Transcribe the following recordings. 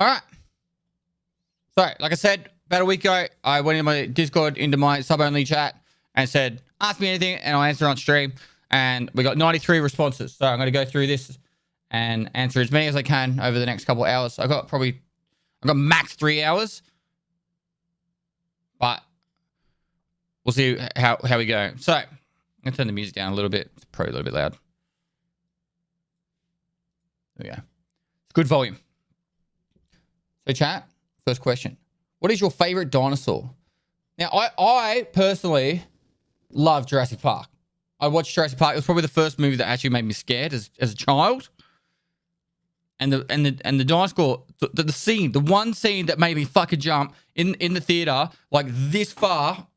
All right. So, like I said, about a week ago, I went in my Discord, into my sub-only chat, and said, ask me anything, and I'll answer on stream. And we got 93 responses. So I'm going to go through this and answer as many as I can over the next couple of hours. I got max 3 hours. But we'll see how we go. So I'm going to turn the music down a little bit. It's probably a little bit loud. There we go. It's good volume. So chat, first question. What is your favorite dinosaur? Now, I personally love Jurassic Park. I watched Jurassic Park. It was probably the first movie that actually made me scared as a child. And the dinosaur, the one scene that made me fucking jump in the theater, like this far,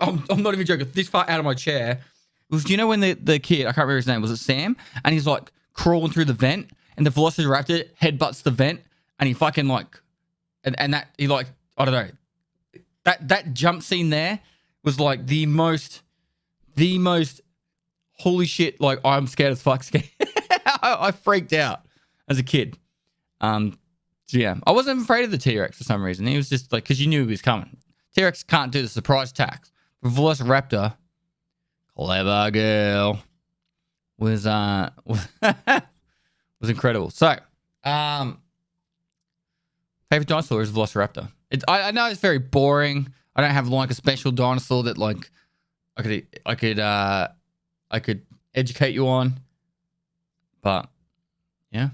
I'm not even joking, this far out of my chair, was, do you know when the kid, I can't remember his name, was it Sam? And he's like crawling through the vent, and the Velociraptor headbutts the vent, and he fucking like, and that, he like, I don't know, that jump scene there was like the most holy shit, like I'm scared as fuck scared. I freaked out as a kid. So yeah, I wasn't afraid of the T-Rex for some reason. He was just like, because you knew he was coming. T-Rex can't do the surprise attacks. But Velociraptor, clever girl, was incredible. So, favorite dinosaur is Velociraptor. I know it's very boring. I don't have like a special dinosaur that like I could educate you on. But yeah,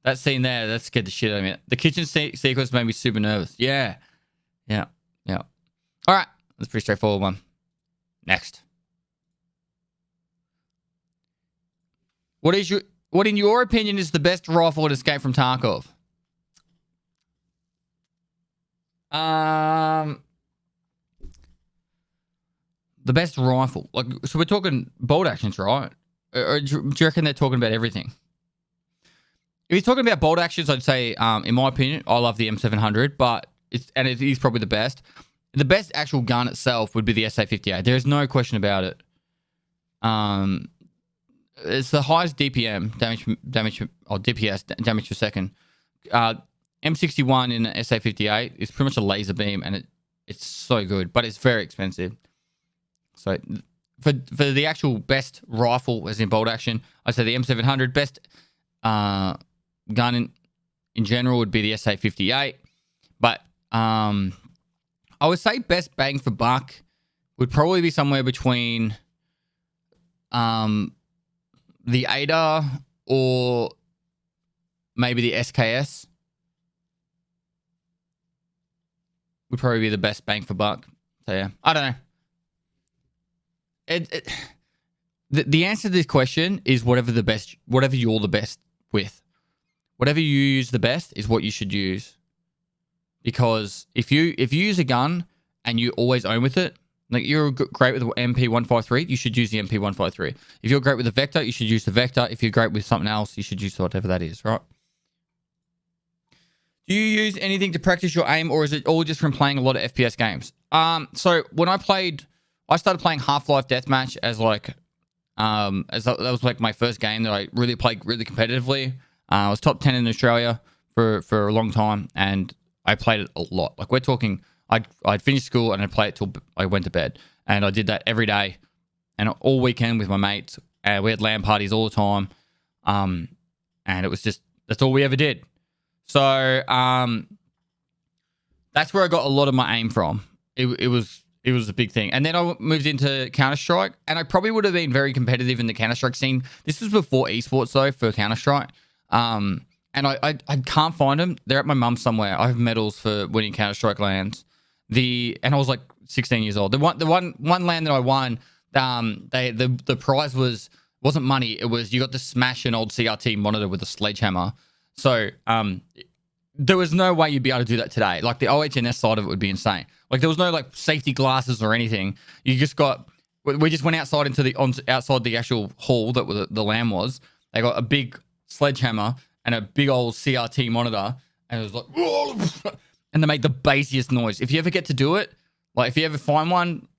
that scene there, that scared the shit out of me. The kitchen sequence made me super nervous. Yeah. All right, that's a pretty straightforward one. Next. What in your opinion is the best rifle to escape from Tarkov? The best rifle, like, so we're talking bolt actions, right? Or do you reckon they're talking about everything? If he's talking about bolt actions, I'd say, in my opinion, I love the M700, but it is probably the best. The best actual gun itself would be the SA58. There is no question about it. It's the highest DPM DPS damage per second. M61 in the SA58 is pretty much a laser beam, and it's so good, but it's very expensive. So for the actual best rifle, as in bolt action, I'd say the M700. Best gun in general would be the SA58, but I would say best bang for buck would probably be somewhere between the ADA or maybe the SKS. Would probably be the best bang for buck. So yeah, I don't know. The answer to this question is whatever you're the best with. Whatever you use the best is what you should use. Because if you use a gun and you always own with it, like you're great with the MP153, you should use the MP153. If you're great with the Vector, you should use the Vector. If you're great with something else, you should use whatever that is, right? Do you use anything to practice your aim, or is it all just from playing a lot of FPS games? So when I started playing Half-Life Deathmatch as like, that was like my first game that I really played really competitively. I was top 10 in Australia for a long time, and I played it a lot. Like we're talking, I'd finished school and I'd play it till I went to bed, and I did that every day and all weekend with my mates. And we had LAN parties all the time, and it was just, that's all we ever did. So that's where I got a lot of my aim from. It was a big thing. And then I moved into Counter-Strike, and I probably would have been very competitive in the Counter-Strike scene. This was before esports though, for Counter-Strike. And I can't find them. They're at my mum's somewhere. I have medals for winning Counter-Strike LANs. And I was like 16 years old. The one LAN that I won, the prize wasn't money. It was, you got to smash an old CRT monitor with a sledgehammer. So there was no way you'd be able to do that today. Like the OHS side of it would be insane. Like there was no like safety glasses or anything. We just went outside outside the actual hall that the LAN was. They got a big sledgehammer and a big old CRT monitor, and it was like, and they made the bassiest noise. If you ever get to do it, like if you ever find one,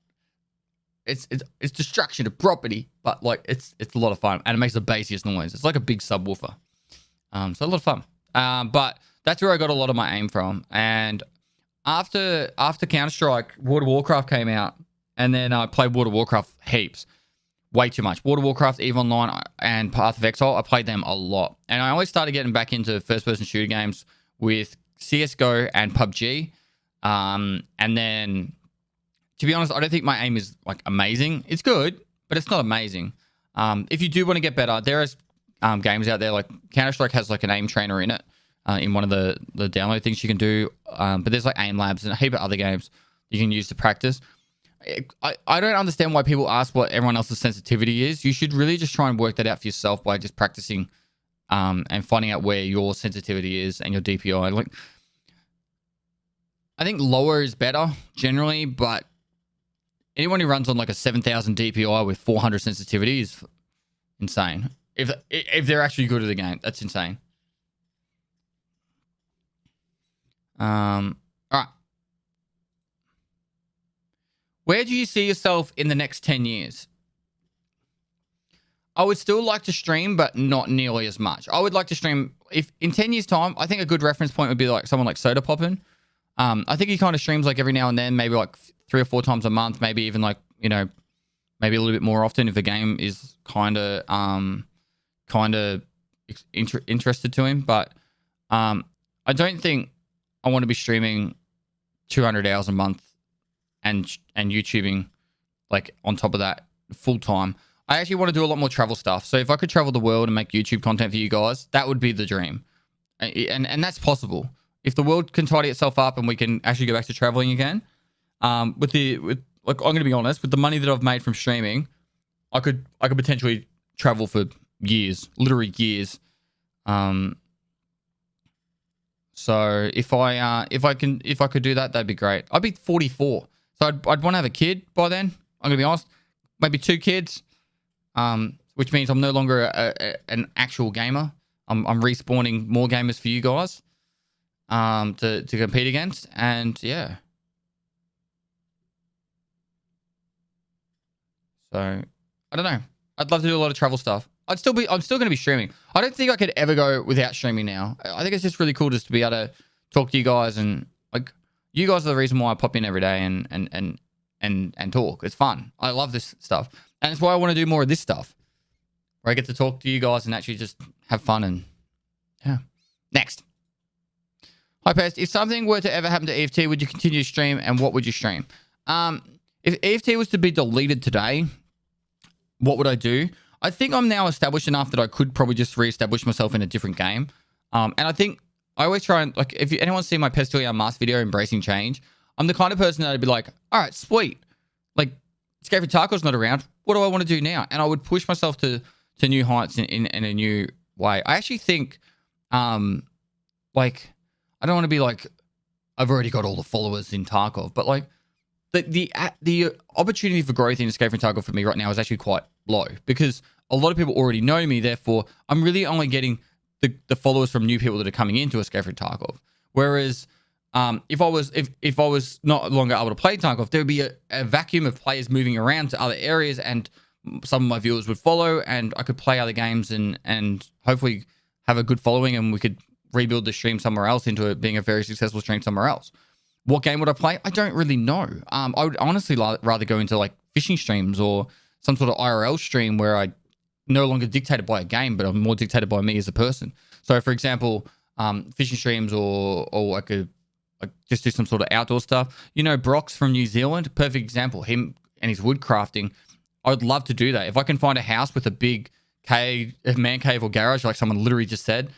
it's destruction of property, but like it's a lot of fun, and it makes the bassiest noise. It's like a big subwoofer. So a lot of fun. But That's where I got a lot of my aim from. And after Counter-Strike, World of Warcraft came out, and then I played World of Warcraft heaps. Way too much. World of Warcraft, EVE Online, and Path of Exile, I played them a lot. And I always started getting back into first-person shooter games with CSGO and PUBG. And then, to be honest, I don't think my aim is like amazing. It's good, but it's not amazing. If you do want to get better, there is games out there, like Counter-Strike has like an aim trainer in it, in one of the download things you can do. But there's like aim labs and a heap of other games you can use to practice. I don't understand why people ask what everyone else's sensitivity is. You should really just try and work that out for yourself by just practicing and finding out where your sensitivity is and your DPI. Like, I think lower is better generally, but anyone who runs on like a 7,000 DPI with 400 sensitivity is insane. If they're actually good at the game, that's insane. All right. Where do you see yourself in the next 10 years? I would still like to stream, but not nearly as much. I would like to stream if in 10 years' time. I think a good reference point would be like someone like Soda Poppin. I think he kind of streams like every now and then, maybe like 3 or 4 times a month, maybe even like, you know, maybe a little bit more often if the game is kind of interested to him. But I don't think I want to be streaming 200 hours a month and YouTubing like on top of that full time. I actually want to do a lot more travel stuff. So if I could travel the world and make YouTube content for you guys, that would be the dream. And that's possible. If the world can tidy itself up and we can actually go back to traveling again, with like, I'm going to be honest, with the money that I've made from streaming, I could potentially travel for years, literally years. So if I could do that, that'd be great. I'd be 44. So I'd want to have a kid by then. I'm going to be honest. Maybe 2 kids, which means I'm no longer an actual gamer. I'm respawning more gamers for you guys to compete against. And yeah. So I don't know. I'd love to do a lot of travel stuff. I'm still going to be streaming. I don't think I could ever go without streaming now. I think it's just really cool just to be able to talk to you guys, and like, you guys are the reason why I pop in every day and talk. It's fun. I love this stuff. And it's why I want to do more of this stuff, where I get to talk to you guys and actually just have fun. And yeah. Next. Hi, Pest. If something were to ever happen to EFT, would you continue to stream, and what would you stream? If EFT was to be deleted today, what would I do? I think I'm now established enough that I could probably just re-establish myself in a different game. And I think I always try and, like, if anyone's seen my Pestilian Mask video, Embracing Change, I'm the kind of person that would be like, all right, sweet. Like, Escape from Tarkov's not around. What do I want to do now? And I would push myself to new heights in a new way. I actually think, like, I don't want to be like, I've already got all the followers in Tarkov, but like, the opportunity for growth in Escape from Tarkov for me right now is actually quite low, because a lot of people already know me. Therefore, I'm really only getting the followers from new people that are coming into Escape from Tarkov. Whereas, if I was not longer able to play Tarkov, there would be a vacuum of players moving around to other areas, and some of my viewers would follow, and I could play other games and hopefully have a good following, and we could rebuild the stream somewhere else into it being a very successful stream somewhere else. What game would I play? I don't really know. I would honestly rather go into like fishing streams or some sort of IRL stream where I no longer dictated by a game, but I'm more dictated by me as a person. So, for example, fishing streams, or I could like just do some sort of outdoor stuff. You know, Brox from New Zealand, perfect example. Him and his wood crafting. I would love to do that. If I can find a house with a big cave, a man cave or garage, like someone literally just said,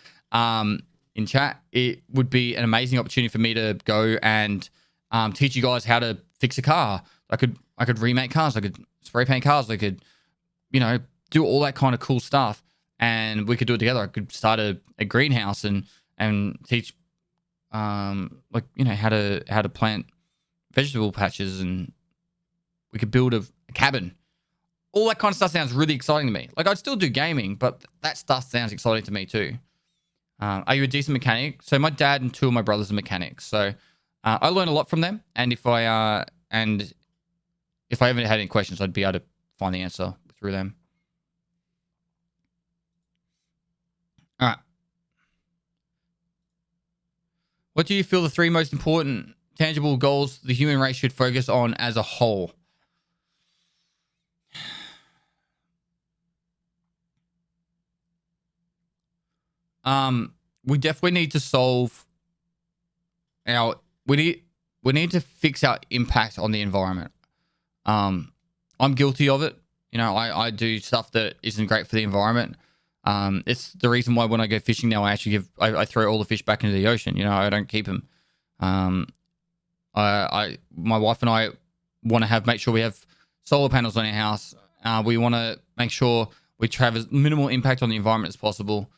in chat, it would be an amazing opportunity for me to go and teach you guys how to fix a car. I could remake cars. I could spray paint cars. I could, you know, do all that kind of cool stuff, and we could do it together. I could start a greenhouse and teach, like, you know, how to plant vegetable patches, and we could build a cabin. All that kind of stuff sounds really exciting to me. Like, I'd still do gaming, but that stuff sounds exciting to me too. Are you a decent mechanic? So my dad and 2 of my brothers are mechanics. So I learn a lot from them. And if I ever had any questions, I'd be able to find the answer through them. All right. What do you feel the three most important tangible goals the human race should focus on as a whole? We definitely need to solve our we need to fix our impact on the environment. I'm guilty of it. You know, I do stuff that isn't great for the environment. It's the reason why when I go fishing now, I throw all the fish back into the ocean. You know, I don't keep them. My wife and I want to make sure we have solar panels on our house. We want to make sure we have as minimal impact on the environment as possible.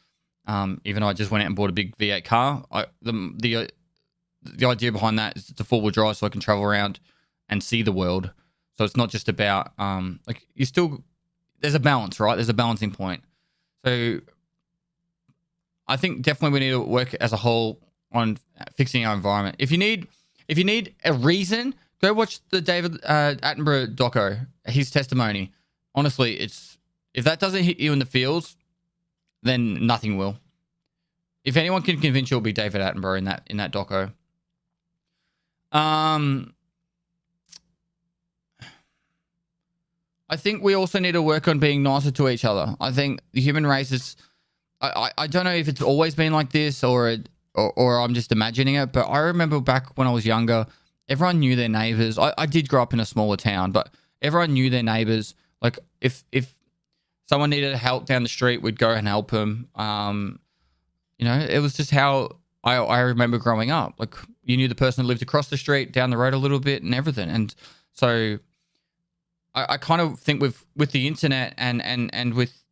Even though I just went out and bought a big V8 car, the idea behind that is it's a four-wheel drive, so I can travel around and see the world. So it's not just about there's a balance, right? There's a balancing point. So I think definitely we need to work as a whole on fixing our environment. If you need a reason, go watch the David Attenborough doco, his testimony. Honestly, if that doesn't hit you in the feels, then nothing will. If anyone can convince you, it'll be David Attenborough in that doco. I think we also need to work on being nicer to each other. I think the human race is. I don't know if it's always been like this or I'm just imagining it, but I remember back when I was younger, everyone knew their neighbors. I did grow up in a smaller town, but everyone knew their neighbors. Like if someone needed help down the street, we'd go and help them. You know, it was just how I remember growing up. Like you knew the person who lived across the street, down the road a little bit, and everything. And so I kind of think with the internet and with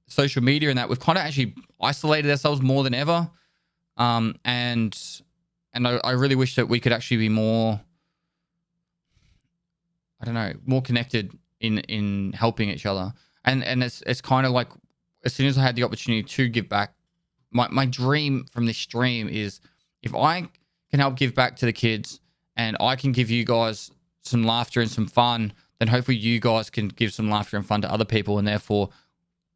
social media and that, we've kind of actually isolated ourselves more than ever. And I really wish that we could actually be more, I don't know, more connected in helping each other. And it's kind of like, as soon as I had the opportunity to give back, my dream from this stream is if I can help give back to the kids and I can give you guys some laughter and some fun, then hopefully you guys can give some laughter and fun to other people, and therefore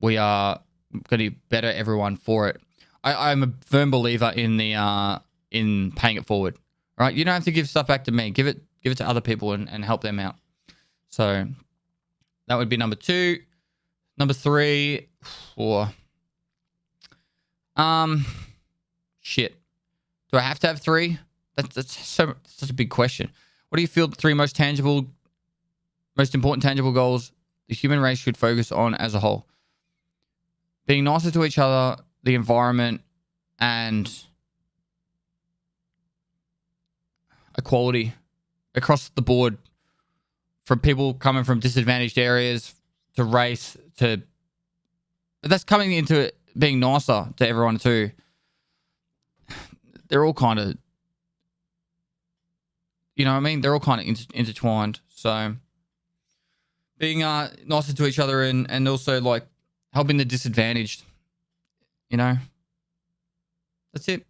we are going to better everyone for it. I'm a firm believer in in paying it forward. Right? You don't have to give stuff back to me. Give it to other people and help them out. So that would be number 2. Number 3, 4. Shit. Do I have to have 3? That's such a big question. What do you feel the 3 most important tangible goals the human race should focus on as a whole? Being nicer to each other, the environment, and equality across the board, from people coming from disadvantaged areas to race to... That's coming into it, being nicer to everyone too. They're all kind of... You know what I mean? They're all kind of intertwined. So being nicer to each other and also like helping the disadvantaged, you know, that's it.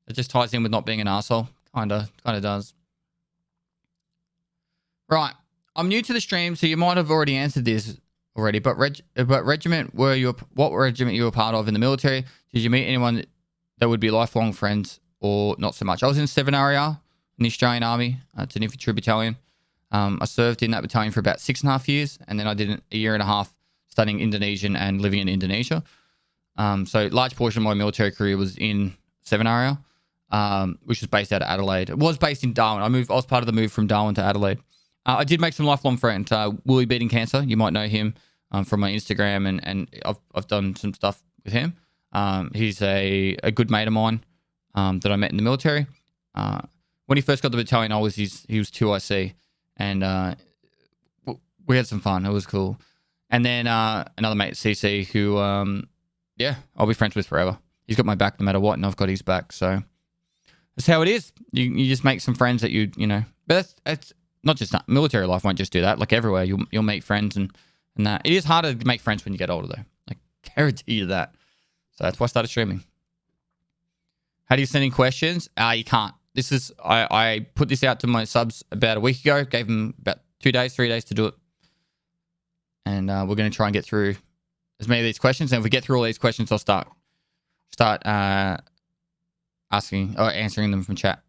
It just ties in with not being an asshole. Kind of does. Right. I'm new to the stream, so you might have already answered this already. But what regiment you were part of in the military? Did you meet anyone that would be lifelong friends, or not so much? I was in 7 RAR in the Australian Army. It's an infantry battalion. I served in that battalion for about 6.5 years, and then I did a year and a half studying Indonesian and living in Indonesia. So large portion of my military career was in 7 RAR, which was based out of Adelaide. It was based in Darwin. I was part of the move from Darwin to Adelaide. I did make some lifelong friends. Willie Beating Cancer, you might know him from my Instagram, and I've done some stuff with him. He's a good mate of mine that I met in the military. When he first got the battalion, he was 2IC, and we had some fun. It was cool. And then another mate, CC, who I'll be friends with forever. He's got my back no matter what, and I've got his back. So that's how it is. You just make some friends that you know. But that's not just that. Military life won't just do that. Like everywhere, you'll make friends and that. It is harder to make friends when you get older, though. Like, guarantee you that. So that's why I started streaming. How do you send in questions? You can't. This is I put this out to my subs about a week ago. Gave them about 3 days to do it. And we're going to try and get through as many of these questions. And if we get through all these questions, I'll start asking or answering them from chat.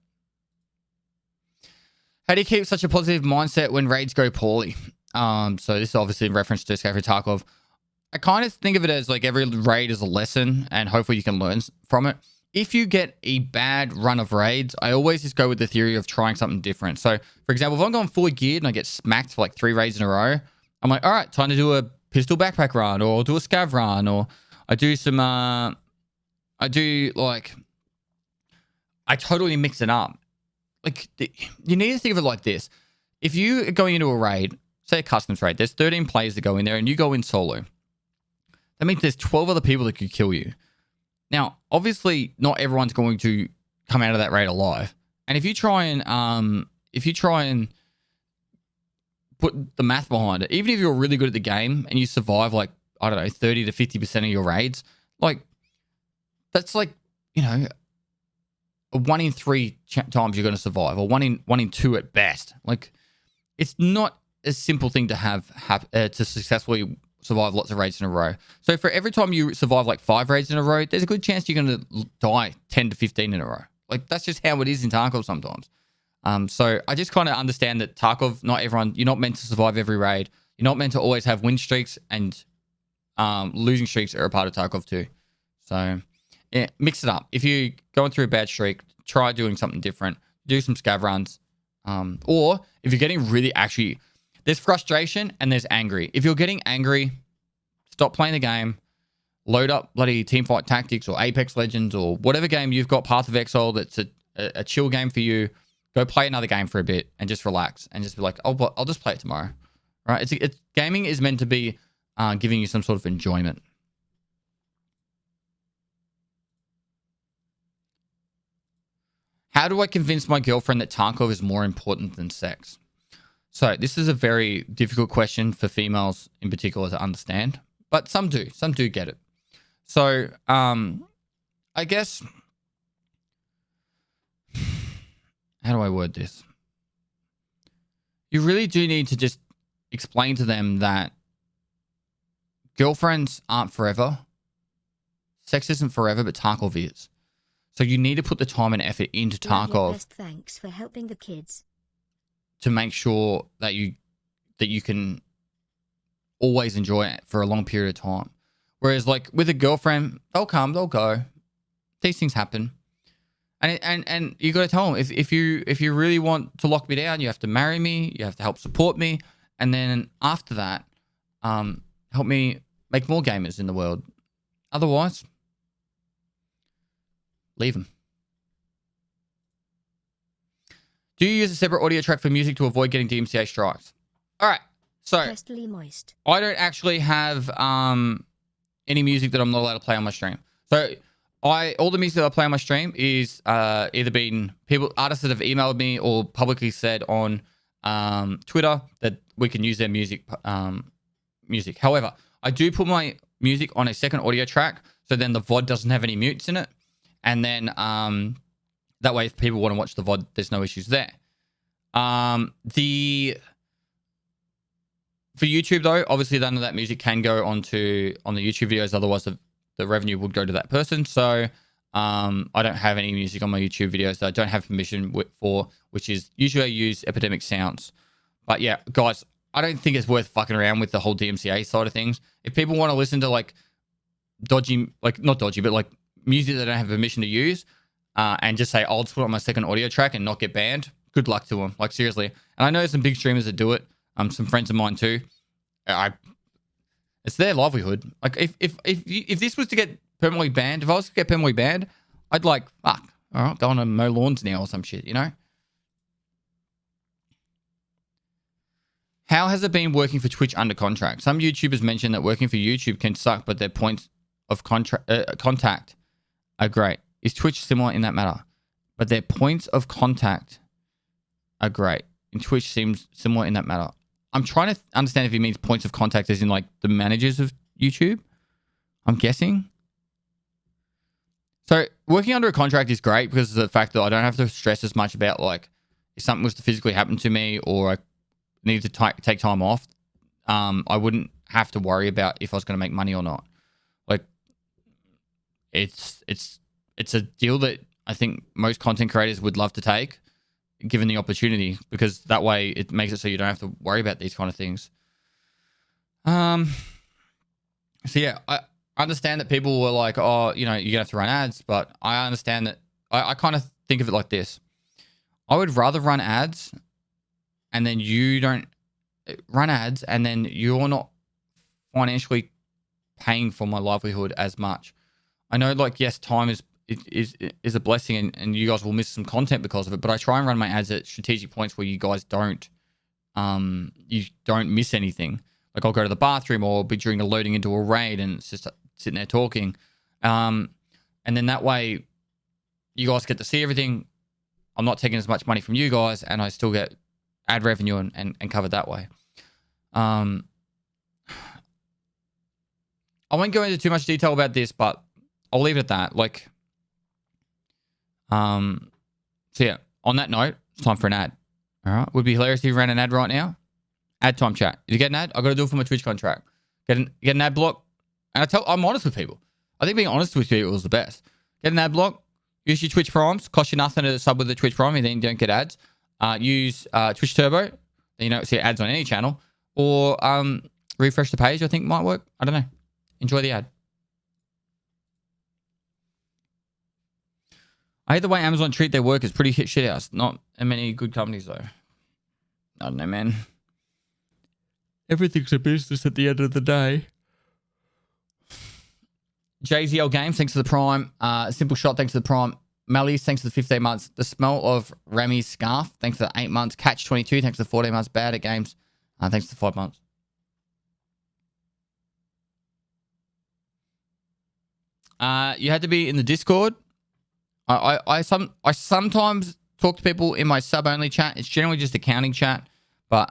How do you keep such a positive mindset when raids go poorly? So this is obviously in reference to Scarecrow Tarkov. I kind of think of it as like every raid is a lesson, and hopefully you can learn from it. If you get a bad run of raids, I always just go with the theory of trying something different. So, for example, if I'm going fully geared and I get smacked for like 3 raids in a row, I'm like, all right, time to do a pistol backpack run, or I'll do a scav run, or I do some, I totally mix it up. Like, you need to think of it like this. If you are going into a raid, say a customs raid, there's 13 players that go in there and you go in solo. That means there's 12 other people that could kill you. Now, obviously, not everyone's going to come out of that raid alive. And if you try and put the math behind it, even if you're really good at the game and you survive like, I don't know, 30 to 50% of your raids, like that's like, you know, a 1 in 3 times you're going to survive, or 1 in 2 at best. Like, it's not a simple thing to have to successfully survive lots of raids in a row. So for every time you survive like 5 raids in a row, there's a good chance you're going to die 10 to 15 in a row. Like, that's just how it is in Tarkov sometimes. So I just kind of understand that Tarkov, not everyone, you're not meant to survive every raid. You're not meant to always have win streaks, and losing streaks are a part of Tarkov too. So yeah, mix it up. If you're going through a bad streak, try doing something different. Do some scav runs. Or if you're getting really there's frustration and there's angry. If you're getting angry, stop playing the game. Load up bloody Teamfight Tactics or Apex Legends or whatever game you've got, Path of Exile, that's a chill game for you. Go play another game for a bit and just relax and just be like, oh, I'll just play it tomorrow. Right? Gaming is meant to be giving you some sort of enjoyment. How do I convince my girlfriend that Tarkov is more important than sex? So this is a very difficult question for females in particular to understand, but some do. Some do get it. So I guess, how do I word this? You really do need to just explain to them that girlfriends aren't forever. Sex isn't forever, but Tarkov is. So you need to put the time and effort into Tarkov. Best thanks for helping the kids. To make sure that you can always enjoy it for a long period of time. Whereas like with a girlfriend, they'll come, they'll go. These things happen. And you got to tell them, if you really want to lock me down, you have to marry me, you have to help support me, and then after that, help me make more gamers in the world. Otherwise, leave them. Do you use a separate audio track for music to avoid getting DMCA strikes? All right. So Moist. I don't actually have any music that I'm not allowed to play on my stream. So all the music that I play on my stream is either been artists that have emailed me or publicly said on Twitter that we can use their music. However, I do put my music on a second audio track, so then the VOD doesn't have any mutes in it, and then that way, if people want to watch the VOD, there's no issues there. For YouTube though, obviously none of that music can go on the YouTube videos. Otherwise, the revenue would go to that person. So I don't have any music on my YouTube videos that I don't have permission for, which is usually I use Epidemic Sounds. But yeah, guys, I don't think it's worth fucking around with the whole DMCA side of things. If people want to listen to like dodgy, like not dodgy, but like music that I don't have permission to use, and just say, I'll just put it on my second audio track and not get banned, good luck to them. Like, seriously. And I know some big streamers that do it. Some friends of mine too. It's their livelihood. Like, if this was to get permanently banned, if I was to get permanently banned, I'd like, fuck, all right, go on and mow lawns now or some shit, you know? How has it been working for Twitch under contract? Some YouTubers mention that working for YouTube can suck, but their points of contact are great. Is Twitch similar in that matter? But their points of contact are great. And Twitch seems similar in that matter. I'm trying to understand if he means points of contact as in like the managers of YouTube. I'm guessing. So working under a contract is great because of the fact that I don't have to stress as much about like if something was to physically happen to me or I need to take time off. I wouldn't have to worry about if I was going to make money or not. Like it's a deal that I think most content creators would love to take, given the opportunity, because that way it makes it so you don't have to worry about these kind of things. So yeah, I understand that people were like, oh, you're gonna have to run ads, but I understand that I kind of think of it like this. I would rather run ads and then you don't run ads and then you're not financially paying for my livelihood as much. I know, like, yes, time is a blessing and you guys will miss some content because of it, but I try and run my ads at strategic points where you guys don't miss anything. Like, I'll go to the bathroom or be during a loading into a raid and it's just sitting there talking. And then that way you guys get to see everything. I'm not taking as much money from you guys and I still get ad revenue and covered that way. I won't go into too much detail about this, but I'll leave it at that. Like, so yeah, on that note, it's time for an ad. All right. Would be hilarious if you ran an ad right now. Ad time chat. If you get an ad, I've got to do it for my Twitch contract. Get an ad block. And I'm honest with people. I think being honest with people is the best. Get an ad block. Use your Twitch Primes. Cost you nothing to sub with the Twitch Prime and then you don't get ads. Use Twitch Turbo. Then you don't see ads on any channel. Or refresh the page, I think might work. I don't know. Enjoy the ad. I hate the way Amazon treat their workers. Pretty shit house. Not many good companies though. I don't know, man. Everything's a business at the end of the day. JZL Games, thanks to the Prime. Simple Shot, thanks to the Prime. Mally's, thanks to the 15 months. The Smell of Remy's Scarf, thanks to the 8 months. Catch 22, thanks to the 14 months. Bad at Games, thanks to the 5 months. You had to be in the Discord. I sometimes talk to people in my sub-only chat. It's generally just accounting chat. But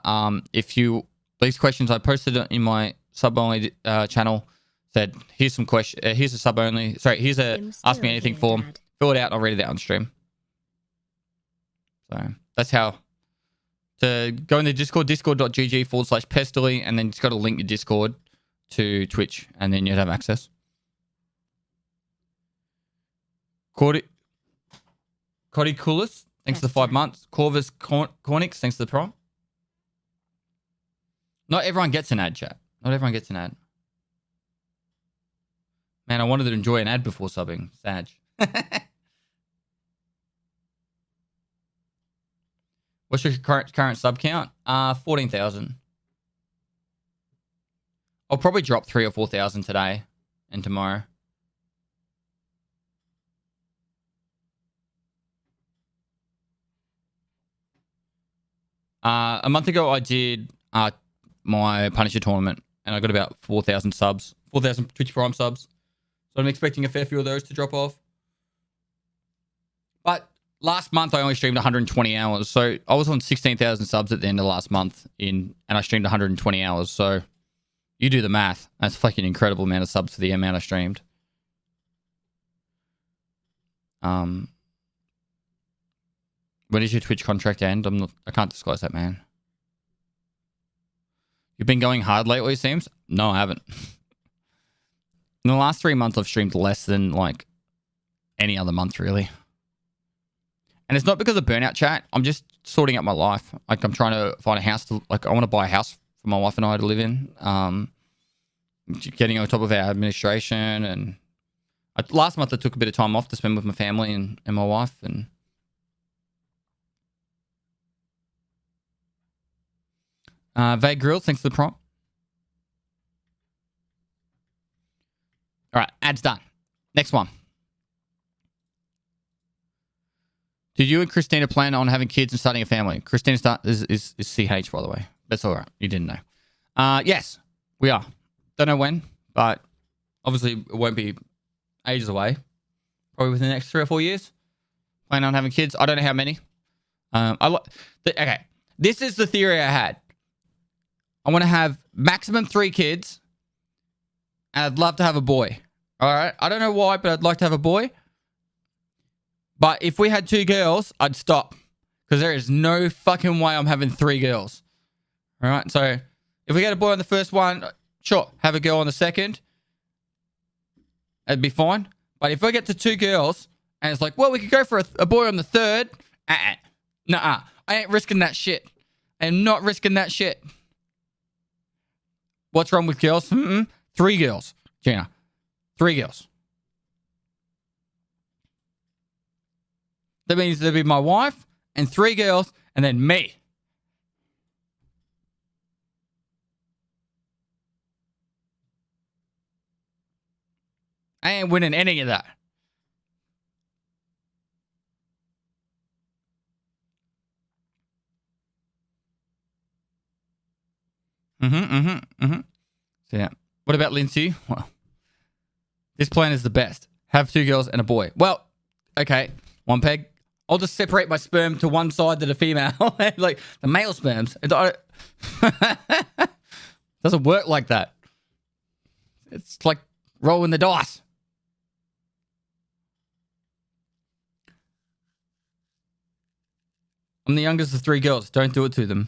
if you... These questions, I posted it in my sub-only channel. Said, here's some questions. Here's a sub-only. Sorry, here's a ask me anything form. Fill it out and I'll read it out on stream. So that's how. To go in the Discord, discord.gg/pestily, and then just got to link your Discord to Twitch, and then you'd have access. Cody Coolis, thanks to the 5 months. Corvus Cornix, thanks to the Prime. Not everyone gets an ad, chat. Not everyone gets an ad. Man, I wanted to enjoy an ad before subbing. Sag. What's your current sub count? 14,000. I'll probably drop 3,000 or 4,000 today and tomorrow. A month ago, I did my Punisher tournament, and I got about 4,000 subs, 4,000 Twitch Prime subs. So I'm expecting a fair few of those to drop off. But last month, I only streamed 120 hours. So I was on 16,000 subs at the end of last month, and I streamed 120 hours. So you do the math. That's fucking incredible amount of subs for the amount I streamed. When does your Twitch contract end? I can't disclose that, man. You've been going hard lately, it seems? No, I haven't. In the last 3 months, I've streamed less than, like, any other month, really. And it's not because of burnout, chat. I'm just sorting out my life. Like, I'm trying to find a house to... Like, I want to buy a house for my wife and I to live in. Getting on top of our administration. And last month, I took a bit of time off to spend with my family and my wife. And... Vague Grills, thanks for the prompt. All right, ads done. Next one. Did you and Christina plan on having kids and starting a family? Christina is CH, by the way. That's all right. You didn't know. Yes, we are. Don't know when, but obviously it won't be ages away. Probably within the next 3 or 4 years. Plan on having kids. I don't know how many. Okay, this is the theory I had. I want to have maximum 3 kids, and I'd love to have a boy. All right? I don't know why, but I'd like to have a boy. But if we had 2 girls, I'd stop. Because there is no fucking way I'm having 3 girls. All right? So if we get a boy on the first one, sure, have a girl on the second. It'd be fine. But if I get to 2 girls, And it's like, well, we could go for a boy on the 3rd. Nuh-uh. I ain't risking that shit. I am not risking that shit. What's wrong with girls? 3 girls, Gina. 3 girls. That means there'll be my wife and 3 girls and then me. I ain't winning any of that. So yeah. What about Lindsay? Well, this plan is the best. Have 2 girls and a boy. Well, okay. One peg. I'll just separate my sperm to one side to the female. Like the male sperms. It doesn't work like that. It's like rolling the dice. I'm the youngest of 3 girls. Don't do it to them.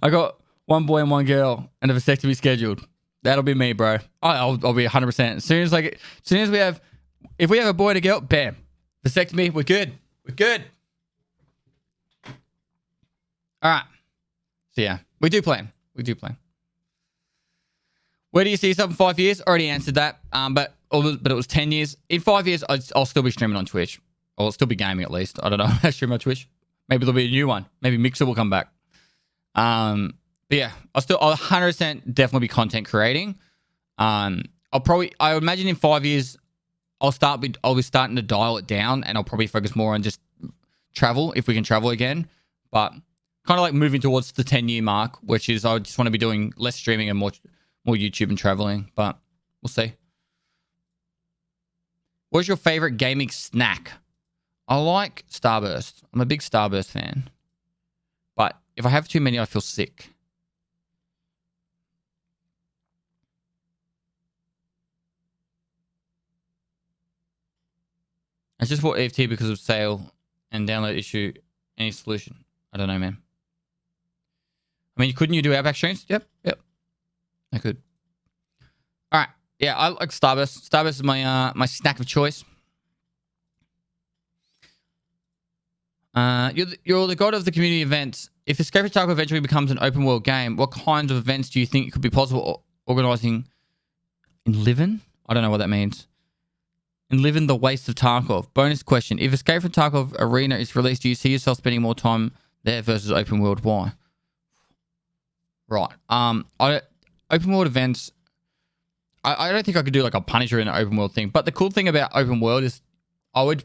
I got 1 boy and 1 girl and a vasectomy scheduled. That'll be me, bro. I'll be 100%. As soon as we have, if we have a boy and a girl, bam, vasectomy. We're good. We're good. All right. So yeah, we do plan. Where do you see yourself in 5 years? Already answered that. But it was 10 years. In 5 years, I'll still be streaming on Twitch. Or I'll still be gaming at least. I don't know. I stream on Twitch. Maybe there'll be a new one. Maybe Mixer will come back. But yeah, I'll 100% definitely be content creating. I would imagine in 5 years, I'll be starting to dial it down, and I'll probably focus more on just travel if we can travel again. But kind of like moving towards the 10-year mark, which is I just want to be doing less streaming and more YouTube and traveling. But we'll see. What's your favorite gaming snack? I like Starburst. I'm a big Starburst fan. But if I have too many, I feel sick. I just bought EFT because of sale and download issue. Any solution? I don't know, man. I mean, couldn't you do Outback streams? Yep. I could. All right. Yeah, I like Starburst. Starburst is my snack of choice. You're the god of the community events. If Escape from Tarkov eventually becomes an open world game, what kinds of events do you think could be possible organizing in Livin? I don't know what that means. In Livin, the Waste of Tarkov. Bonus question. If Escape from Tarkov Arena is released, do you see yourself spending more time there versus open world? Why? Right. Open world events, I don't think I could do like a Punisher in an open world thing. But the cool thing about open world is I would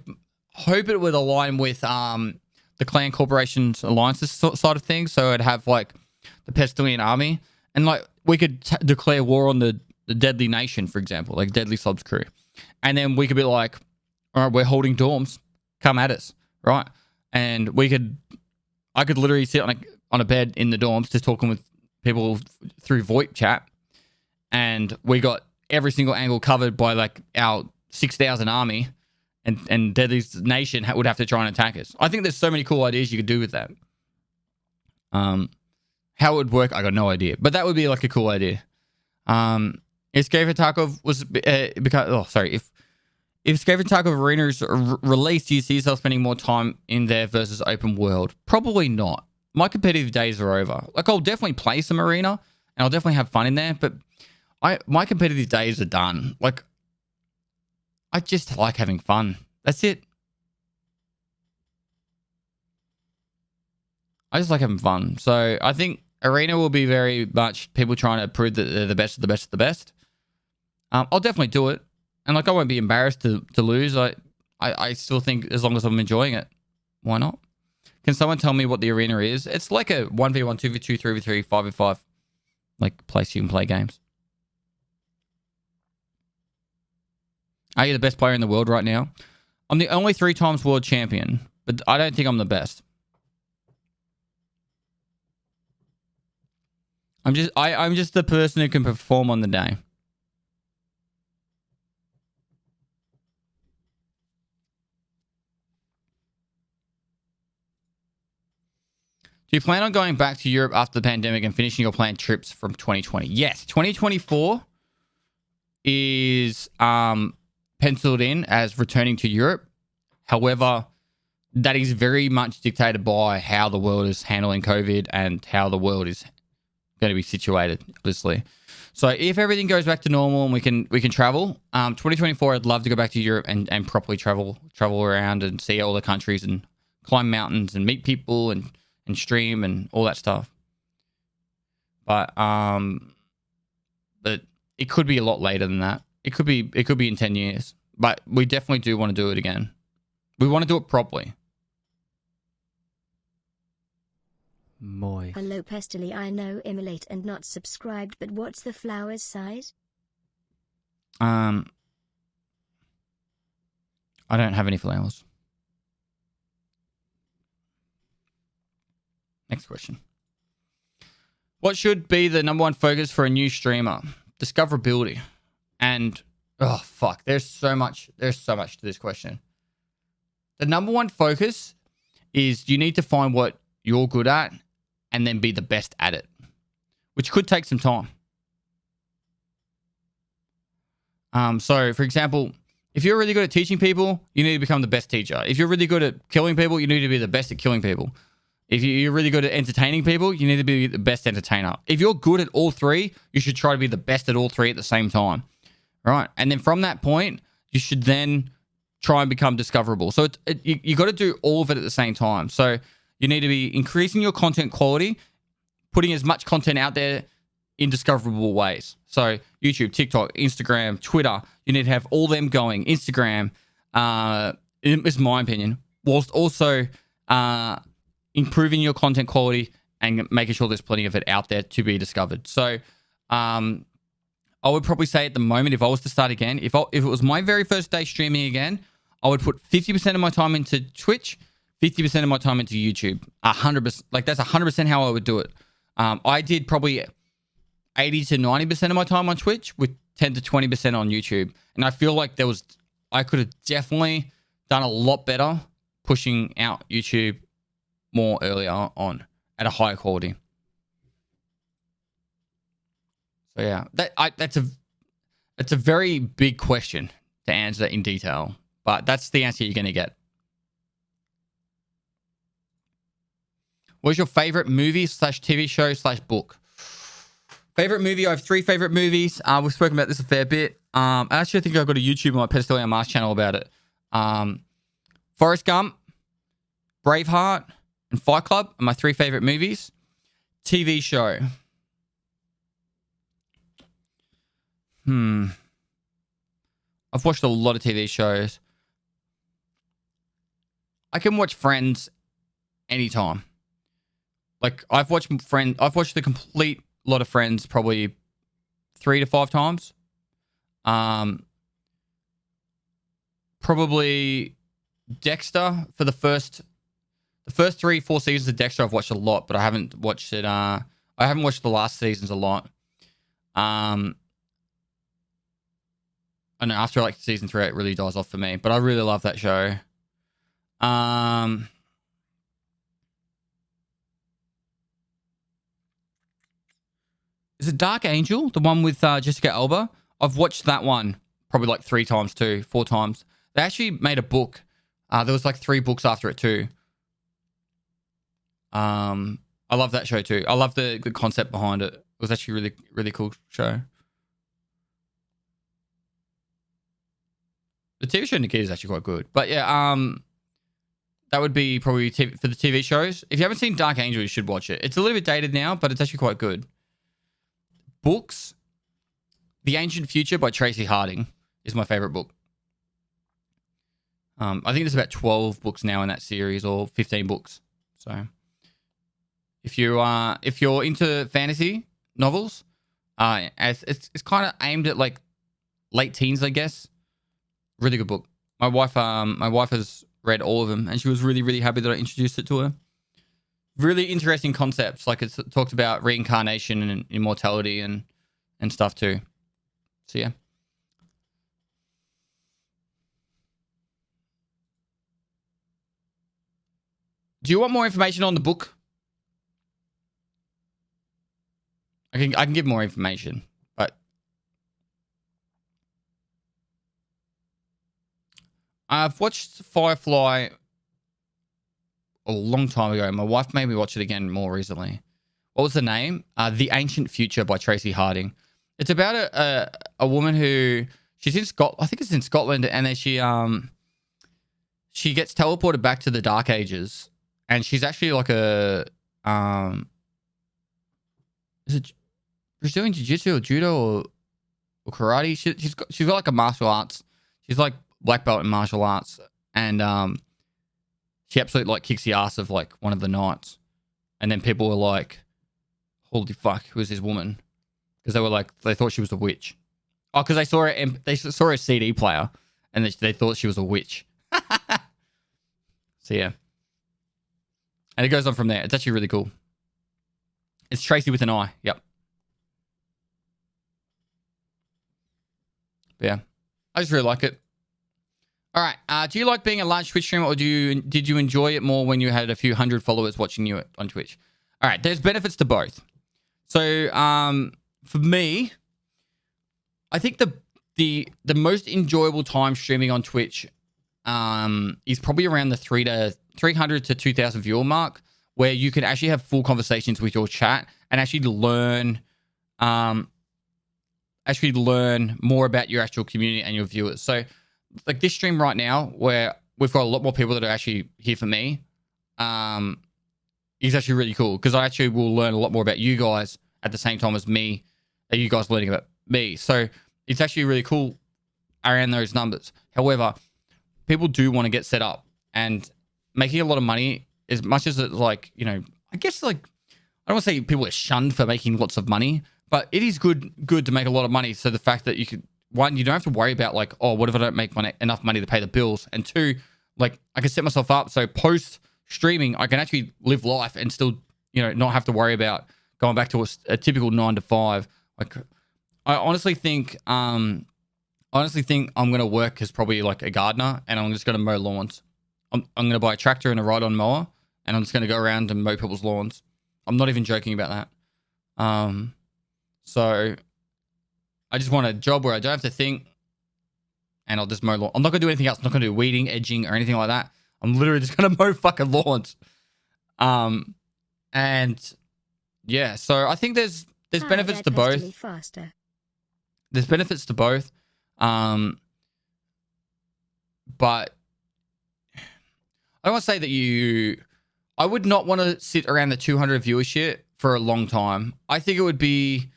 hope it would align with the Clan Corporation's alliances side of things. So I'd have like the Pestilent army, and like we could declare war on the Deadly Nation, for example, like Deadly Subs crew, and then we could be like, all right, we're holding dorms, come at us, right? And I could literally sit on a bed in the dorms just talking with people through VoIP chat, and we got every single angle covered by like our 6,000 army. And Deadly Nation would have to try and attack us. I think there's so many cool ideas you could do with that. How it would work, I got no idea. But that would be like a cool idea. Escape from Tarkov was if Escape from Tarkov Arena is released, do you see yourself spending more time in there versus open world? Probably not. My competitive days are over. Like I'll definitely play some Arena and I'll definitely have fun in there, but my competitive days are done. Like I just like having fun. That's it. I just like having fun. So I think Arena will be very much people trying to prove that they're the best of the best of the best. I'll definitely do it. And like I won't be embarrassed to lose. I still think as long as I'm enjoying it, why not? Can someone tell me what the Arena is? It's like a 1v1, 2v2, 3v3, 5v5 like place you can play games. Are you the best player in the world right now? I'm the only 3 times world champion, but I don't think I'm the best. I'm just the person who can perform on the day. Do you plan on going back to Europe after the pandemic and finishing your planned trips from 2020? Yes, 2024 is penciled in as returning to Europe. However, that is very much dictated by how the world is handling COVID and how the world is going to be situated, obviously. So if everything goes back to normal and we can travel, 2024, I'd love to go back to Europe and properly travel around and see all the countries and climb mountains and meet people and stream and all that stuff. But it could be a lot later than that. It could be in 10 years. But we definitely do want to do it again. We want to do it properly. Moist. Hello Pestily, I know emulate and not subscribed, but what's the flower's size? I don't have any flowers. Next question. What should be the number one focus for a new streamer? Discoverability. And oh fuck, there's so much to this question. The number one focus is you need to find what you're good at and then be the best at it, which could take some time. So, for example, if you're really good at teaching people, you need to become the best teacher. If you're really good at killing people, you need to be the best at killing people. If you're really good at entertaining people, you need to be the best entertainer. If you're good at all three, you should try to be the best at all three at the same time, right? And then from that point, you should then try and become discoverable. So you got to do all of it at the same time. So you need to be increasing your content quality, putting as much content out there in discoverable ways. So YouTube, TikTok, Instagram, Twitter, you need to have all them going. Instagram, is my opinion, whilst also improving your content quality and making sure there's plenty of it out there to be discovered. So I would probably say at the moment, if I was to start again, if it was my very first day streaming again, I would put 50% of my time into Twitch, 50% of my time into YouTube. 100%. Like that's 100% how I would do it. I did probably 80 to 90% of my time on Twitch with 10 to 20% on YouTube. And I feel like I could have definitely done a lot better pushing out YouTube more earlier on at a higher quality. So yeah, that's a very big question to answer in detail, but that's the answer you're going to get. What's your favorite movie / TV show / book? Favorite movie? I have 3 favorite movies. We've spoken about this a fair bit. I actually think I've got a YouTube on my Pedestal Mars channel about it. Forrest Gump, Braveheart, and Fight Club are my 3 favorite movies. TV show. I've watched a lot of TV shows. I can watch Friends anytime. Like I've watched the complete lot of Friends probably 3 to 5 times. Probably Dexter for the first 3-4 seasons of Dexter I've watched a lot, but I haven't watched it. I haven't watched the last seasons a lot. I know after like season 3 it really dies off for me, but I really love that show. Is it Dark Angel, the one with Jessica Alba? I've watched that one probably like 3 times too, 4 times. They actually made a book. There was like 3 books after it too. I love that show too. I love the concept behind it. It was actually really, really cool show. The TV show Nikita is actually quite good. But yeah, that would be probably for the TV shows. If you haven't seen Dark Angel, you should watch it. It's a little bit dated now, but it's actually quite good. Books, The Ancient Future by Tracy Harding is my favorite book. I think there's about 12 books now in that series, or 15 books. So if you're into fantasy novels, it's kind of aimed at like late teens, I guess. Really good book. My wife has read all of them, and she was really, really happy that I introduced it to her. Really interesting concepts, like it talks about reincarnation and immortality and stuff too. So yeah. Do you want more information on the book? I can give more information, but I've watched Firefly a long time ago. My wife made me watch it again more recently. What was the name? The Ancient Future by Tracy Harding. It's about a woman who she's in Scotland. I think it's in Scotland, and then she gets teleported back to the Dark Ages, and she's actually like a is it Brazilian Jiu-Jitsu or Judo or karate? She's got like a martial arts. She's like black belt in martial arts, and she absolutely like kicks the ass of like one of the knights, and then people were like, "Holy fuck, who is this woman?" Because they thought she was a witch. Oh, because they saw a CD player, and they thought she was a witch. So yeah, and it goes on from there. It's actually really cool. It's Tracy with an I. Yep. But yeah, I just really like it. All right. Do you like being a large Twitch streamer, or did you enjoy it more when you had a few hundred followers watching you on Twitch? All right. There's benefits to both. So for me, I think the most enjoyable time streaming on Twitch is probably around the 300 to 2,000 viewer mark, where you can actually have full conversations with your chat and actually learn more about your actual community and your viewers. So like this stream right now, where we've got a lot more people that are actually here for me, is actually really cool, because I actually will learn a lot more about you guys at the same time as me, you guys learning about me. So it's actually really cool around those numbers. However, people do want to get set up, and making a lot of money, as much as it's like, you know, I guess like, I don't want to say people are shunned for making lots of money, but it is good to make a lot of money. So the fact that you could, one, you don't have to worry about like, oh, what if I don't make enough money to pay the bills? And two, like I can set myself up so post streaming, I can actually live life and still, you know, not have to worry about going back to a typical 9 to 5. Like I honestly think I'm going to work as probably like a gardener, and I'm just going to mow lawns. I'm going to buy a tractor and a ride-on mower, and I'm just going to go around and mow people's lawns. I'm not even joking about that. So I just want a job where I don't have to think, and I'll just mow lawn. I'm not going to do anything else. I'm not going to do weeding, edging, or anything like that. I'm literally just going to mow fucking lawns. And yeah, so I think there's benefits to both. There's benefits to both. But I don't want to say that I would not want to sit around the 200 viewership for a long time. I think it would be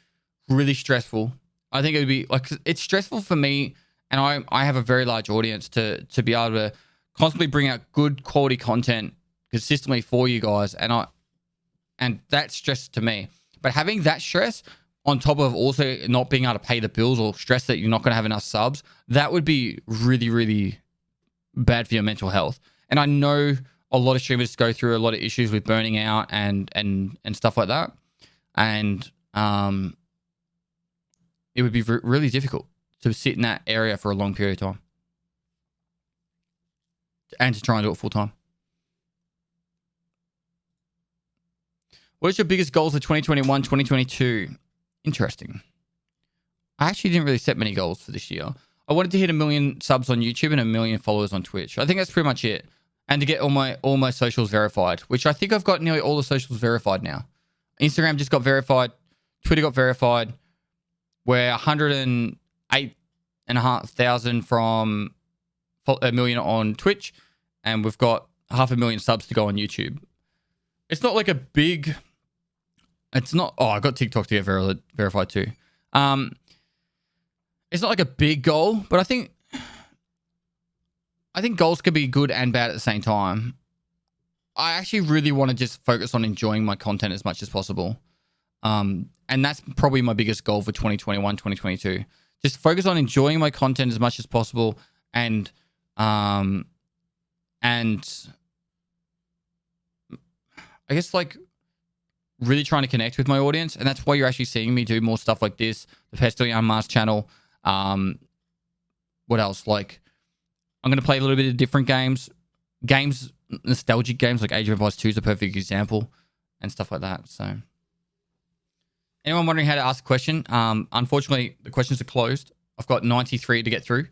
really stressful. I think it would be like, it's stressful for me, and I have a very large audience to be able to constantly bring out good quality content consistently for you guys, and that's stress to me. But having that stress on top of also not being able to pay the bills, or stress that you're not going to have enough subs, that would be really, really bad for your mental health. And I know a lot of streamers go through a lot of issues with burning out and stuff like that. And it would be really difficult to sit in that area for a long period of time and to try and do it full time. What is your biggest goals for 2021, 2022? Interesting. I actually didn't really set many goals for this year. I wanted to hit 1 million subs on YouTube and 1 million followers on Twitch. I think that's pretty much it. And to get all my socials verified, which I think I've got nearly all the socials verified now. Instagram just got verified. Twitter got verified. We're 108,500 from 1 million on Twitch. And we've got 500,000 subs to go on YouTube. It's not like a big... It's not... Oh, I got TikTok to get verified too. It's not like a big goal, but I think goals can be good and bad at the same time. I actually really want to just focus on enjoying my content as much as possible. And that's probably my biggest goal for 2021, 2022. Just focus on enjoying my content as much as possible, and I guess like really trying to connect with my audience. And that's why you're actually seeing me do more stuff like this, the Pestilent Unmasked channel. What else? Like, I'm going to play a little bit of different games, nostalgic games like Age of Empires 2 is a perfect example, and stuff like that. So, anyone wondering how to ask a question? Unfortunately, the questions are closed. I've got 93 to get through.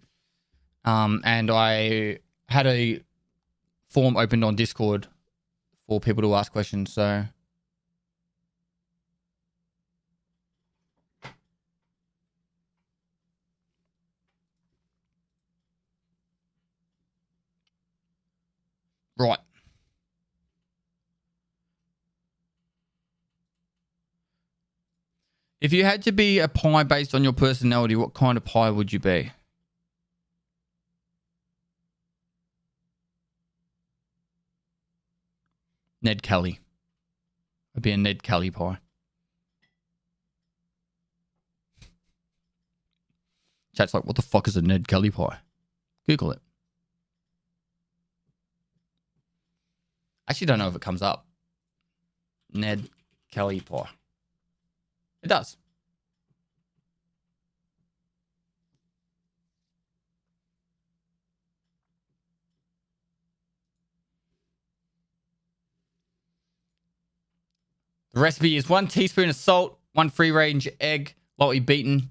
And I had a form opened on Discord for people to ask questions. So right. If you had to be a pie based on your personality, what kind of pie would you be? Ned Kelly. I'd be a Ned Kelly pie. Chat's like, what the fuck is a Ned Kelly pie? Google it. Actually, don't know if it comes up. Ned Kelly pie. It does. The recipe is 1 teaspoon of salt, 1 free-range egg, lightly beaten,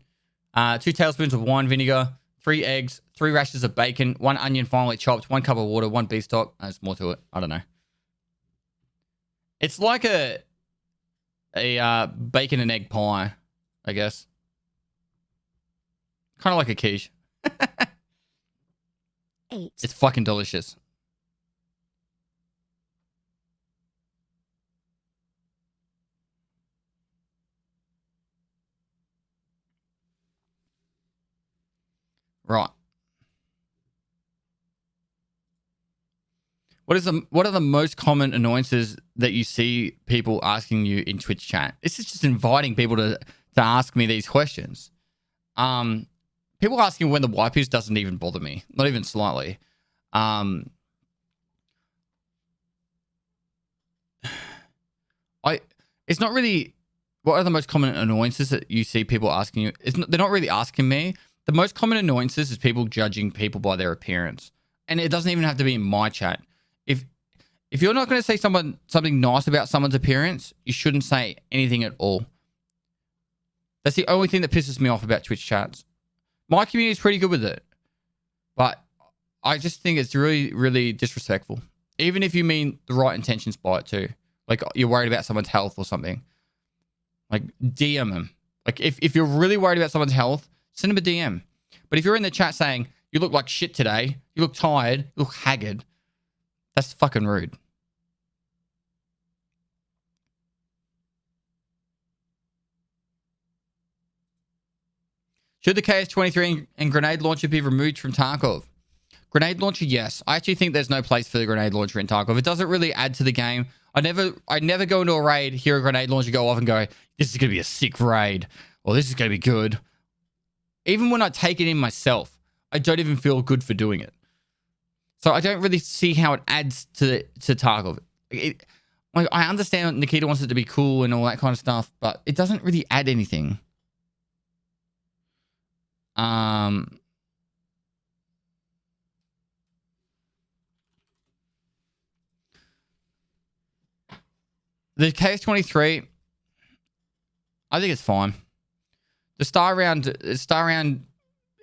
2 tablespoons of wine vinegar, 3 eggs, 3 rashers of bacon, 1 onion finely chopped, 1 cup of water, 1 beef stock. There's more to it. I don't know. It's like a bacon and egg pie, I guess. Kind of like a quiche. 8. It's fucking delicious. Right. What are the most common annoyances that you see people asking you in Twitch chat? This is just inviting people to ask me these questions. People asking when the wipe is doesn't even bother me, not even slightly. It's not really. What are the most common annoyances that you see people asking you? They're not really asking me. The most common annoyances is people judging people by their appearance, and it doesn't even have to be in my chat. If you're not going to say something nice about someone's appearance, you shouldn't say anything at all. That's the only thing that pisses me off about Twitch chats. My community is pretty good with it, but I just think it's really, really disrespectful. Even if you mean the right intentions by it too. Like you're worried about someone's health or something. Like DM them. Like if you're really worried about someone's health, send them a DM. But if you're in the chat saying, you look like shit today, you look tired, you look haggard, that's fucking rude. Should the KS-23 and grenade launcher be removed from Tarkov? Grenade launcher, yes. I actually think there's no place for the grenade launcher in Tarkov. It doesn't really add to the game. I never go into a raid, hear a grenade launcher go off and go, this is going to be a sick raid, or this is going to be good. Even when I take it in myself, I don't even feel good for doing it. So I don't really see how it adds to Tarkov. I understand Nikita wants it to be cool and all that kind of stuff, but it doesn't really add anything. The KS-23, I think it's fine. The star round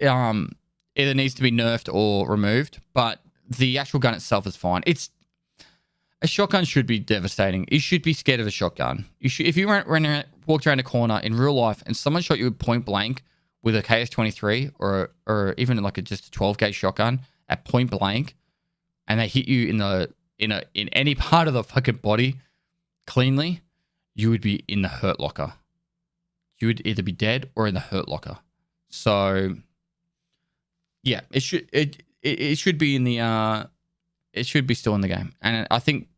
either needs to be nerfed or removed, but the actual gun itself is fine. A shotgun should be devastating. You should be scared of a shotgun. If you walked around a corner in real life and someone shot you point blank with a KS-23 or even like just a 12 gauge shotgun at point blank, and they hit you in any part of the fucking body cleanly, you would be in the hurt locker. You would either be dead or in the hurt locker. So yeah, it should be in the it should be still in the game. And I think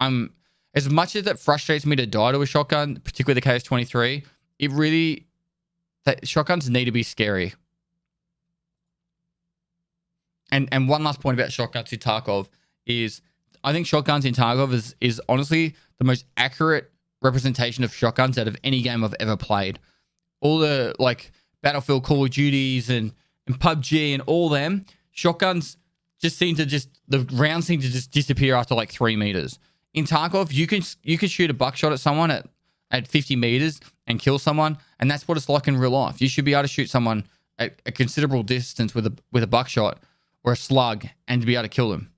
as much as it frustrates me to die to a shotgun, particularly the KS-23, that shotguns need to be scary. And one last point about shotguns in Tarkov is I think shotguns in Tarkov is honestly the most accurate representation of shotguns out of any game I've ever played. All the like Battlefield, Call of Duties, and PUBG and all them shotguns the rounds seem to just disappear after like 3 meters. In Tarkov, you can shoot a buckshot at someone at 50 meters and kill someone, and that's what it's like in real life. You should be able to shoot someone at a considerable distance with a buckshot, or a slug and to be able to kill them.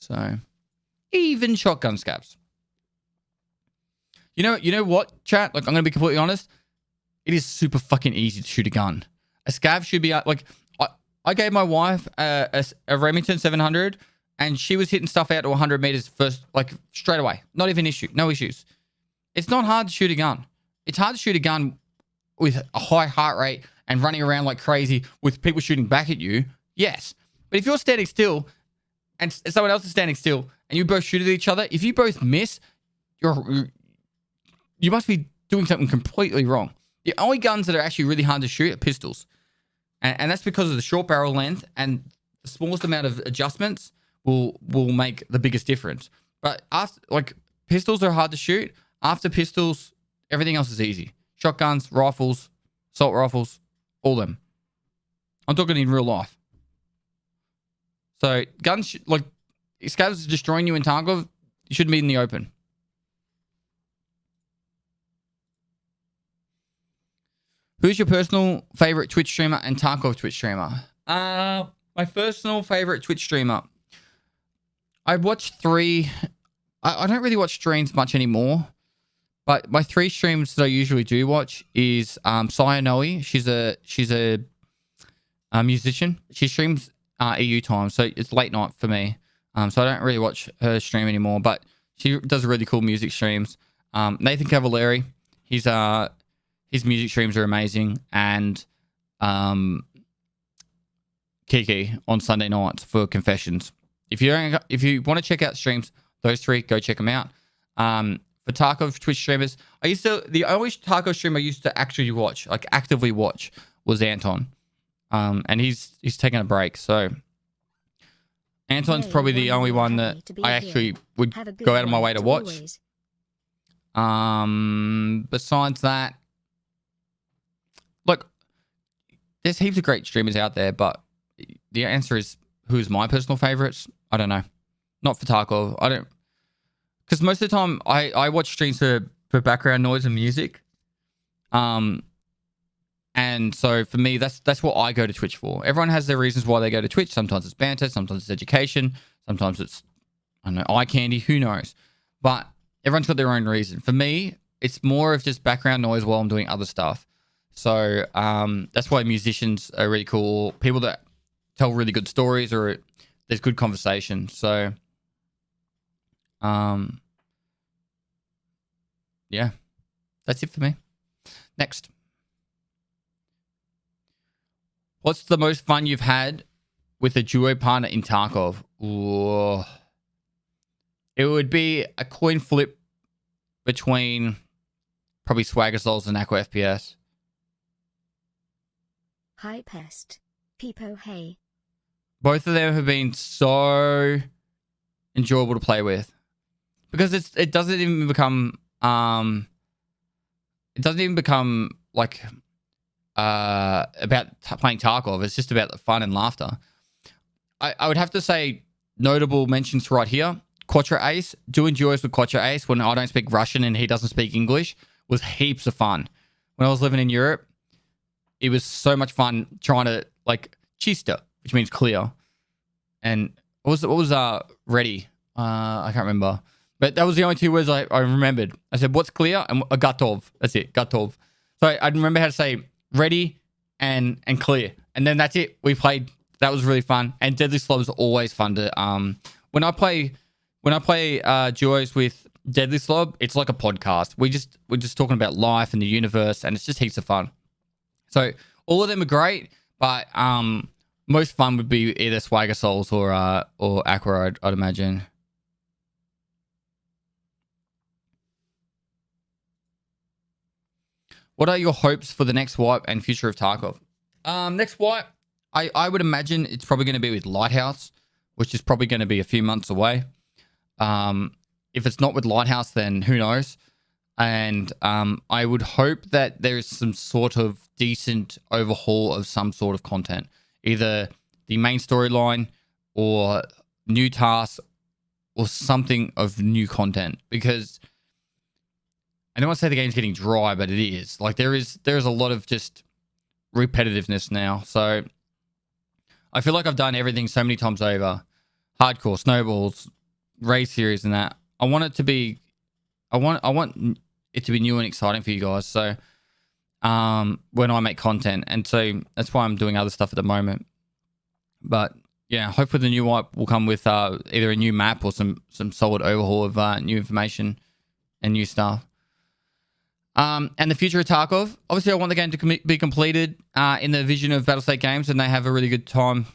So, even shotgun scavs. You know what, chat? Like, I'm going to be completely honest. It is super fucking easy to shoot a gun. A scav should be like, I gave my wife a Remington 700 and she was hitting stuff out to 100 meters first, like straight away. Not even issue, no issues. It's not hard to shoot a gun. It's hard to shoot a gun with a high heart rate and running around like crazy with people shooting back at you. Yes. But if you're standing still and someone else is standing still and you both shoot at each other, if you both miss, you must be doing something completely wrong. The only guns that are actually really hard to shoot are pistols. And that's because of the short barrel length, and the smallest amount of adjustments will make the biggest difference. But after, like, pistols are hard to shoot. After pistols, everything else is easy. Shotguns, rifles, assault rifles, all them. I'm talking in real life. So guns, like, scavs destroying you in Tarkov, you shouldn't be in the open. Who's your personal favorite Twitch streamer and Tarkov Twitch streamer? My personal favorite Twitch streamer. I watch 3. I don't really watch streams much anymore, but my 3 streams that I usually do watch is Sayanoe. She's a musician. She streams EU time, so it's late night for me. So I don't really watch her stream anymore, but she does really cool music streams. Nathan Cavallari, his music streams are amazing, and Kiki on Sunday nights for confessions. If you want to check out streams, those 3, go check them out. For Tarkov Twitch streamers, the only Tarkov streamer I used to actually watch, like actively watch, was Anton. And he's taking a break, so Anton's probably the only one that I actually would go out of my way to watch. Besides that, look, there's heaps of great streamers out there, but the answer is, who's my personal favorites? I don't know. Not for Tarkov. I don't, because most of the time I watch streams for background noise and music. And so for me, that's what I go to Twitch for. Everyone has their reasons why they go to Twitch. Sometimes it's banter, sometimes it's education, sometimes it's, I don't know, eye candy, who knows. But everyone's got their own reason. For me, it's more of just background noise while I'm doing other stuff. So that's why musicians are really cool. People that tell really good stories, or there's good conversation. So yeah, that's it for me. Next. What's the most fun you've had with a duo partner in Tarkov? Ooh. It would be a coin flip between probably Swagger Souls and Aqua FPS. Hi Pest. Peepo hey. Both of them have been so enjoyable to play with, because it doesn't even become like about playing Tarkov. It's just about the fun and laughter. I would have to say notable mentions right here. Quattro Ace, doing duos with Quattro Ace when I don't speak Russian and he doesn't speak English was heaps of fun. When I was living in Europe, it was so much fun trying to, like, chista, which means clear. And what was ready? I can't remember. But that was the only 2 words I remembered. I said, what's clear? And Gatov. That's it, Gatov. So I remember how to say ready and clear. And then that's it. We played. That was really fun. And Deadly Slob is always fun to when I play duos with Deadly Slob, it's like a podcast. We're just talking about life and the universe, and it's just heaps of fun. So all of them are great, but most fun would be either Swagger Souls or Aqua, I'd imagine. What are your hopes for the next wipe and future of Tarkov? Next wipe, I would imagine it's probably going to be with Lighthouse, which is probably going to be a few months away. If it's not with Lighthouse, then who knows? And I would hope that there is some sort of decent overhaul of some sort of content. Either the main storyline or new tasks or something of new content. Because I don't want to say the game's getting dry, but it is. Like, there is a lot of just repetitiveness now. So I feel like I've done everything so many times over. Hardcore, snowballs, race series, and that. I want it to be. I want it to be new and exciting for you guys. So, when I make content, and so that's why I'm doing other stuff at the moment. But yeah, hopefully the new wipe will come with either a new map or some solid overhaul of new information and new stuff. And the future of Tarkov. Obviously, I want the game to be completed in the vision of Battlestate Games, and they have a really good time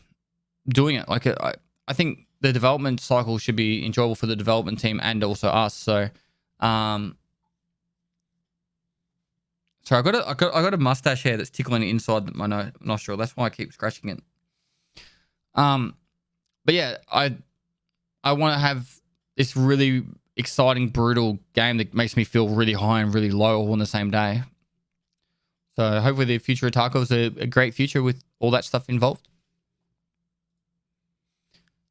doing it. Like, I think the development cycle should be enjoyable for the development team and also us. So, sorry, I got a mustache hair that's tickling inside my nostril. That's why I keep scratching it. But yeah, I want to have this really exciting, brutal game that makes me feel really high and really low all on the same day. So hopefully the future of Tarkov is a great future with all that stuff involved.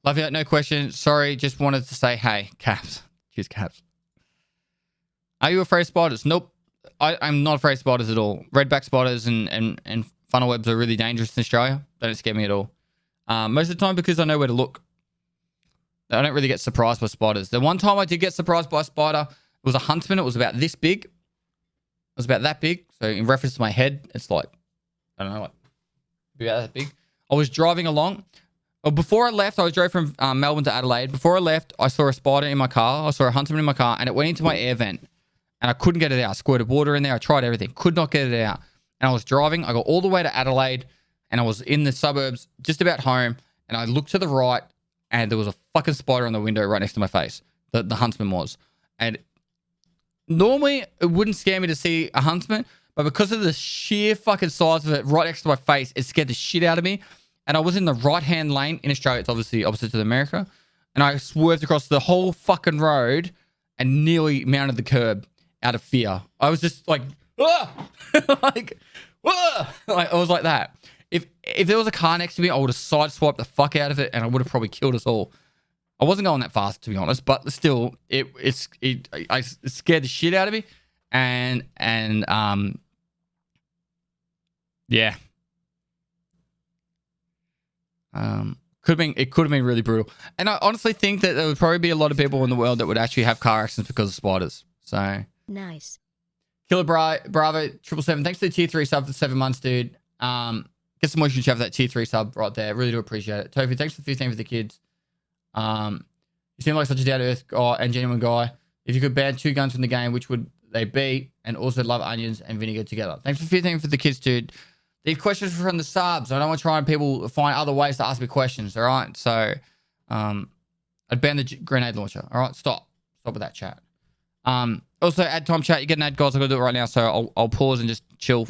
Love you, no question. Sorry, just wanted to say hey, Caps. Cheers, Caps. Are you afraid of spiders? Nope. I'm not afraid of spiders at all. Redback spiders and funnel webs are really dangerous in Australia. They don't scare me at all. Most of the time because I know where to look. I don't really get surprised by spiders. The one time I did get surprised by a spider, it was a huntsman. It was about this big. It was about that big. So in reference to my head, it's like, I don't know, like about that big. I was driving along. Before I left, I drove from Melbourne to Adelaide. Before I left, I saw a spider in my car. I saw a huntsman in my car, and it went into my air vent. And I couldn't get it out. I squirted water in there. I tried everything. Could not get it out. And I was driving. I got all the way to Adelaide, and I was in the suburbs, just about home. And I looked to the right, and there was a fucking spider on the window right next to my face. The huntsman was. And normally, it wouldn't scare me to see a huntsman, but because of the sheer fucking size of it right next to my face, it scared the shit out of me. And I was in the right-hand lane. In Australia, it's obviously opposite to America. And I swerved across the whole fucking road and nearly mounted the curb out of fear. I was just like, ah! like, ah! Like, I was like that. If there was a car next to me, I would have sideswiped the fuck out of it, and I would have probably killed us all. I wasn't going that fast, to be honest, but still, it scared the shit out of me, and yeah, it could have been really brutal. And I honestly think that there would probably be a lot of people in the world that would actually have car accidents because of spiders. So nice. Killer Bravo 777. Thanks for the tier 3 sub for 7 months, dude. Get some more YouTube for that tier 3 sub right there. Really do appreciate it. Tofi, thanks for 15 for the kids. You seem like such a down-to-earth guy and genuine guy. If you could ban 2 guns from the game, which would they be? And also love onions and vinegar together. Thanks for 15 for the kids, dude. These questions are from the subs. I don't want to try and people find other ways to ask me questions, all right? So, I'd ban the grenade launcher, all right? Stop with that chat. Also, ad time chat. You get an ad, guys. I'm going to do it right now, so I'll pause and just chill.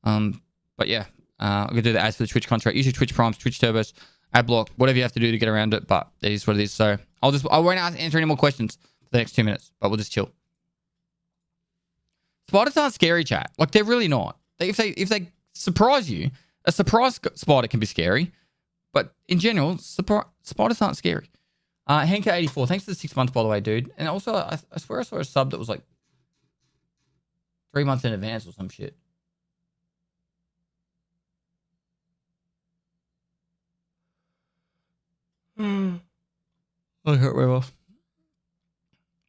But yeah. I'm going to do the ads for the Twitch contract. Use your Twitch Primes, Twitch Turbos, ad block, whatever you have to do to get around it. But it is what it is. So I won't answer any more questions for the next 2 minutes, but we'll just chill. Spiders aren't scary, chat. Like, they're really not. If they surprise you, a surprise spider can be scary. But in general, spiders aren't scary. Henka84, thanks for the 6 months, by the way, dude. And also, I swear I saw a sub that was like 3 months in advance or some shit. I hurt way off.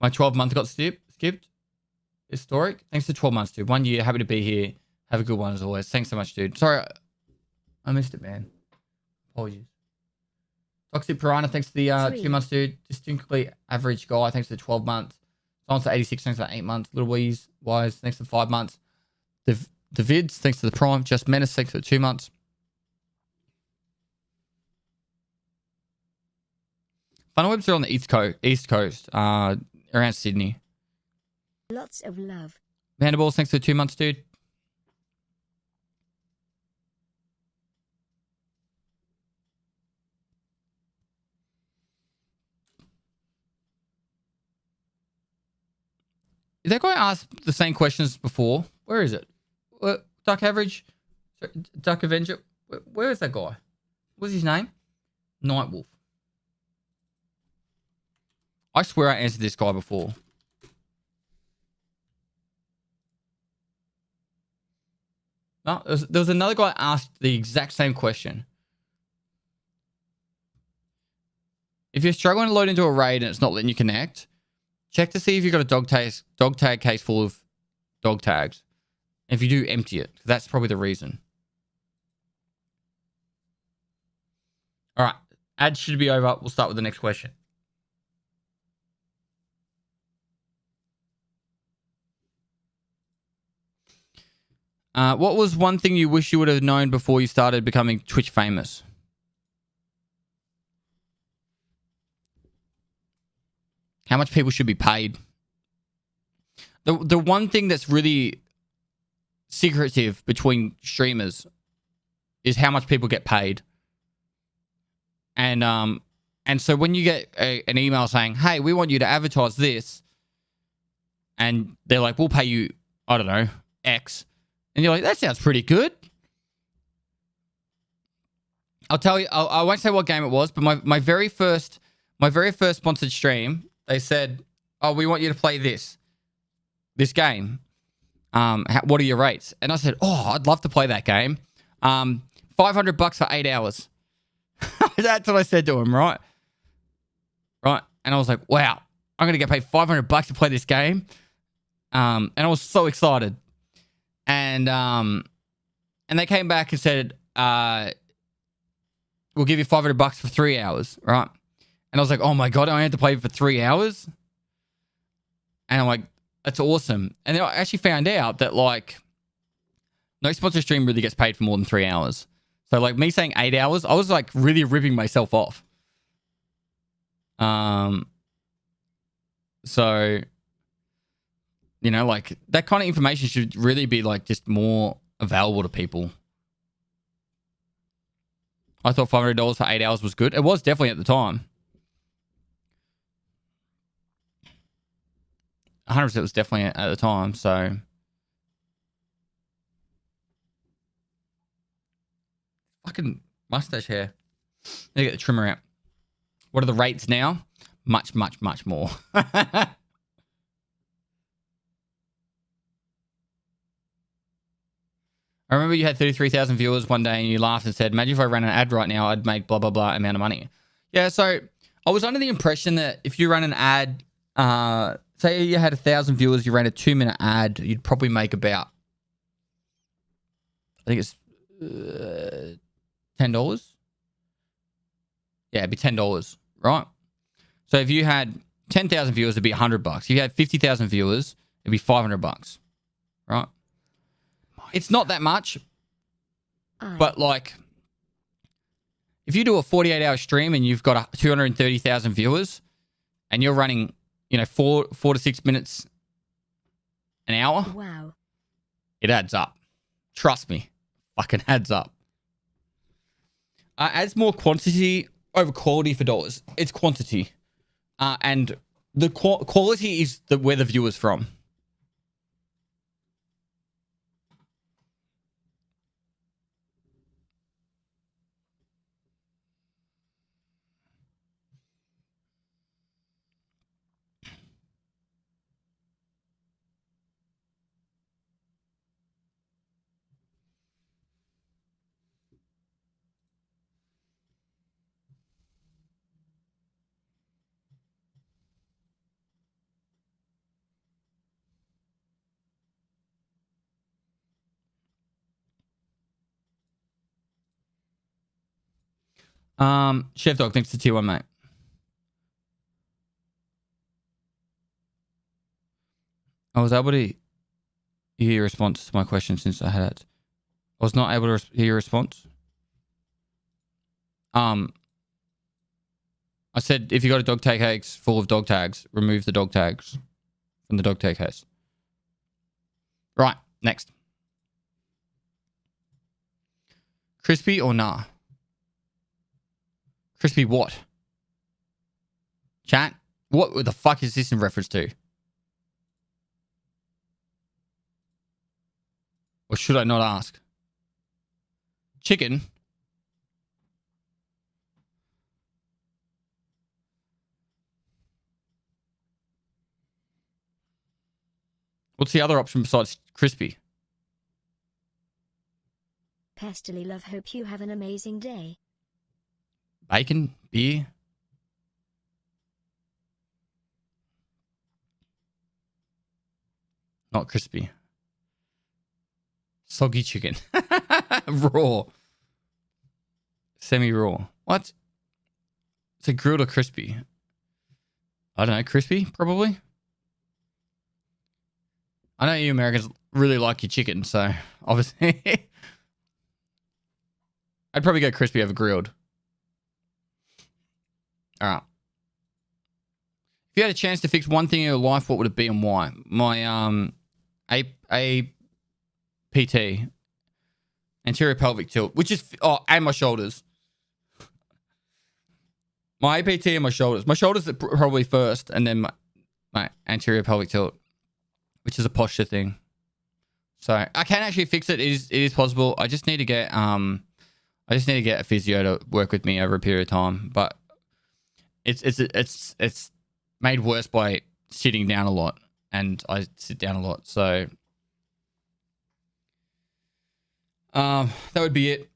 My 12 months got skipped. Historic. Thanks for 12 months, dude. 1 year. Happy to be here. Have a good one as always. Thanks so much, dude. Sorry, I missed it, man. Apologies. Toxic Piranha, thanks for the 2 months, dude. Distinctly average guy, thanks for the 12 months. Silence for 86, thanks for 8 months. Little Wise, thanks for 5 months. The Vids, thanks for the Prime. Just Menace, thanks for 2 months. Funnelwebs are on the East Coast, around Sydney. Lots of love. Vanderballs, thanks for 2 months, dude. That guy asked the same questions before. Where is it? Duck Average? Duck Avenger? Where is that guy? What's his name? Nightwolf. I swear I answered this guy before. No, there was another guy asked the exact same question. if you're struggling to load into a raid and it's not letting you connect, check to see if you've got a dog tag case full of dog tags. If you do, empty it. That's probably the reason. All right. Ads should be over. We'll start with the next question. What was one thing you wish you would have known before you started becoming Twitch famous? How much people should be paid? The one thing that's really secretive between streamers is how much people get paid. And so when you get an email saying, "Hey, we want you to advertise this," and they're like, "We'll pay you, I don't know, X," and you're like, "That sounds pretty good." I'll tell you, I won't say what game it was, but my very first sponsored stream, they said, "Oh, we want you to play this game. What are your rates?" And I said, "Oh, I'd love to play that game. $500 for 8 hours." That's what I said to him, right? Right. And I was like, wow, I'm going to get paid $500 to play this game. And I was so excited. And they came back and said, we'll give you $500 for 3 hours, right? And I was like, oh my God, I had to play for 3 hours? And I'm like, that's awesome. And then I actually found out that, like, no sponsor stream really gets paid for more than 3 hours. So, like, me saying 8 hours, I was, like, really ripping myself off. So, you know, like, that kind of information should really be, like, just more available to people. I thought $500 for 8 hours was good. It was definitely at the time. 100% was definitely at the time, so... Fucking mustache hair. Let me get the trimmer out. What are the rates now? Much, much, much more. I remember you had 33,000 viewers one day and you laughed and said, imagine if I ran an ad right now, I'd make blah, blah, blah amount of money. Yeah, so I was under the impression that if you ran an ad, say you had 1,000 viewers, you ran a 2-minute ad, you'd probably make about, I think it's $10. Yeah, it'd be $10, right? So if you had 10,000 viewers, it'd be $100. If you had 50,000 viewers, it'd be $500, right? It's not that much, but like, if you do a 48-hour stream and you've got 230,000 viewers, and you're running, you know, 4 to 6 minutes an hour, wow, it adds up. Trust me, fucking adds up. Adds more quantity over quality for dollars. It's quantity, and the quality is where the viewer's from. Chef Dog, thanks to tier 1, mate. I was able to hear your response to my question since I had it. I was not able to hear your response. I said if you got a dog tag case full of dog tags, remove the dog tags from the dog tag case. Right, next. Crispy or nah? Crispy what? Chat? What the fuck is this in reference to? Or should I not ask? Chicken? What's the other option besides crispy? Pestily love, hope you have an amazing day. Bacon? Beer? Not crispy. Soggy chicken. Raw. Semi-raw. What? Is it grilled or crispy? I don't know. Crispy, probably. I know you Americans really like your chicken, so obviously I'd probably go crispy over grilled. All right. If you had a chance to fix one thing in your life, what would it be and why? My APT, anterior pelvic tilt, which is and my shoulders. My APT and my shoulders. My shoulders are probably first, and then my anterior pelvic tilt, which is a posture thing. So I can actually fix it. It is possible. I just need to get a physio to work with me over a period of time. But it's made worse by sitting down a lot, and I sit down a lot. So that would be it.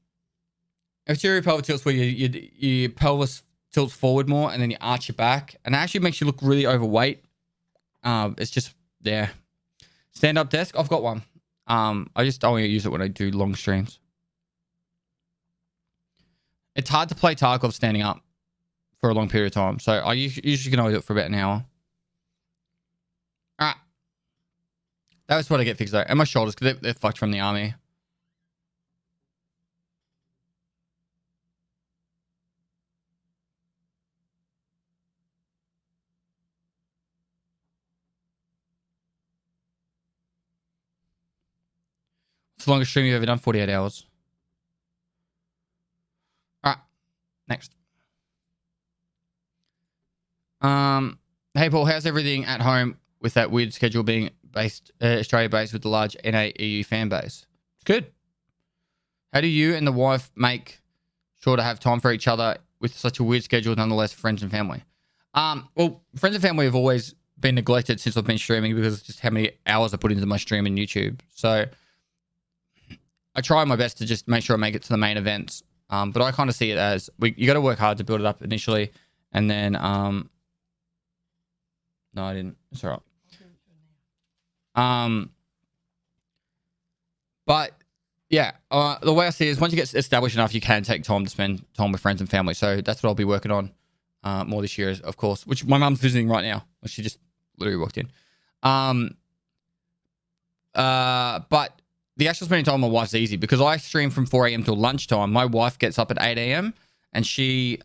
Anterior pelvic tilt's where your pelvis tilts forward more, and then you arch your back, and it actually makes you look really overweight. It's just stand up desk. I've got one. I just only use it when I do long streams. It's hard to play Tarkov standing up for a long period of time, so I usually can only do it for about an hour. All right, that was what I get fixed though, and my shoulders because they're fucked from the army. It's the longest stream you've ever done, 48 hours. All right, next. Hey Paul, how's everything at home with that weird schedule being based Australia based with the large NA-EU fan base? It's good. How do you and the wife make sure to have time for each other with such a weird schedule, nonetheless, friends and family? Well, friends and family have always been neglected since I've been streaming because of just how many hours I put into my stream and YouTube. So I try my best to just make sure I make it to the main events. But I kind of see it as you got to work hard to build it up initially, and then no, I didn't. It's all right. But yeah, the way I see it is once you get established enough, you can take time to spend time with friends and family. So that's what I'll be working on more this year, of course. Which my mum's visiting right now. She just literally walked in. But the actual spending time with my wife's easy because I stream from 4 a.m. till lunchtime. My wife gets up at 8 a.m. and she'll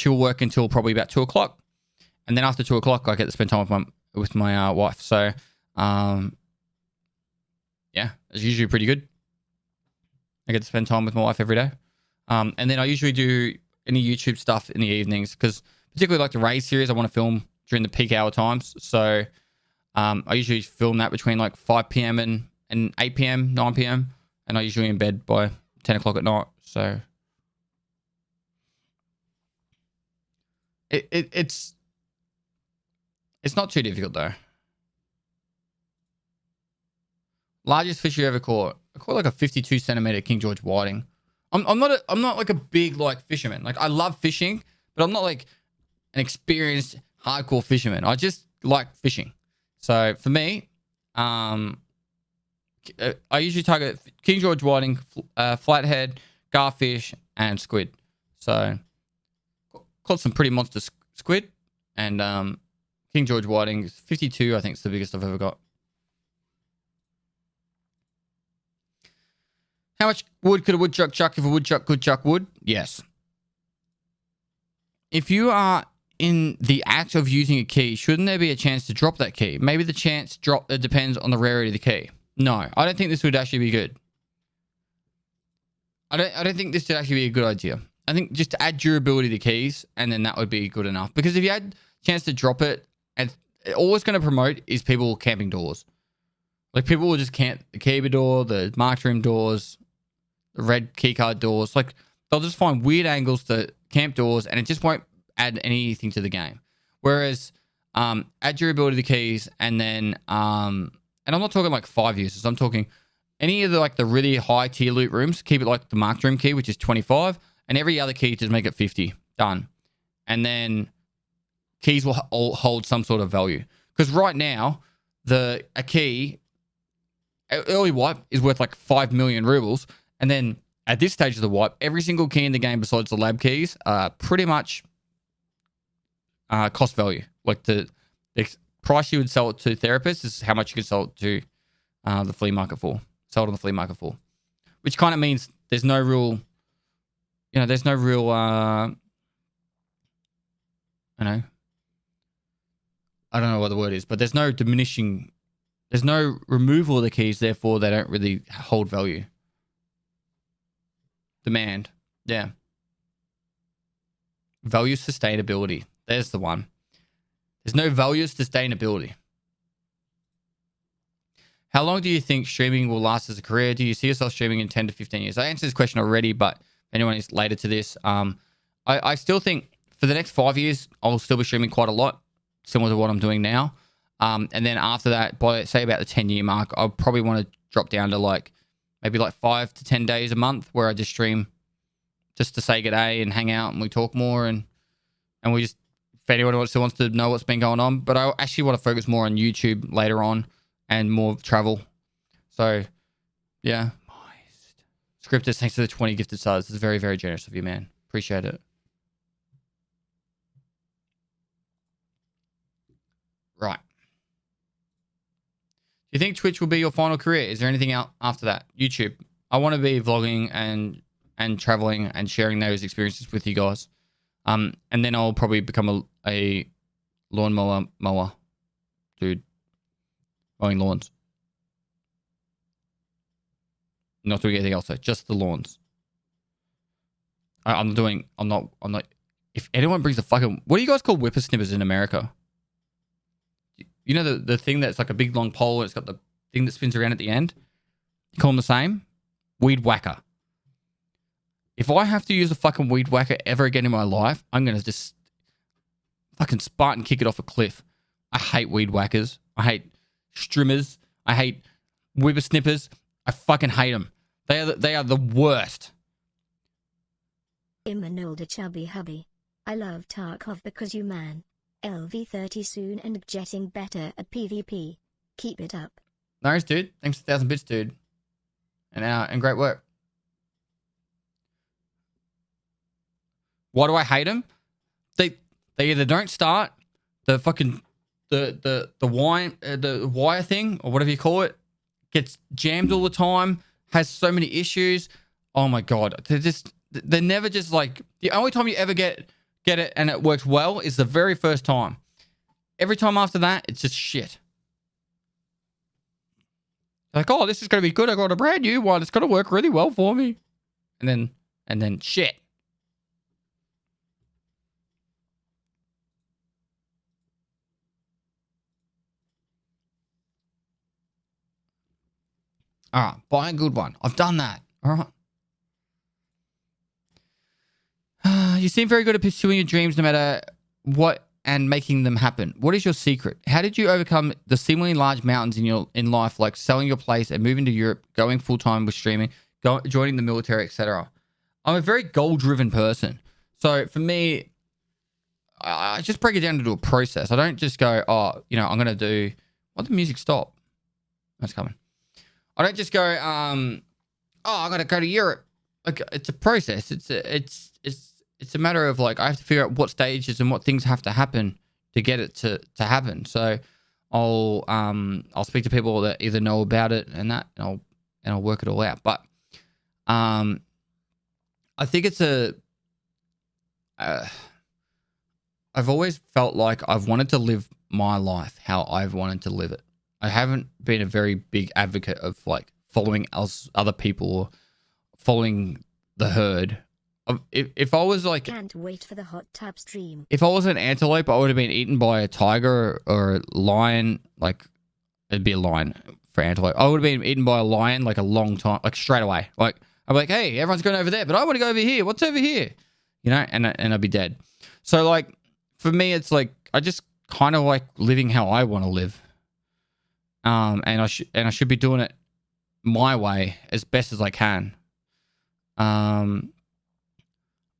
work until probably about 2 o'clock. And then after 2 o'clock, I get to spend time with my wife. So, yeah, it's usually pretty good. I get to spend time with my wife every day. And then I usually do any YouTube stuff in the evenings because particularly like the raid series, I want to film during the peak hour times. So I usually film that between like 5 p.m. and 8 p.m., 9 p.m. And I usually in bed by 10 o'clock at night. So it's not too difficult though. Largest fish you ever caught? I caught like a 52 centimeter King George whiting. I'm not like a big like fisherman. Like I love fishing, but I'm not like an experienced hardcore fisherman. I just like fishing. So for me, I usually target King George whiting, flathead, garfish, and squid. So caught some pretty monster squid, and King George whiting 52. I think is the biggest I've ever got. How much wood could a woodchuck chuck if a woodchuck could chuck wood? Yes. If you are in the act of using a key, shouldn't there be a chance to drop that key? Maybe the chance drop depends on the rarity of the key. No, I don't think this would actually be good. I don't think this would actually be a good idea. I think just to add durability to the keys, and then that would be good enough. Because if you had a chance to drop it, and all it's going to promote is people camping doors. Like people will just camp the keyboard door, the marked room doors, the red keycard doors. Like they'll just find weird angles to camp doors, and it just won't add anything to the game. Whereas add durability to the keys, and then and I'm not talking like 5 users. I'm talking any of the really high tier loot rooms. Keep it like the marked room key, which is 25, and every other key just make it 50. Done. And then keys will all hold some sort of value. Because right now, a key early wipe is worth like 5 million rubles. And then at this stage of the wipe, every single key in the game besides the lab keys are pretty much cost value. Like the price you would sell it to therapists is how much you could sell it to the flea market for. Sell it on the flea market for. Which kind of means there's no real, there's no real, I don't know what the word is, but there's no diminishing, there's no removal of the keys, therefore they don't really hold value. Demand. Yeah. Value sustainability. There's the one. There's no value sustainability. How long do you think streaming will last as a career? Do you see yourself streaming in 10 to 15 years? I answered this question already, but if anyone is later to this, I still think for the next 5 years, I'll still be streaming quite a lot, similar to what I'm doing now. And then after that, by say about the 10-year mark, I'll probably want to drop down to maybe 5 to 10 days a month where I just stream just to say g'day and hang out and we talk more and we just, if anyone still wants to know what's been going on. But I actually want to focus more on YouTube later on and more travel. So, yeah. Scriptus, thanks for the 20 gifted subs. It's very, very generous of you, man. Appreciate it. Right. Do you think Twitch will be your final career? Is there anything out after that? YouTube. I want to be vlogging and traveling and sharing those experiences with you guys. And then I'll probably become a lawnmower mower dude. Mowing lawns. Not doing anything else though. Just the lawns. I'm not. If anyone brings a fucking, what do you guys call whippersnippers in America? You know the thing that's like a big long pole and it's got the thing that spins around at the end? You call them the same? Weed whacker. If I have to use a fucking weed whacker ever again in my life, I'm going to just fucking Spartan kick it off a cliff. I hate weed whackers. I hate strimmers. I hate whippersnippers. I fucking hate them. They are the worst. Immanuel the chubby hubby. I love Tarkov because you man. LV30 soon and getting better at PvP. Keep it up. Nice, dude. Thanks 1,000 bits, dude. And great work. Why do I hate them? They either don't start, the fucking the wire thing or whatever you call it gets jammed all the time, has so many issues. Oh my god, they're never just like, the only time you ever get it and it works well is the very first time. Every time after that, it's just shit. Like, oh, this is gonna be good. I got a brand new one. It's gonna work really well for me. And then shit. All right, buy a good one. I've done that. All right. You seem very good at pursuing your dreams no matter what and making them happen. What is your secret? How did you overcome the seemingly large mountains in life, like selling your place and moving to Europe, going full-time with streaming, joining the military, etc.? I'm a very goal-driven person. So for me, I just break it down into a process. I don't just go, I'm going to do... Why did the music stop? That's coming. I don't just go, I'm going to go to Europe. Like, it's a process. It's a matter of like, I have to figure out what stages and what things have to happen to get it to happen. So I'll speak to people that either know about it and I'll work it all out. But I think it's I've always felt like I've wanted to live my life how I've wanted to live it. I haven't been a very big advocate of like following other people or following the herd. If I was like, can't wait for the hot tub stream. If I was an antelope, I would have been eaten by a tiger or a lion. Like, it'd be a lion for antelope. I would have been eaten by a lion like a long time, like straight away. Like, I'm like, hey, everyone's going over there, but I want to go over here. What's over here? And I'd be dead. So like, for me, it's like I just kind of like living how I want to live. And I should be doing it my way as best as I can.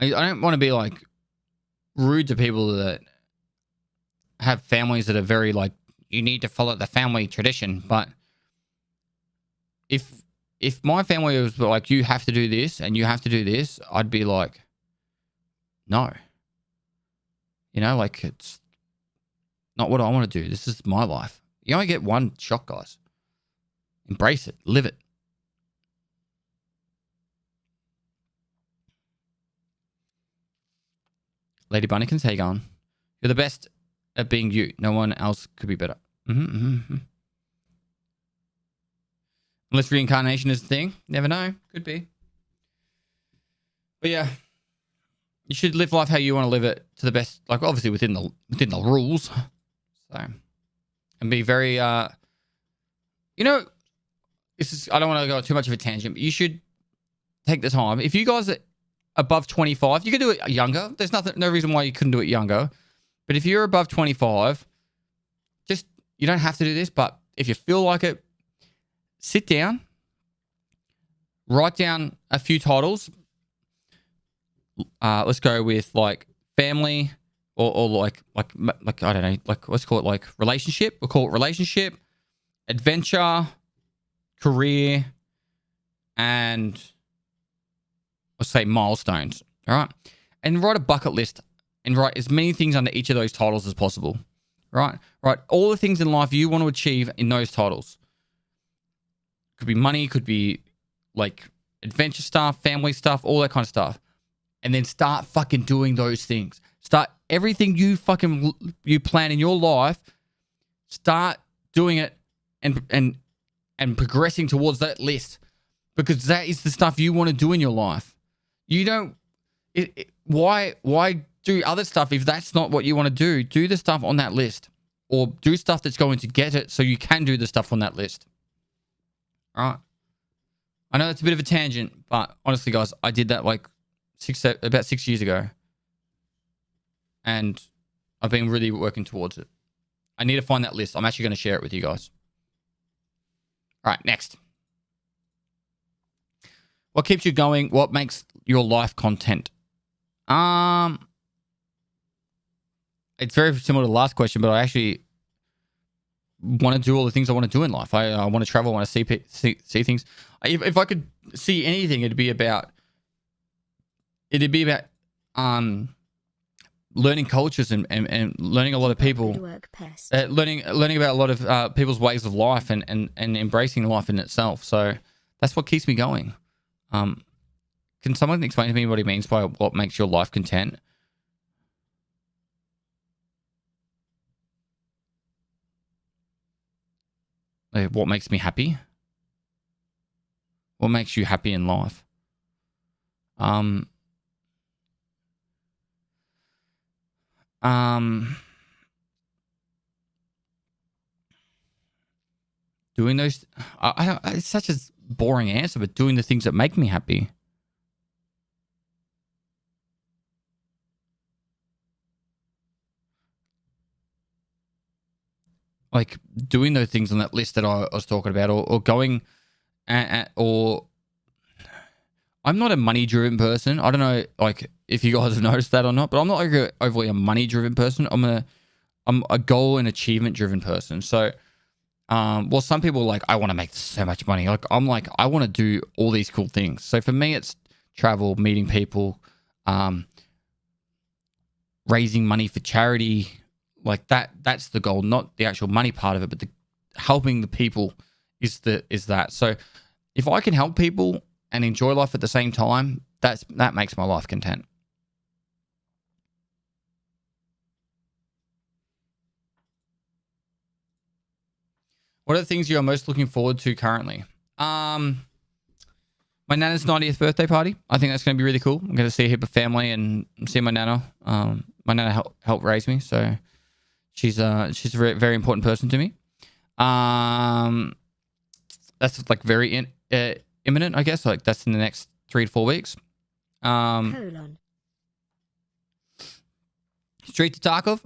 I don't want to be like rude to people that have families that are very like, you need to follow the family tradition, but if my family was like, you have to do this and you have to do this, I'd be like, no. You know, like, it's not what I want to do. This is my life. You only get one shot, guys. Embrace it. Live it. Lady Bunnykins, how you going? You're the best at being you. No one else could be better. Unless reincarnation is the thing. Never know. Could be. But yeah, you should live life how you want to live it to the best, like obviously within the rules. So, and be very, you know, this is, I don't want to go too much of a tangent, but you should take the time. If you guys are above 25, you can do it younger. There's no reason why you couldn't do it younger. But if you're above 25, just, you don't have to do this, but if you feel like it, sit down, write down a few titles. Let's go with like family or like I don't know, like let's call it like relationship. We'll call it relationship, adventure, career, and let's say milestones. All right. And write a bucket list and write as many things under each of those titles as possible. Right? Write all the things in life you want to achieve in those titles. Could be money, could be like adventure stuff, family stuff, all that kind of stuff. And then start fucking doing those things. Start everything you plan in your life. Start doing it and progressing towards that list, because that is the stuff you want to do in your life. You don't. Why do other stuff if that's not what you want to do? Do the stuff on that list, or do stuff that's going to get it so you can do the stuff on that list. All right. I know it's a bit of a tangent, but honestly, guys, I did that like about 6 years ago, and I've been really working towards it. I need to find that list. I'm actually going to share it with you guys. All right, next. What keeps you going? What makes your life content? It's very similar to the last question, but I actually want to do all the things I want to do in life. I want to travel. I want to see things. If I could see anything, it'd be about learning cultures and learning a lot of people, learning about a lot of people's ways of life and embracing life in itself. So that's what keeps me going. Can someone explain to me what he means by what makes your life content? Like, what makes me happy? What makes you happy in life? Doing those, I don't, it's such a boring answer, but doing the things that make me happy. Like doing those things on that list that I was talking about, or going, or I'm not a money-driven person. I don't know, like if you guys have noticed that or not, but I'm not like overly a money-driven person. I'm a goal and achievement-driven person. So, well, some people are like, I want to make so much money. Like I'm like, I want to do all these cool things. So for me, it's travel, meeting people, raising money for charity. Like that's the goal, not the actual money part of it, but the helping the people is that. So if I can help people and enjoy life at the same time, that makes my life content. What are the things you're most looking forward to currently? My Nana's 90th birthday party. I think that's going to be really cool. I'm going to see a heap of family and see my Nana. My Nana helped raise me, so she's a very, very important person to me. That's like very imminent, I guess. Like that's in the next 3 to 4 weeks. Street to Tarkov,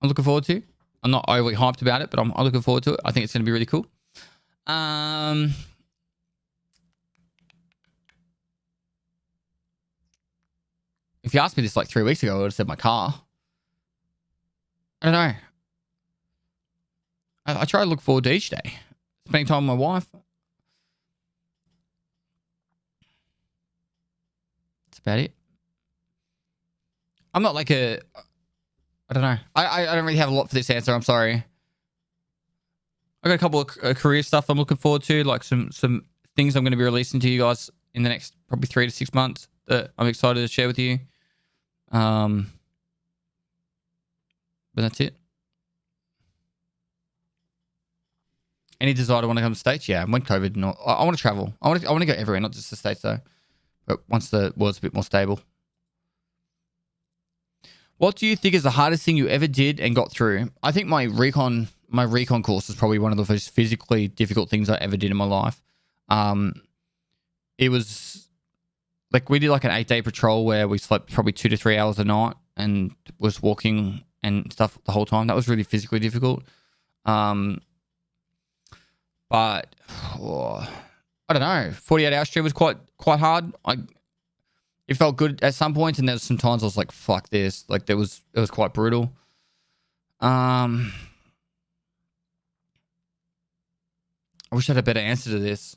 I'm looking forward to. I'm not overly hyped about it, but I'm looking forward to it. I think it's going to be really cool. If you asked me this like 3 weeks ago, I would have said my car. I don't know. I try to look forward to each day. Spending time with my wife. about it. I'm not like I don't know. I don't really have a lot for this answer. I'm sorry. I got a couple of career stuff I'm looking forward to, like some things I'm going to be releasing to you guys in the next probably 3 to 6 months that I'm excited to share with you. But that's it. Any desire to want to come to the States? Yeah, when COVID, I want to travel. I want to go everywhere, not just the States though. But once the world's a bit more stable. What do you think is the hardest thing you ever did and got through? I think my recon course is probably one of the most physically difficult things I ever did in my life. It was like we did like an 8-day patrol where we slept probably 2 to 3 hours a night and was walking and stuff the whole time. That was really physically difficult. But I don't know. 48-hour stream was quite hard. It felt good at some points, and there was some times I was like, "Fuck this!" Like it was quite brutal. I wish I had a better answer to this.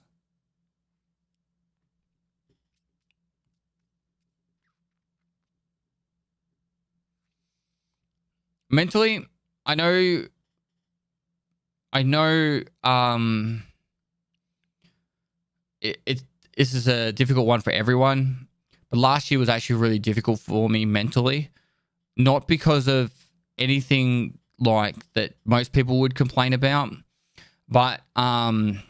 Mentally, I know. This is a difficult one for everyone, but last year was actually really difficult for me mentally, not because of anything like that most people would complain about, but I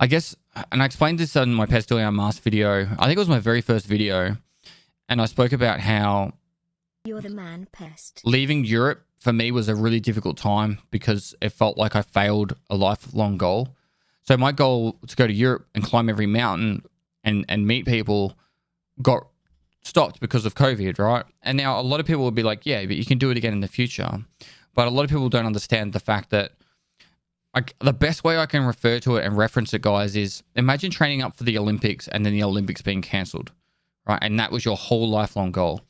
guess, and I explained this on my Pestillion Mask video. I think it was my very first video, and I spoke about how you're the man pest. Leaving Europe for me was a really difficult time because it felt like I failed a lifelong goal. So my goal to go to Europe and climb every mountain and meet people got stopped because of COVID, right? And now a lot of people will be like, yeah, but you can do it again in the future. But a lot of people don't understand the fact that the best way I can refer to it and reference it, guys, is imagine training up for the Olympics and then the Olympics being cancelled, right? And that was your whole lifelong goal.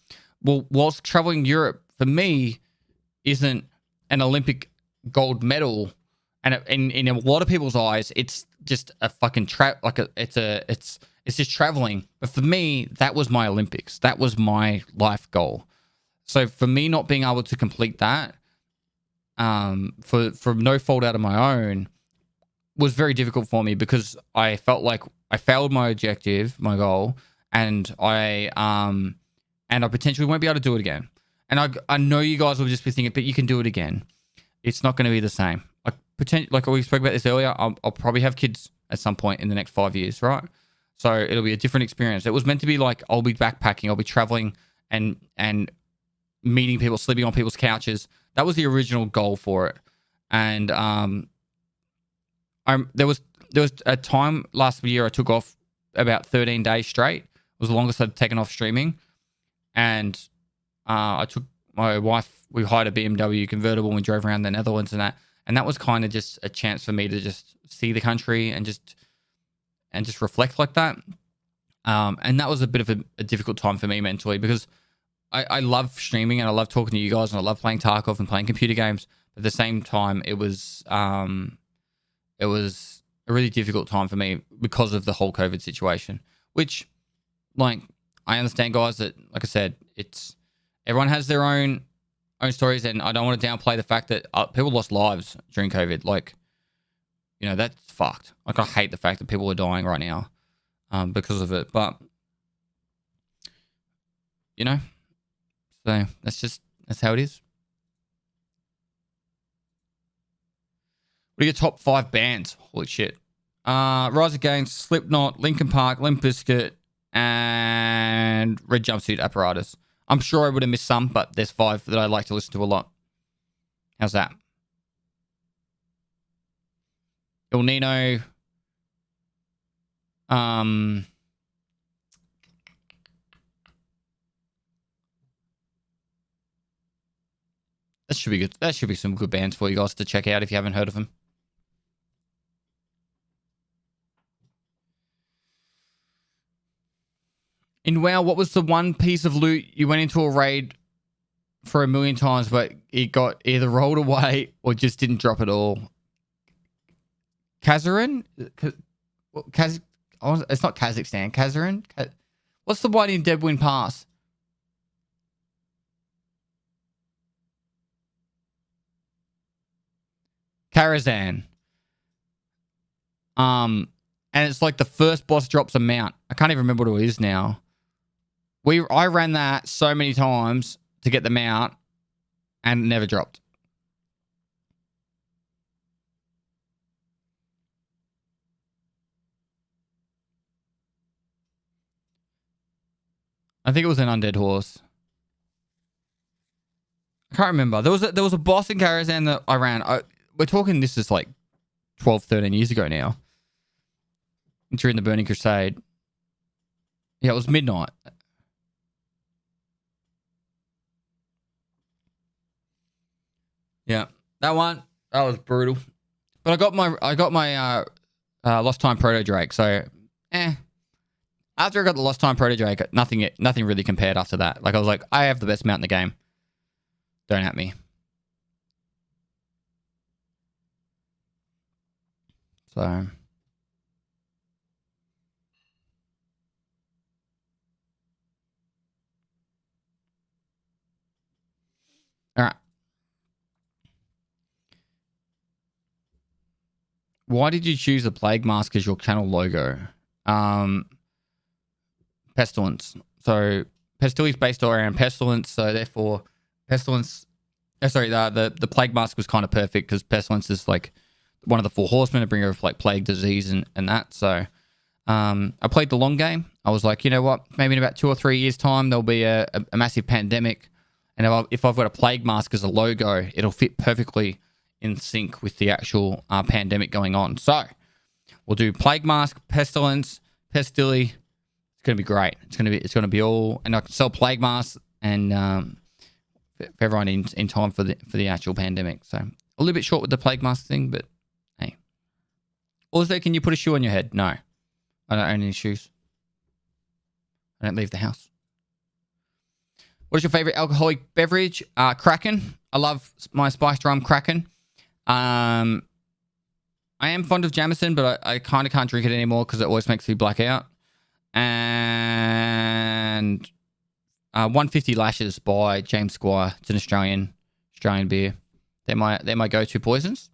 Well, whilst traveling Europe, for me, isn't an Olympic gold medal. And in a lot of people's eyes, it's just a fucking it's just traveling. But for me, that was my Olympics. That was my life goal. So for me not being able to complete that, for no fault out of my own, was very difficult for me because I felt like I failed my objective, my goal, and I potentially won't be able to do it again. And I know you guys will just be thinking, but you can do it again. It's not going to be the same. Like we spoke about this earlier, I'll probably have kids at some point in the next 5 years, right? So it'll be a different experience. It was meant to be like, I'll be backpacking, I'll be traveling and meeting people, sleeping on people's couches. That was the original goal for it. And there was a time last year I took off about 13 days straight. It was the longest I'd taken off streaming. And I took my wife, we hired a BMW convertible and we drove around the Netherlands and that. And that was kind of just a chance for me to just see the country and just reflect like that. And that was a bit of a difficult time for me mentally because I love streaming and I love talking to you guys and I love playing Tarkov and playing computer games. But at the same time, it was a really difficult time for me because of the whole COVID situation, which, like, I understand, guys, that, like I said, everyone has their own stories, and I don't want to downplay the fact that people lost lives during COVID. Like, you know, that's fucked. Like, I hate the fact that people are dying right now because of it. But, you know, so that's how it is. What are your top 5 bands? Holy shit. Rise Against, Slipknot, Linkin Park, Limp Bizkit, and Red Jumpsuit Apparatus. I'm sure I would have missed some, but there's 5 that I like to listen to a lot. How's that? El Nino. That should be good. That should be some good bands for you guys to check out if you haven't heard of them. In WoW, what was the one piece of loot you went into a raid for 1 million times, but it got either rolled away or just didn't drop at all? Kazarin? It's not Kazakhstan. Kazarin? What's the one in Deadwind Pass? Karazhan. And it's like the first boss drops a mount. I can't even remember what it is now. I ran that so many times to get the mount and it never dropped. I think it was an undead horse. I can't remember. There was a boss in Karazhan that I ran. We're talking this is like 12, 13 years ago now. During the Burning Crusade. Yeah, it was midnight. Yeah, that was brutal. But I got my Lost Time Proto Drake. So, after I got the Lost Time Proto Drake, nothing really compared after that. Like I was like, I have the best mount in the game. Don't at me. So, all right. Why did you choose the Plague Mask as your channel logo? Pestilence. So Pestilence based around Pestilence. So therefore, Pestilence. The Plague Mask was kind of perfect because Pestilence is like one of the 4 horsemen, a bringer of like plague, disease, and that. So I played the long game. I was like, you know what? Maybe in about 2 or 3 years' time, there'll be a massive pandemic, and if I've got a Plague Mask as a logo, it'll fit perfectly in sync with the actual pandemic going on. So we'll do Plague Mask, Pestilence, Pestily. It's gonna be great. It's gonna be all, and I can sell Plague Masks and for everyone in time for the actual pandemic. So a little bit short with the Plague Mask thing, but hey. Also, can you put a shoe on your head? No, I don't own any shoes. I don't leave the house. What is your favorite alcoholic beverage? Kraken. I love my spiced rum Kraken. I am fond of Jameson, but I kind of can't drink it anymore because it always makes me black out. And 150 Lashes by James Squire. It's an Australian beer. They're my go-to poisons.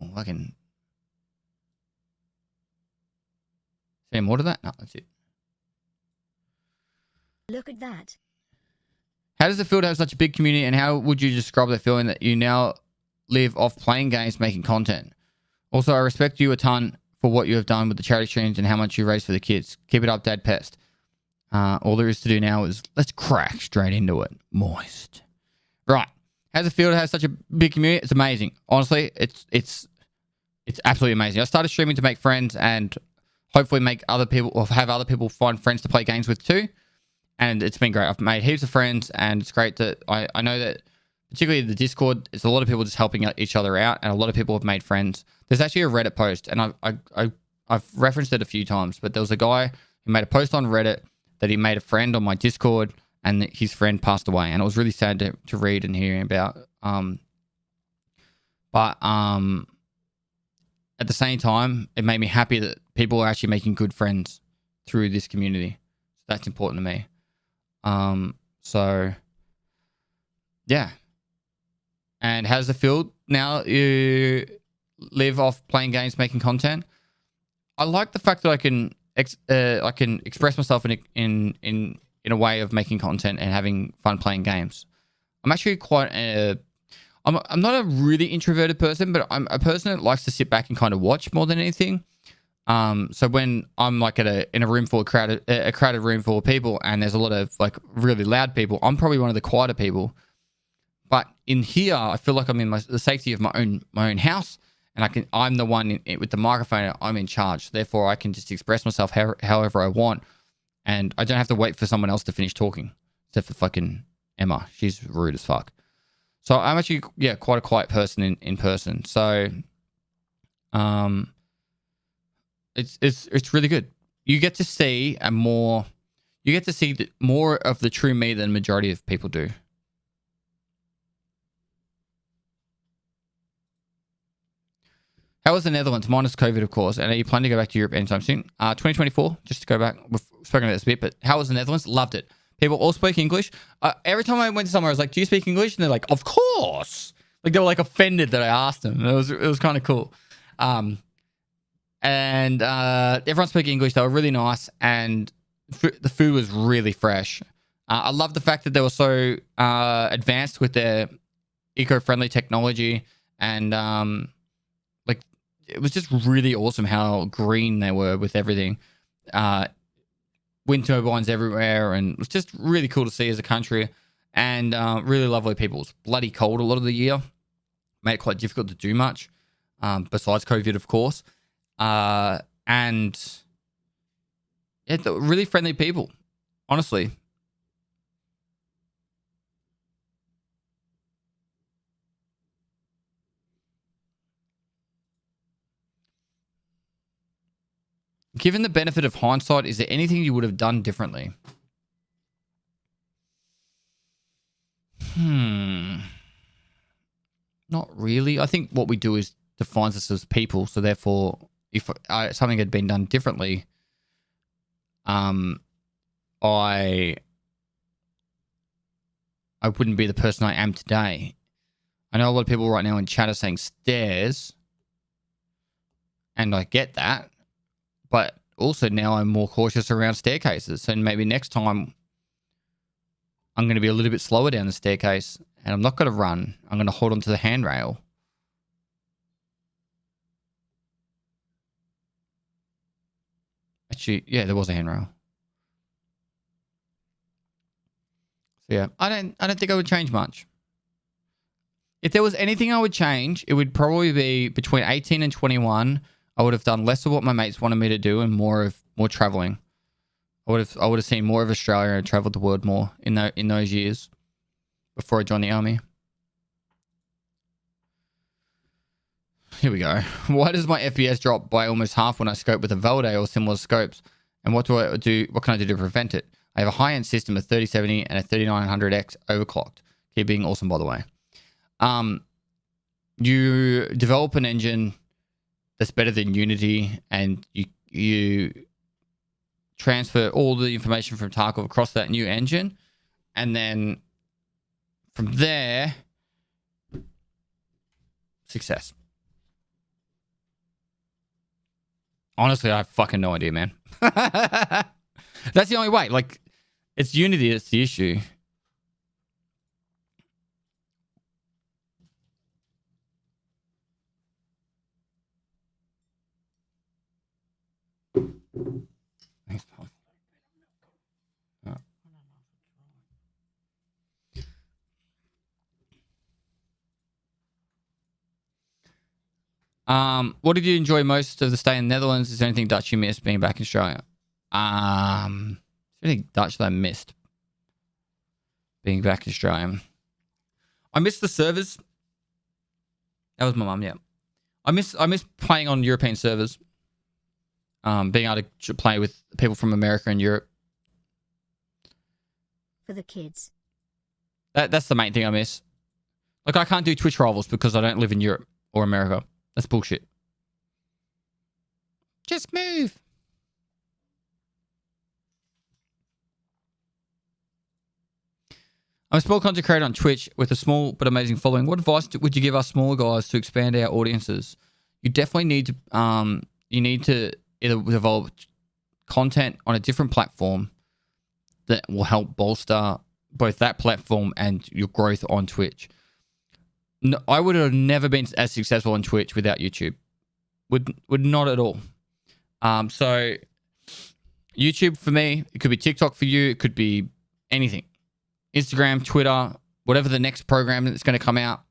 Oh, I can. Any more to that? No, that's it. Look at that. How does it feel to have such a big community, and how would you describe the feeling that you now live off playing games, making content? Also, I respect you a ton for what you have done with the charity streams and how much you raise for the kids. Keep it up, Dad Pest. All there is to do now is let's crack straight into it. Moist. Right. How does it feel to have such a big community? It's amazing. Honestly, it's absolutely amazing. I started streaming to make friends and hopefully make other people, or have other people find friends to play games with too. And it's been great. I've made heaps of friends, and it's great that I know that particularly the Discord, it's a lot of people just helping each other out, and a lot of people have made friends. There's actually a Reddit post, and I've referenced it a few times, but there was a guy who made a post on Reddit that he made a friend on my Discord, and his friend passed away, and it was really sad to read and hear about. But at the same time, it made me happy that people are actually making good friends through this community. So that's important to me. So yeah. And how does it feel now you live off playing games, making content? I like the fact that I can express myself in a way of making content and having fun playing games. I'm actually quite I'm not a really introverted person, but I'm a person that likes to sit back and kind of watch more than anything. So when I'm like in a room full of a crowded room full of people, and there's a lot of like really loud people, I'm probably one of the quieter people. But in here, I feel like I'm in the safety of my own house, and I'm the one with the microphone. I'm in charge, therefore I can just express myself however I want, and I don't have to wait for someone else to finish talking. Except for fucking Emma, she's rude as fuck. So I'm actually quite a quiet person in person. So it's really good. You get to see more of the true me than majority of people do. How was the Netherlands? Minus COVID, of course. And are you planning to go back to Europe anytime soon? 2024, just to go back. We've spoken about this a bit, but how was the Netherlands? Loved it. People all speak English. Every time I went somewhere, I was like, do you speak English? And they're like, of course. Like, they were like offended that I asked them. It was kind of cool. And everyone spoke English. They were really nice. And the food was really fresh. I love the fact that they were so advanced with their eco-friendly technology. And it was just really awesome how green they were with everything. Wind turbines everywhere, and it was just really cool to see as a country. And really lovely people. It was bloody cold a lot of the year. Made it quite difficult to do much, besides COVID, of course. And yeah, they were really friendly people, honestly. Given the benefit of hindsight, is there anything you would have done differently? Not really. I think what we do is defines us as people. So therefore, if something had been done differently, I wouldn't be the person I am today. I know a lot of people right now in chat are saying stairs, and I get that. But also now I'm more cautious around staircases. So maybe next time I'm going to be a little bit slower down the staircase, and I'm not going to run. I'm going to hold onto the handrail. Actually, yeah, there was a handrail. So yeah, I don't think I would change much. If there was anything I would change, it would probably be between 18 and 21. I would have done less of what my mates wanted me to do and more traveling. I would have seen more of Australia and traveled the world more in those years before I joined the army. Here we go. Why does my FPS drop by almost half when I scope with a Valde or similar scopes? And what can I do to prevent it? I have a high-end system, a 3070 and a 3900X overclocked. Keep being awesome, by the way. You develop an engine that's better than Unity, and you transfer all the information from Tarkov across that new engine, and then from there, success. Honestly, I have fucking no idea, man. That's the only way. Like, it's Unity that's the issue. Thanks, Paul. What did you enjoy most of the stay in the Netherlands? Is there anything Dutch you missed being back in Australia? Is there anything Dutch that I missed being back in Australia? I missed the servers. That was my mum, yeah. I miss playing on European servers. Being able to play with people from America and Europe. For the kids. That's the main thing I miss. Like, I can't do Twitch rivals because I don't live in Europe or America. That's bullshit. Just move. I'm a small content creator on Twitch with a small but amazing following. What advice would you give us smaller guys to expand our audiences? You definitely need to either develop content on a different platform that will help bolster both that platform and your growth on Twitch. No, I would have never been as successful on Twitch without YouTube. Would not at all. So YouTube for me, it could be TikTok for you, it could be anything. Instagram, Twitter, whatever the next program that's going to come out.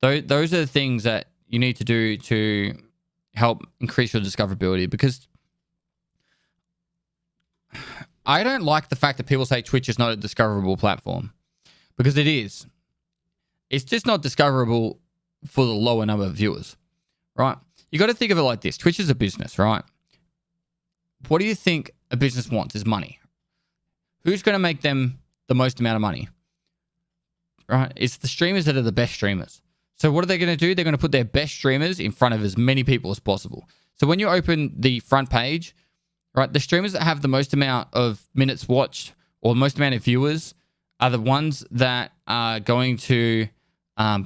Those are the things that you need to do to help increase your discoverability, because I don't like the fact that people say Twitch is not a discoverable platform, because it is. It's just not discoverable for the lower number of viewers, right? You got to think of it like this. Twitch is a business, right? What do you think a business wants is money. Who's going to make them the most amount of money, right? It's the streamers that are the best streamers. So what are they going to do? They're going to put their best streamers in front of as many people as possible. So when you open the front page, right, the streamers that have the most amount of minutes watched or the most amount of viewers are the ones that are going to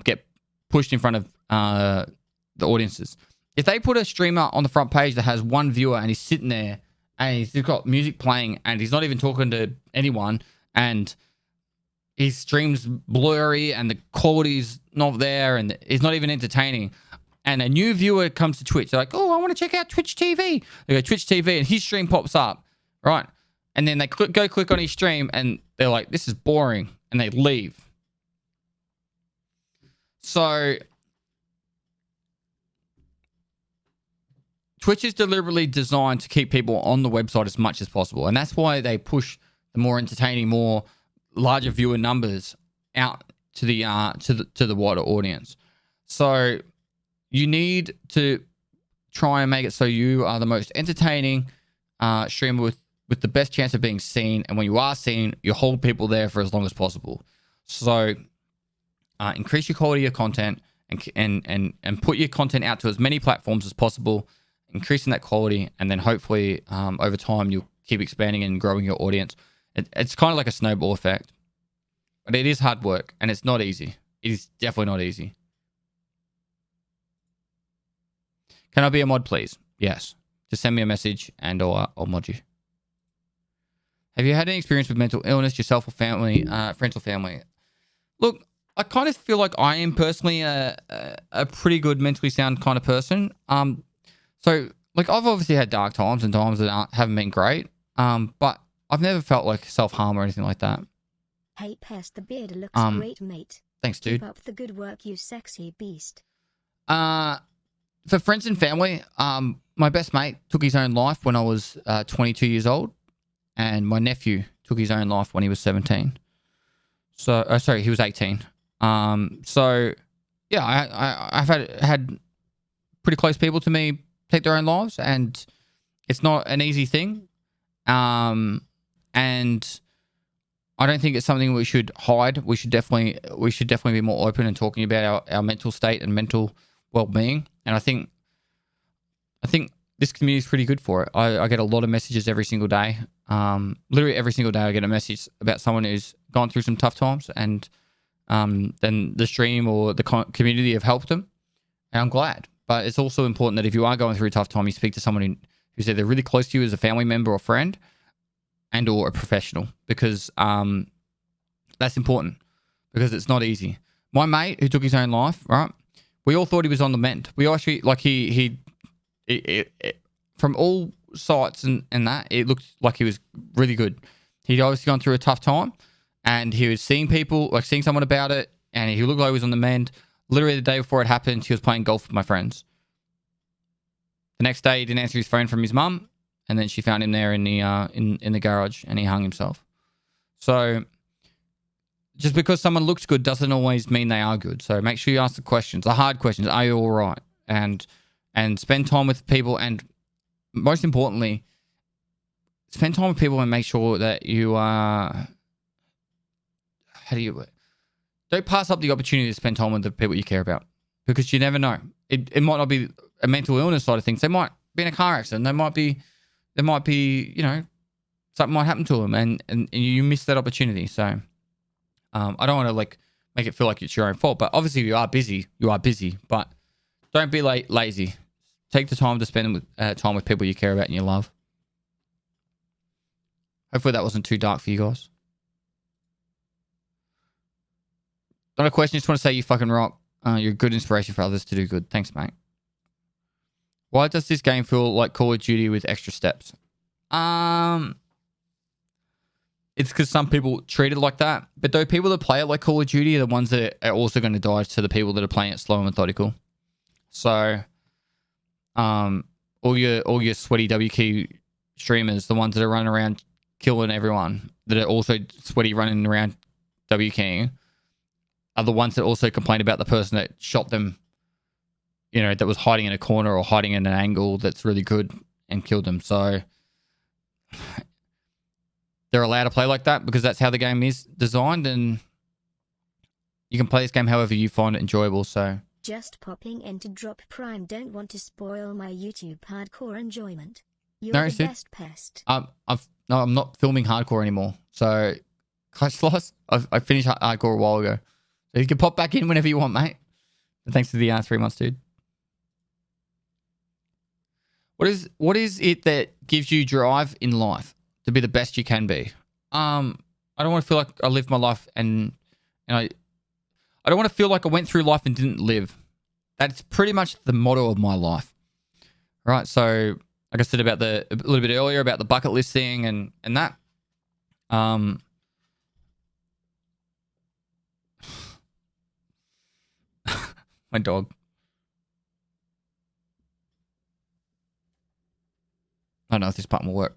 get pushed in front of the audiences. If they put a streamer on the front page that has one viewer and he's sitting there and he's got music playing and he's not even talking to anyone and his stream's blurry and the quality's not there and it's not even entertaining, and a new viewer comes to Twitch, they're like, oh, I want to check out Twitch TV. They go Twitch TV and his stream pops up, right? And then they go click on his stream and they're like, this is boring, and they leave. So Twitch is deliberately designed to keep people on the website as much as possible, and that's why they push the more entertaining, more larger viewer numbers out to the wider audience. So you need to try and make it so you are the most entertaining streamer with the best chance of being seen, and when you are seen, you hold people there for as long as possible. So increase your quality of content and put your content out to as many platforms as possible, increasing that quality, and then hopefully over time you'll keep expanding and growing your audience. It's kind of like a snowball effect, but it is hard work and it's not easy. It is definitely not easy. Can I be a mod, please? Yes. Just send me a message and I'll mod you. Have you had any experience with mental illness yourself or family, friends or family? Look, I kind of feel like I am personally a pretty good mentally sound kind of person. So like I've obviously had dark times and times that haven't been great. But I've never felt like self-harm or anything like that. Hey Pest, the beard looks great, mate. Thanks, dude. Keep up the good work, you sexy beast. For friends and family, my best mate took his own life when I was 22 years old, and my nephew took his own life when he was 17. So, sorry, he was 18. So, yeah, I've had pretty close people to me take their own lives, and it's not an easy thing. And I don't think it's something we should hide. We should definitely be more open and talking about our mental state and mental well-being. And I think this community is pretty good for it. I get a lot of messages every single day. Literally every single day I get a message about someone who's gone through some tough times, and then the stream or the community have helped them. And I'm glad. But it's also important that if you are going through a tough time, you speak to someone who's either really close to you as a family member or friend, and or a professional, because that's important, because it's not easy. My mate who took his own life, right? We all thought he was on the mend. We actually, like, he from all sights and that, it looked like he was really good. He'd obviously gone through a tough time, and he was seeing people, like seeing someone about it, and he looked like he was on the mend. Literally the day before it happened, he was playing golf with my friends. The next day, he didn't answer his phone from his mum, and then she found him there in the garage, and he hung himself. So just because someone looks good doesn't always mean they are good. So make sure you ask the questions, the hard questions. Are you all right? And spend time with people, and most importantly, spend time with people and make sure that you are. Don't pass up the opportunity to spend time with the people you care about, because you never know. It might not be a mental illness side of things. They might be in a car accident. They might be, something might happen to them, and you miss that opportunity. So, I don't want to make it feel like it's your own fault. But obviously, if you are busy, But don't be lazy. Take the time to spend time with people you care about and you love. Hopefully, that wasn't too dark for you guys. Not a question. Just want to say you fucking rock. You're a good inspiration for others to do good. Thanks, mate. Why does this game feel like Call of Duty with extra steps? It's because some people treat it like that. But though people that play it like Call of Duty are the ones that are also going to die to the people that are playing it slow and methodical. So, all your sweaty WQ streamers, the ones that are running around killing everyone, that are also sweaty running around WQing, are the ones that also complain about the person that shot them, that was hiding in a corner or hiding in an angle that's really good and killed them. So they're allowed to play like that because that's how the game is designed, and You can play this game however you find it enjoyable. So Just popping in to drop Prime. Don't want to spoil my YouTube hardcore enjoyment. You're No, the dude. best pest. I'm not filming hardcore anymore. So Clash Loss, I finished hardcore a while ago. So you can pop back in whenever you want, mate. But thanks for the 3 months, dude. What is it that gives you drive in life to be the best you can be? I don't want to feel like I lived my life and I don't want to feel like I went through life and didn't live. That's pretty much the motto of my life. Right? So like I said about a little bit earlier about the bucket list thing and that. My dog. I don't know if this button will work.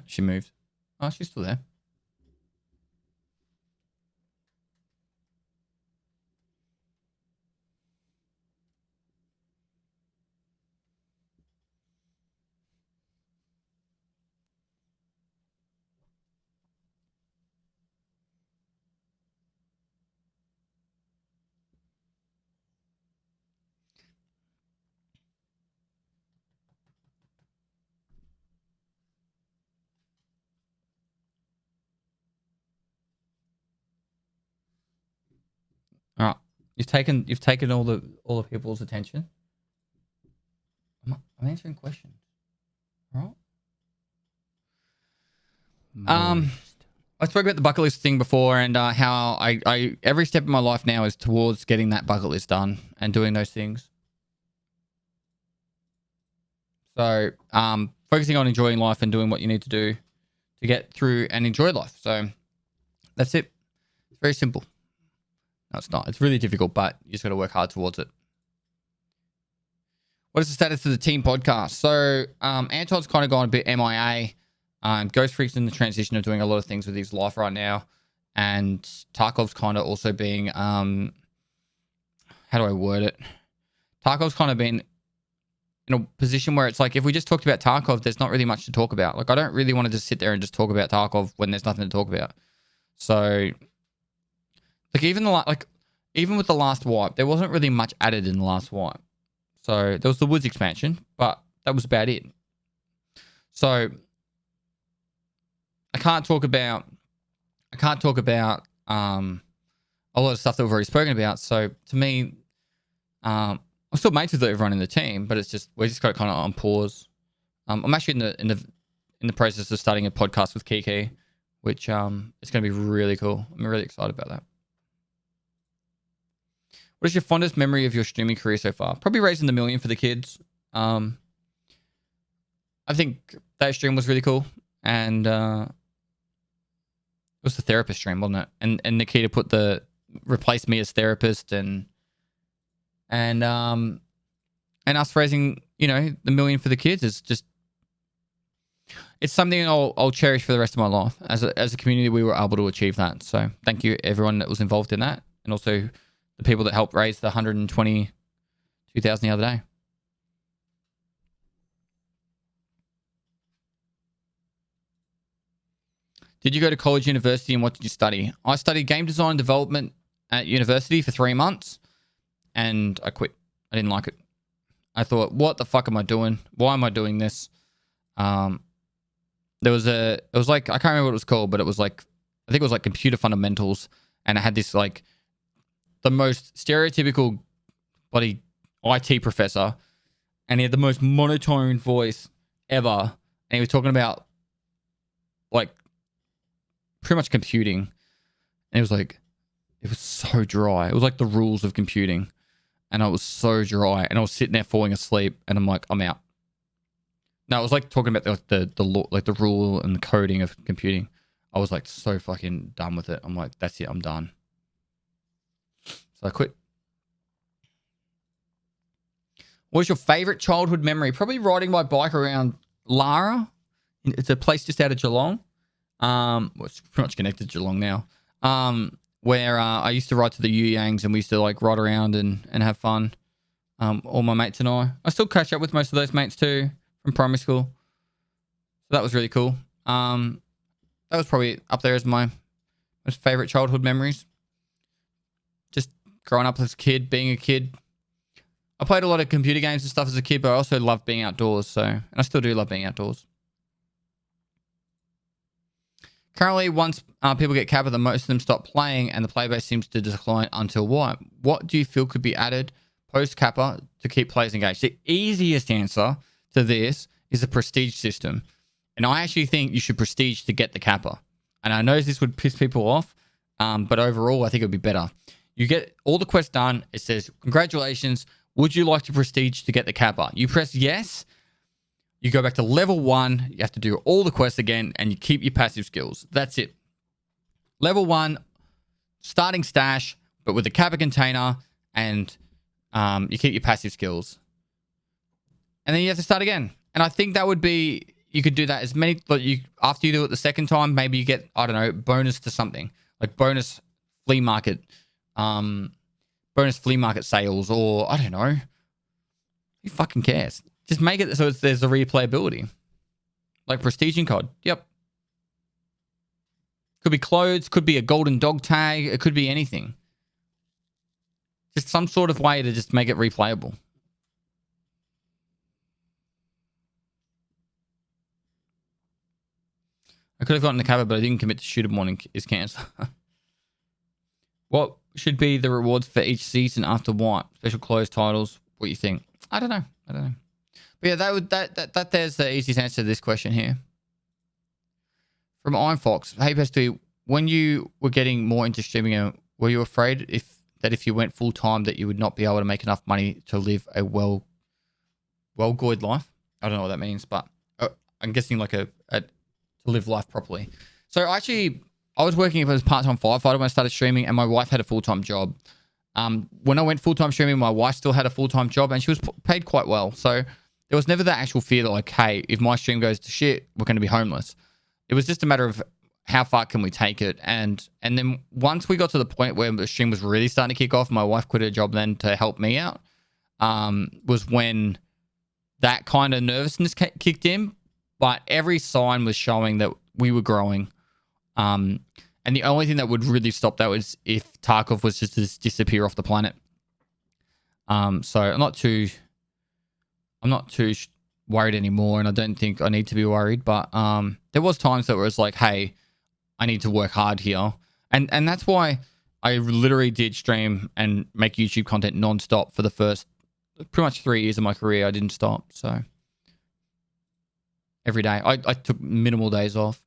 She moved. Oh, she's still there. All right. You've taken all the people's attention. I'm answering questions. All right. I spoke about the bucket list thing before and how I every step in my life now is towards getting that bucket list done and doing those things. So focusing on enjoying life and doing what you need to do to get through and enjoy life. So that's it. It's very simple. No, it's not. It's really difficult, but you just got to work hard towards it. What is the status of the team podcast? So Anton's kind of gone a bit MIA. Ghost Freak's in the transition of doing a lot of things with his life right now. And Tarkov's kind of also being, how do I word it? Tarkov's kind of been in a position where it's like, if we just talked about Tarkov, there's not really much to talk about. Like, I don't really want to just sit there and just talk about Tarkov when there's nothing to talk about. So, like, even with the last wipe, there wasn't really much added in the last wipe. So there was the Woods expansion, but that was about it. So I can't talk about a lot of stuff that we've already spoken about. So to me, I'm still mates with everyone in the team, but it's just we just got it kind of on pause. I'm actually in the process of starting a podcast with Kiki, which it's going to be really cool. I'm really excited about that. What is your fondest memory of your streaming career so far? Probably raising the million for the kids. I think that stream was really cool, and it was the therapist stream, wasn't it? And Nikita replaced me as therapist, and us raising the million for the kids is just it's something I'll cherish for the rest of my life. As a community, we were able to achieve that. So thank you everyone that was involved in that, and also the people that helped raise the 122,000 the other day. Did you go to college, university, and what did you study? I studied game design and development at university for 3 months, and I quit. I didn't like it. I thought, what the fuck am I doing? Why am I doing this? It was like, I can't remember what it was called, but I think it was like computer fundamentals, and it had this like the most stereotypical bloody IT professor, and he had the most monotone voice ever, and he was talking about like pretty much computing, and it was so dry. It was like the rules of computing, and I was so dry, and I was sitting there falling asleep, and I'm like, I'm out. No, it was like talking about the law, like the rule and the coding of computing. I was like so fucking done with it. I'm like, that's it, I'm done. So I quit. What was your favorite childhood memory? Probably riding my bike around Lara. It's a place just out of Geelong. Well, it's pretty much connected to Geelong now. Where I used to ride to the Yangs, and we used to like ride around and have fun. All my mates and I still catch up with most of those mates too from primary school. that was really cool. That was probably up there as my most favorite childhood memories. Just growing up as a kid, being a kid. I played a lot of computer games and stuff as a kid, but I also loved being outdoors. And I still do love being outdoors. Currently, once people get Kappa, the most of them stop playing and the player base seems to decline until what? What do you feel could be added post-Kappa to keep players engaged? The easiest answer to this is a prestige system. And I actually think you should prestige to get the Kappa. And I know this would piss people off, but overall, I think it would be better. You get all the quests done. It says, congratulations. Would you like to prestige to get the Kappa? You press yes. You go back to level 1. You have to do all the quests again, and you keep your passive skills. That's it. Level 1, starting stash, but with a Kappa container, and you keep your passive skills. And then you have to start again. And I think that would be... You could do that as many... After you do it the second time, maybe you get, I don't know, bonus to something. Like bonus flea market... bonus flea market sales, or I don't know. Who fucking cares? Just make it so there's a replayability. Like prestiging code. Yep. Could be clothes, could be a golden dog tag, it could be anything. Just some sort of way to just make it replayable. I could have gotten the cover, but I didn't commit to shoot him on his cancer. What should be the rewards for each season after what? Special clothes, titles? What do you think? I don't know. But yeah, that there's the easiest answer to this question here. From Iron Fox, hey Pesty, when you were getting more into streaming, were you afraid if you went full time that you would not be able to make enough money to live a well-good life? I don't know what that means, but I'm guessing like to live life properly. So I was working as a part-time firefighter when I started streaming, and my wife had a full-time job. When I went full-time streaming, my wife still had a full-time job, and she was paid quite well. So there was never that actual fear that like, hey, if my stream goes to shit, we're going to be homeless. It was just a matter of how far can we take it. And then once we got to the point where the stream was really starting to kick off, my wife quit her job then to help me out, was when that kind of nervousness kicked in. But every sign was showing that we were growing. And the only thing that would really stop that was if Tarkov was just to disappear off the planet. So I'm not too worried anymore, and I don't think I need to be worried. But there was times that it was like, hey, I need to work hard here, and that's why I literally did stream and make YouTube content non-stop for the first pretty much 3 years of my career. I didn't stop, so every day I took minimal days off.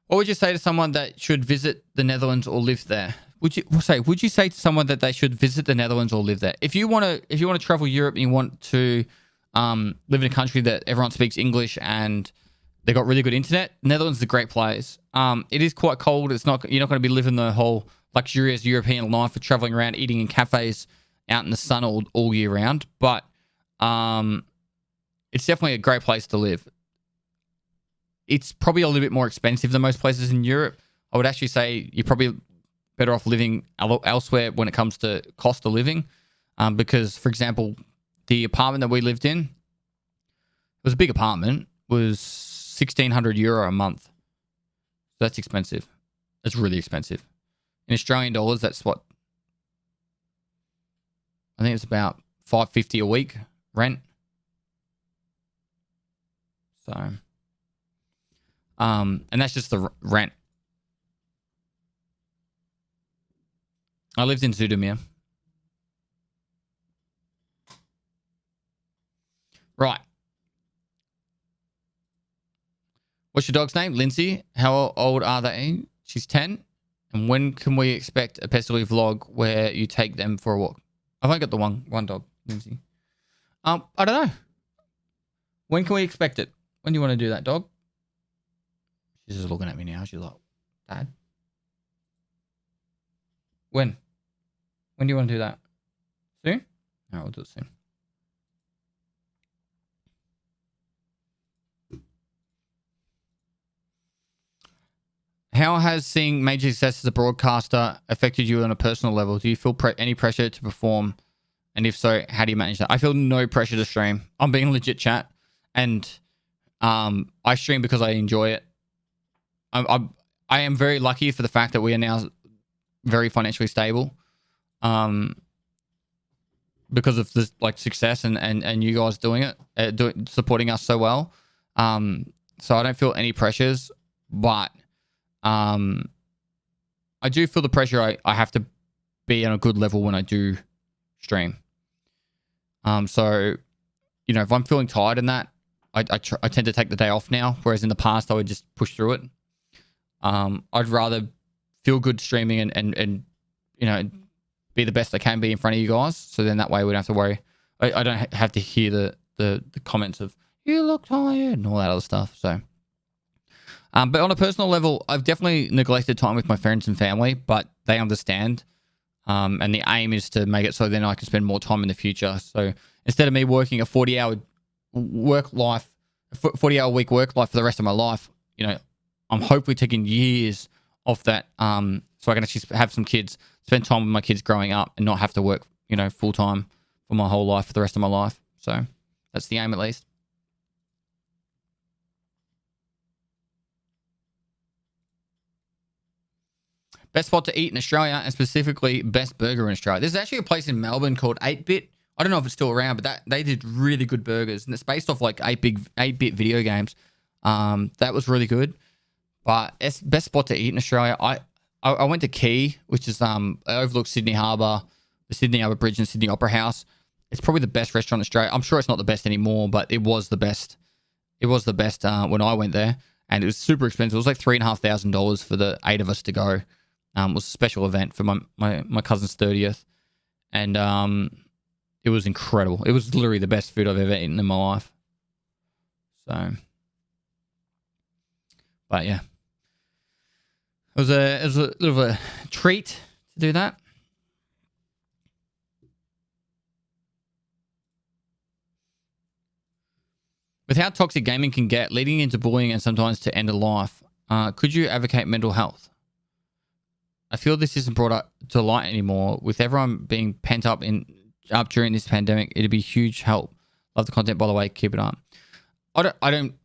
What would you say to someone that should visit the Netherlands or live there? Would you say to someone that they should visit the Netherlands or live there? If you want to travel Europe and you want to live in a country that everyone speaks English and they got really good internet, Netherlands is a great place. It is quite cold. You're not going to be living the whole luxurious European life of traveling around, eating in cafes out in the sun all year round. But it's definitely a great place to live. It's probably a little bit more expensive than most places in Europe. I would actually say you're probably better off living elsewhere when it comes to cost of living. Because, for example, the apartment that we lived in, it was a big apartment, was €1,600 a month. That's expensive. That's really expensive. In Australian dollars, that's what? I think it's about $550 a week rent. So... and that's just the rent. I lived in Zoetermeer. Right. What's your dog's name? Lindsay. How old are they? She's 10. And when can we expect a Pestily vlog where you take them for a walk? I've only got the one dog, Lindsay. I don't know. When can we expect it? When do you want to do that, dog? She's just looking at me now. She's like, Dad? When? When do you want to do that? Soon? No, we'll do it soon. How has seeing major success as a broadcaster affected you on a personal level? Do you feel any pressure to perform? And if so, how do you manage that? I feel no pressure to stream. I'm being legit, chat. And I stream because I enjoy it. I am very lucky for the fact that we are now very financially stable. Because of this like success and you guys doing it, supporting us so well. So I don't feel any pressures, but I do feel the pressure. I have to be on a good level when I do stream. So, you know, if I'm feeling tired in that, I tend to take the day off now, whereas in the past I would just push through it. I'd rather feel good streaming and you know, be the best I can be in front of you guys. So then that way we don't have to worry. I don't have to hear the comments of, you look tired and all that other stuff. So, but on a personal level, I've definitely neglected time with my friends and family, but they understand. And the aim is to make it so then I can spend more time in the future. So instead of me working a 40-hour work life, 40-hour week work life for the rest of my life, you know, I'm hopefully taking years off that, so I can actually have some kids, spend time with my kids growing up, and not have to work, you know, full time for my whole life for the rest of my life. So that's the aim, at least. Best spot to eat in Australia, and specifically best burger in Australia. There's actually a place in Melbourne called 8-Bit. I don't know if it's still around, but they did really good burgers, and it's based off like 8-bit video games. That was really good. But it's best spot to eat in Australia. I went to Key, which is overlooks Sydney Harbour, the Sydney Harbour Bridge, and Sydney Opera House. It's probably the best restaurant in Australia. I'm sure it's not the best anymore, but it was the best. It was the best when I went there, and it was super expensive. It was like $3,500 for the 8 of us to go. It was a special event for my cousin's 30th, and it was incredible. It was literally the best food I've ever eaten in my life. So, but yeah. It was a little of a treat to do that. With how toxic gaming can get, leading into bullying and sometimes to end of life, could you advocate mental health? I feel this isn't brought up to light anymore. With everyone being pent up during this pandemic, it'd be huge help. Love the content, by the way. Keep it up. I don't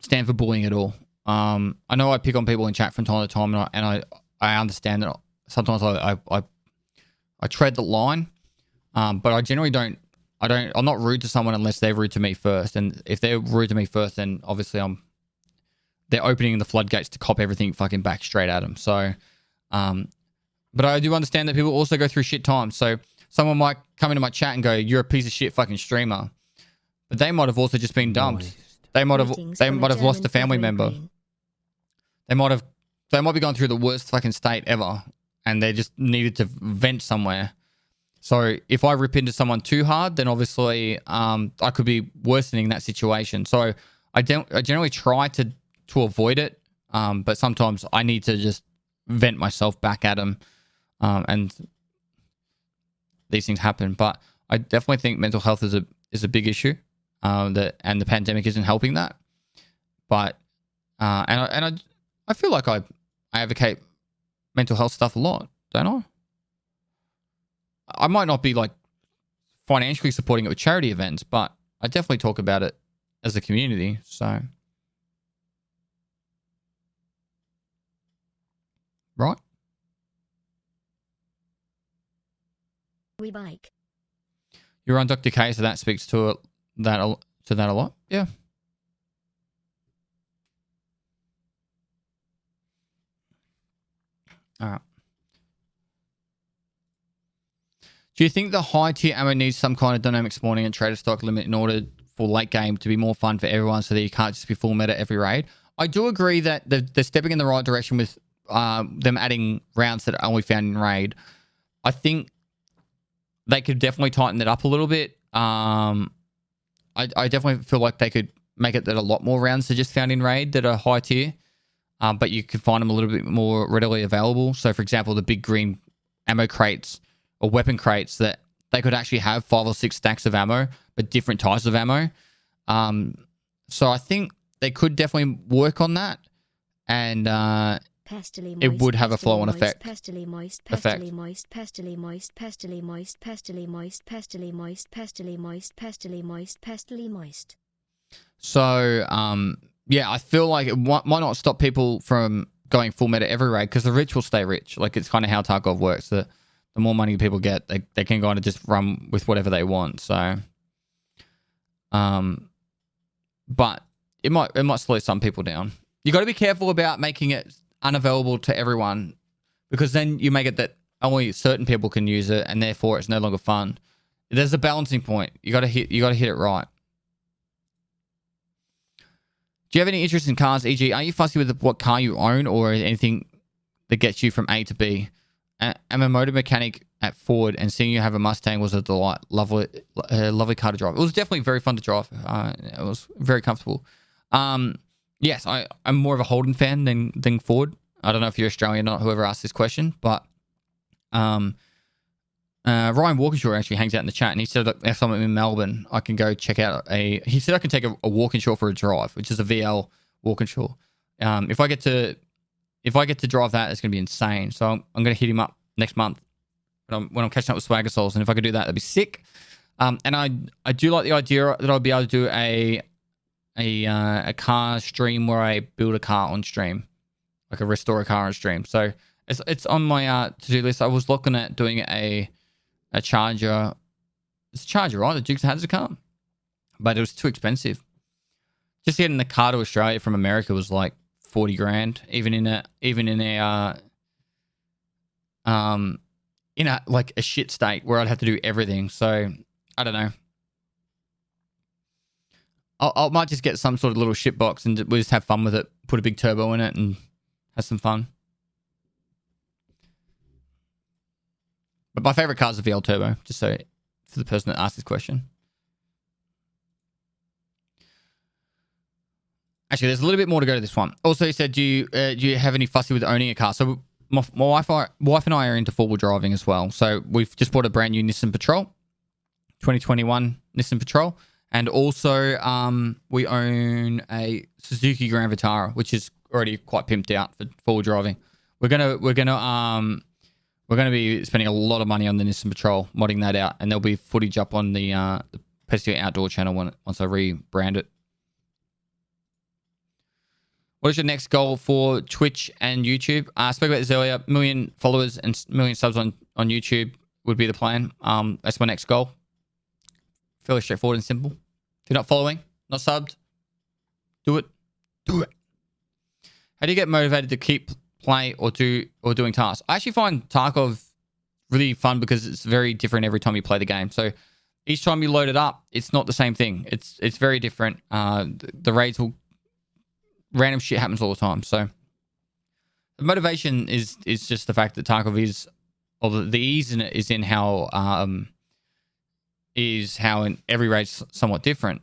stand for bullying at all. I know I pick on people in chat from time to time, and I understand that sometimes I tread the line, but I generally don't. I'm not rude to someone unless they're rude to me first, and if they're rude to me first, then obviously they're opening the floodgates to cop everything fucking back straight at them. So, but I do understand that people also go through shit times. So someone might come into my chat and go, "You're a piece of shit fucking streamer," but they might have also just been dumped. They might have lost a family member. They might be going through the worst fucking state ever, and they just needed to vent somewhere. So if I rip into someone too hard, then obviously I could be worsening that situation. So I generally try to avoid it, but sometimes I need to just vent myself back at them, and these things happen. But I definitely think mental health is a big issue, and the pandemic isn't helping that. But I feel like I advocate mental health stuff a lot, don't I? I might not be like financially supporting it with charity events, but I definitely talk about it as a community. So, right? We bike. You're on Dr. K, so that speaks to that a lot. Yeah. All right. Do you think the high tier ammo needs some kind of dynamic spawning and trader stock limit in order for late game to be more fun for everyone, so that you can't just be full meta every raid? I do agree that they're stepping in the right direction with them adding rounds that are only found in raid. I think they could definitely tighten it up a little bit. I definitely feel like they could make it that a lot more rounds are just found in raid that are high tier, but you could find them a little bit more readily available. So, for example, the big green ammo crates or weapon crates, that they could actually have 5 or 6 stacks of ammo, but different types of ammo. So I think they could definitely work on that. And pestily moist, it would have a flow-on moist, effect. pestily moist, Effect. pestily moist, pestily moist, pestily moist, pestily moist, pestily moist, pestily moist, pestily moist, pestily moist. So, yeah, I feel like it might not stop people from going full meta every raid, because the rich will stay rich. Like, it's kind of how Tarkov works. The more money people get, they can kind of just run with whatever they want. So, but it might slow some people down. You got to be careful about making it unavailable to everyone, because then you make it that only certain people can use it, and therefore it's no longer fun. There's a balancing point. You got to hit it right. Do you have any interest in cars, e.g., are you fussy with what car you own or anything that gets you from A to B? I'm a motor mechanic at Ford, and seeing you have a Mustang was a delight. Lovely car to drive. It was definitely very fun to drive. It was very comfortable. Yes, I'm more of a Holden fan than Ford. I don't know if you're Australian or not, whoever asked this question, but Ryan Walkinshaw actually hangs out in the chat, and he said that if I'm in Melbourne, I can go check out he said I can take a Walkinshaw for a drive, which is a VL Walkinshaw. If I get to drive that, it's going to be insane. So I'm going to hit him up next month when I'm catching up with Swagger Souls, and if I could do that, that'd be sick. And I do like the idea that I'll be able to do a car stream where I build a car on stream, like a restore a car on stream. So it's on my to-do list. I was looking at doing a Charger. It's a Charger, right? The Dukes has a car, but it was too expensive. Just getting the car to Australia from America was like 40 grand, even in a like a shit state where I'd have to do everything. So I don't know. I might just get some sort of little shit box and we'll just have fun with it. Put a big turbo in it and have some fun. But my favorite car is the VL Turbo, just so for the person that asked this question. Actually, there's a little bit more to go to this one. Also, he said, do you have any fussy with owning a car? So my wife and I are into four-wheel driving as well. So we've just bought a brand new Nissan Patrol, 2021 Nissan Patrol. And also we own a Suzuki Grand Vitara, which is already quite pimped out for four-wheel driving. We're gonna be spending a lot of money on the Nissan Patrol, modding that out, and there'll be footage up on the Pestia Outdoor channel once I rebrand it. What is your next goal for Twitch and YouTube? I spoke about this earlier. 1 million followers and 1 million subs on YouTube would be the plan. That's my next goal. Fairly straightforward and simple. If you're not following, not subbed, do it. Do it. How do you get motivated to keep play or doing tasks? I actually find Tarkov really fun because it's very different every time you play the game. So each time you load it up, it's not the same thing. It's very different. The raids random shit happens all the time. So the motivation is just the fact that Tarkov is, or the ease in it is in how in every raid's somewhat different.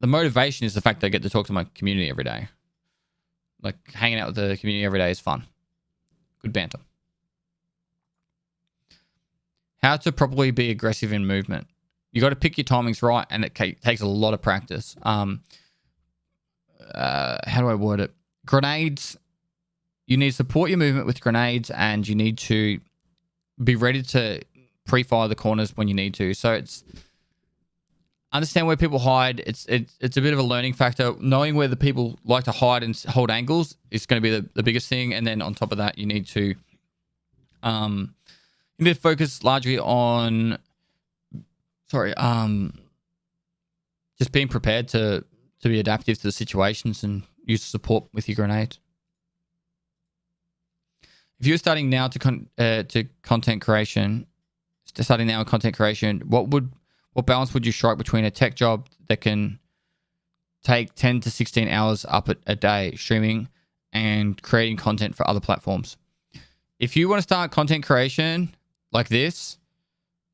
The motivation is the fact that I get to talk to my community every day. Like, hanging out with the community every day is fun. Good banter. How to properly be aggressive in movement. You got to pick your timings right, and it takes a lot of practice. How do I word it? Grenades. You need to support your movement with grenades, and you need to be ready to pre-fire the corners when you need to. So it's understand where people hide. It's a bit of a learning factor. Knowing where the people like to hide and hold angles is going to be the biggest thing. And then on top of that, you need to focus largely on just being prepared to be adaptive to the situations and use support with your grenades. If you're starting now to content creation, what balance would you strike between a tech job that can take 10 to 16 hours up a day streaming and creating content for other platforms? If you want to start content creation like this,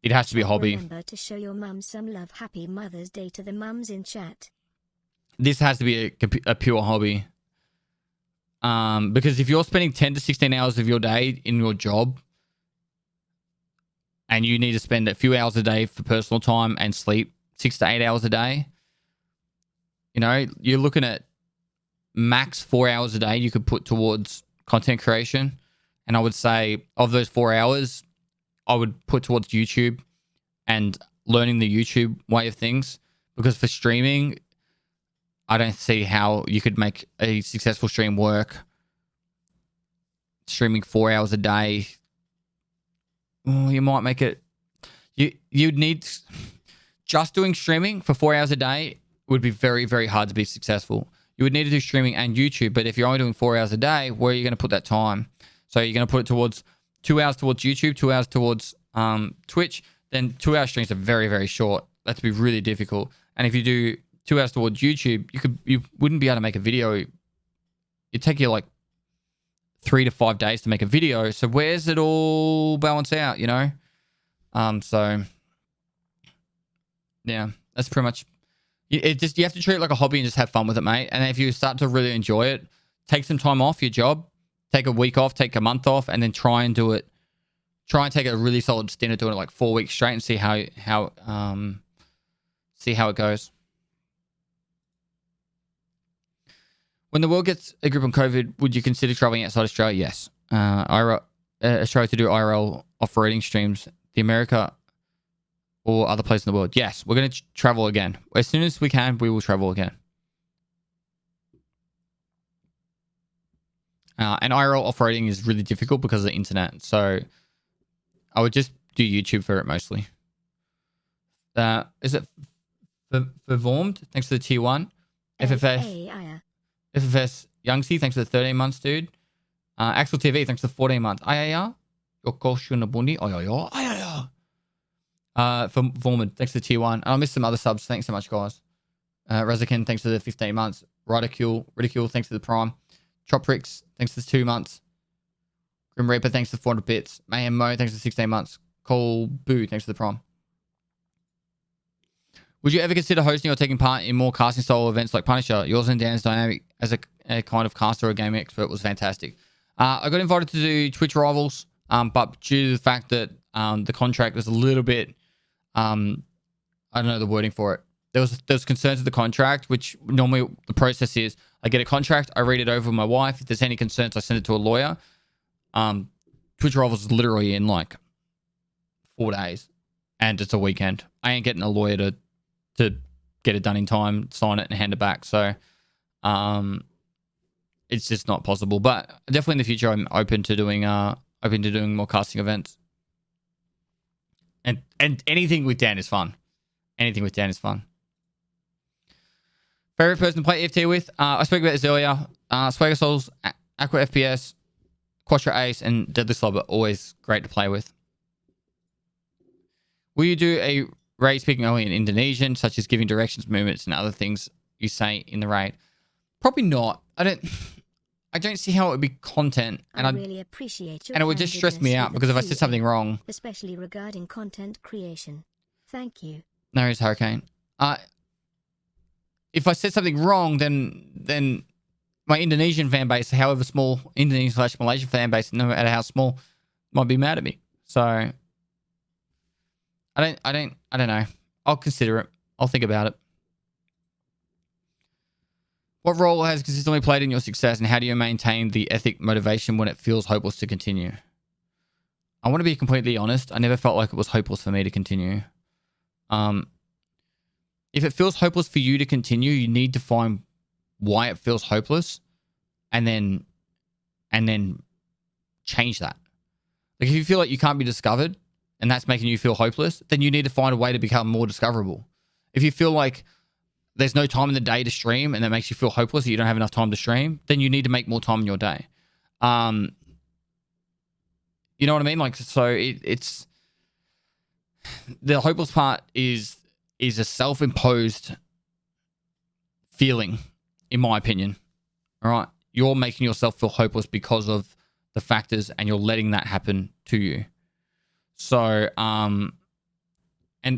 it has to be a hobby. Remember to show your mum some love. Happy Mother's Day to the mums in chat. This has to be a pure hobby. Because if you're spending 10 to 16 hours of your day in your job, and you need to spend a few hours a day for personal time and sleep 6 to 8 hours a day, you're looking at max 4 hours a day you could put towards content creation. And I would say of those 4 hours, I would put towards YouTube and learning the YouTube way of things. Because for streaming, I don't see how you could make a successful stream work. Streaming 4 hours a day, you might make it. You'd need just doing streaming for 4 hours a day would be very, very hard to be successful. You would need to do streaming and YouTube, but if you're only doing 4 hours a day, where are you going to put that time? So you're going to put it towards 2 hours towards YouTube, 2 hours towards Twitch. Then 2 hour streams are very, very short. That'd be really difficult. And if you do 2 hours towards YouTube, you wouldn't be able to make a video. It'd take you like 3 to 5 days to make a video. So where's it all balance out, you know? So yeah, that's pretty much it. Just you have to treat it like a hobby and just have fun with it, mate. And if you start to really enjoy it, take some time off your job, take a week off, take a month off, and then try and do it. Try and take a really solid stint of doing it like 4 weeks straight and see how it goes. When the world gets a grip on COVID, would you consider traveling outside Australia? Yes. Australia to do IRL off-roading streams, the America or other places in the world. Yes, we're going to travel again. As soon as we can, we will travel again. And IRL off-roading is really difficult because of the internet. So I would just do YouTube for it mostly. Is it for Vormed? Thanks for the tier 1. FFS Youngsy, thanks for the 13 months, dude. Axel TV, thanks for the 14 months. Ayaya. Yoko Shunabundi. Ayaya. For Vormed, thanks for the tier 1. I missed some other subs. Thanks so much, guys. Razakin, thanks for the 15 months. Ridicule, thanks for the prime. Troprix, thanks for the 2 months. Grim Reaper, thanks for 400 bits. Mayhem Mo, thanks for 16 months. Cole Boo, thanks for the prime. Would you ever consider hosting or taking part in more casting style events like Punisher? Yours and Dan's dynamic as a kind of caster or gaming expert was fantastic. I got invited to do Twitch Rivals, but due to the fact that the contract was a little bit, I don't know the wording for it. There was concerns with the contract, which normally the process is I get a contract, I read it over with my wife. If there's any concerns, I send it to a lawyer. Twitch Rivals is literally in like 4 days, and it's a weekend. I ain't getting a lawyer to get it done in time, sign it, and hand it back. So, it's just not possible. But definitely in the future, I'm open to doing more casting events. And anything with Dan is fun. Anything with Dan is fun. Favorite person to play EFT with? I spoke about this earlier. Swagger Souls, Aqua FPS, Quattro Ace, and Deadly Slob are always great to play with. Will you do a raid speaking only in Indonesian, such as giving directions, movements, and other things you say in the raid? Probably not. I don't see how it would be content, and I really appreciate your and it would just stress me out because if I said something wrong, especially regarding content creation. Thank you. No, it's Hurricane. If I said something wrong, then my Indonesian fan base, however small, Indonesian/Malaysian fan base, no matter how small, might be mad at me. So I don't know. I'll consider it. I'll think about it. What role has consistently played in your success, and how do you maintain the ethic motivation when it feels hopeless to continue? I want to be completely honest. I never felt like it was hopeless for me to continue. If it feels hopeless for you to continue, you need to find why it feels hopeless and then change that. Like if you feel like you can't be discovered and that's making you feel hopeless, then you need to find a way to become more discoverable. If you feel like there's no time in the day to stream and that makes you feel hopeless, that you don't have enough time to stream, then you need to make more time in your day. You know what I mean? Like, so it's the hopeless part is a self-imposed feeling, in my opinion. All right. You're making yourself feel hopeless because of the factors and you're letting that happen to you. So, and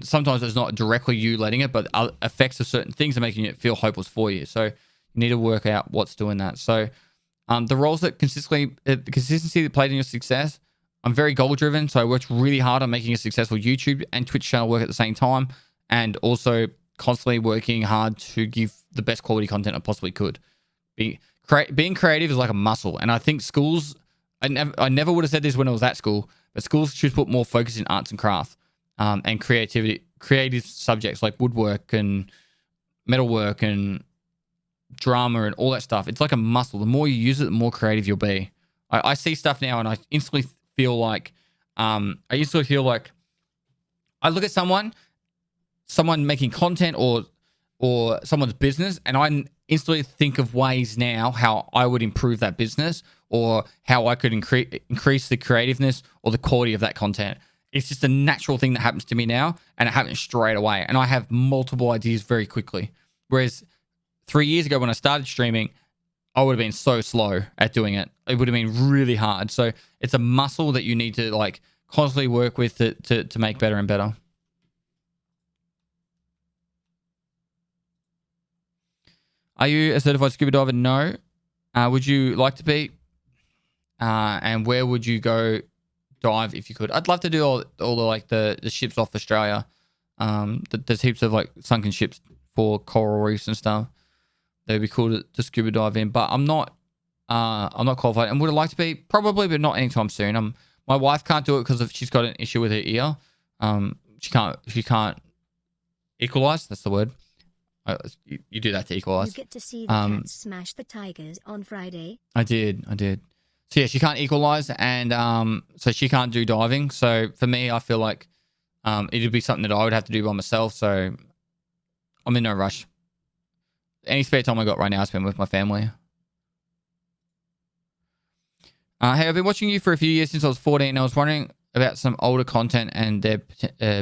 sometimes it's not directly you letting it, but effects of certain things are making it feel hopeless for you. So you need to work out what's doing that. So the roles that the consistency that played in your success, I'm very goal driven. So I worked really hard on making a successful YouTube and Twitch channel work at the same time. And also constantly working hard to give the best quality content I possibly could. being creative is like a muscle, and I think schools. I never would have said this when I was at school, but schools should put more focus in arts and craft, and creative subjects like woodwork and metalwork and drama and all that stuff. It's like a muscle. The more you use it, the more creative you'll be. I see stuff now, and I instantly feel like, I look at someone making content or someone's business, and I instantly think of ways now how I would improve that business or how I could increase the creativeness or the quality of that content. It's just a natural thing that happens to me now, and it happens straight away. And I have multiple ideas very quickly. Whereas 3 years ago when I started streaming, I would have been so slow at doing it. It would have been really hard. So it's a muscle that you need to like constantly work with to make better and better. Are you a certified scuba diver? No. Would you like to be? And where would you go dive if you could? I'd love to do all the like the ships off Australia. There's heaps of like sunken ships for coral reefs and stuff. They'd be cool to scuba dive in, but I'm not qualified. And would I like to be? Probably, but not anytime soon. My wife can't do it because she's got an issue with her ear. She can't equalize. That's the word. You do that to equalize. You get to see the Cats smash the Tigers on Friday. I did. So yeah, she can't equalize, and so she can't do diving. So for me, I feel like it'd be something that I would have to do by myself. So I'm in no rush. Any spare time I got right now, I spend with my family. Hey, I've been watching you for a few years since I was 14. I was wondering about some older content and their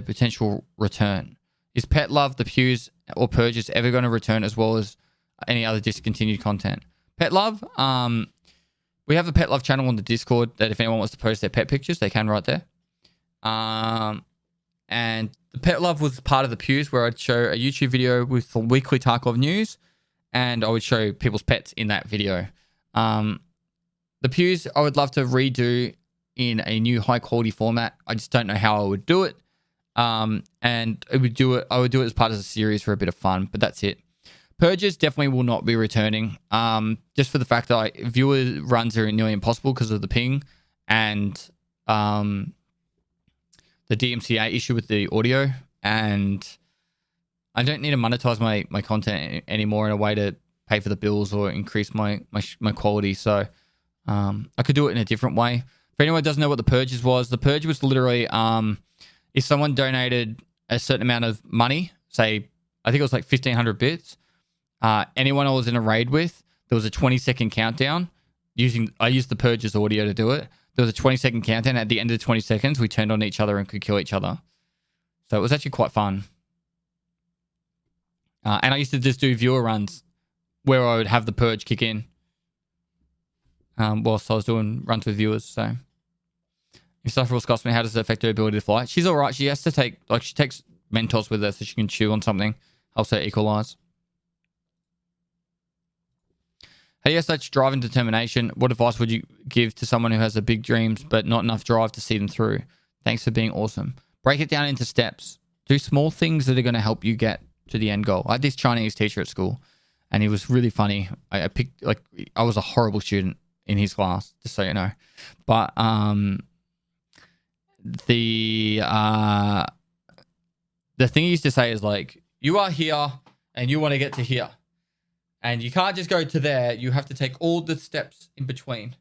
potential return. Is Pet Love, The Pews, or Purges ever going to return, as well as any other discontinued content? Pet Love, we have a Pet Love channel on the Discord that if anyone wants to post their pet pictures, they can right there. And the Pet Love was part of The Pews, where I'd show a YouTube video with the weekly Tarkov news, and I would show people's pets in that video. The Pews, I would love to redo in a new high quality format. I just don't know how I would do it. And I would do it as part of a series for a bit of fun, but that's it. Purges definitely will not be returning. Just for the fact that viewer runs are nearly impossible because of the ping and the DMCA issue with the audio, and I don't need to monetize my content anymore in a way to pay for the bills or increase my quality. So I could do it in a different way. If anyone doesn't know what the Purges was, the Purge was literally if someone donated a certain amount of money, say, I think it was like 1,500 bits, anyone I was in a raid with, there was a 20-second countdown. I used the Purge's audio to do it. There was a 20-second countdown. At the end of the 20 seconds, we turned on each other and could kill each other. So it was actually quite fun. And I used to just do viewer runs where I would have the Purge kick in whilst I was doing runs with viewers. So if Sufferal Scots me, how does it affect her ability to fly? She's all right. She has to she takes Mentos with her so she can chew on something. Helps her equalize. Hey, yes, that's drive and determination. What advice would you give to someone who has a big dreams but not enough drive to see them through? Thanks for being awesome. Break it down into steps. Do small things that are going to help you get to the end goal. I had this Chinese teacher at school, and he was really funny. I was a horrible student in his class, just so you know. But the thing he used to say is like, you are here and you want to get to here. And you can't just go to there. You have to take all the steps in between.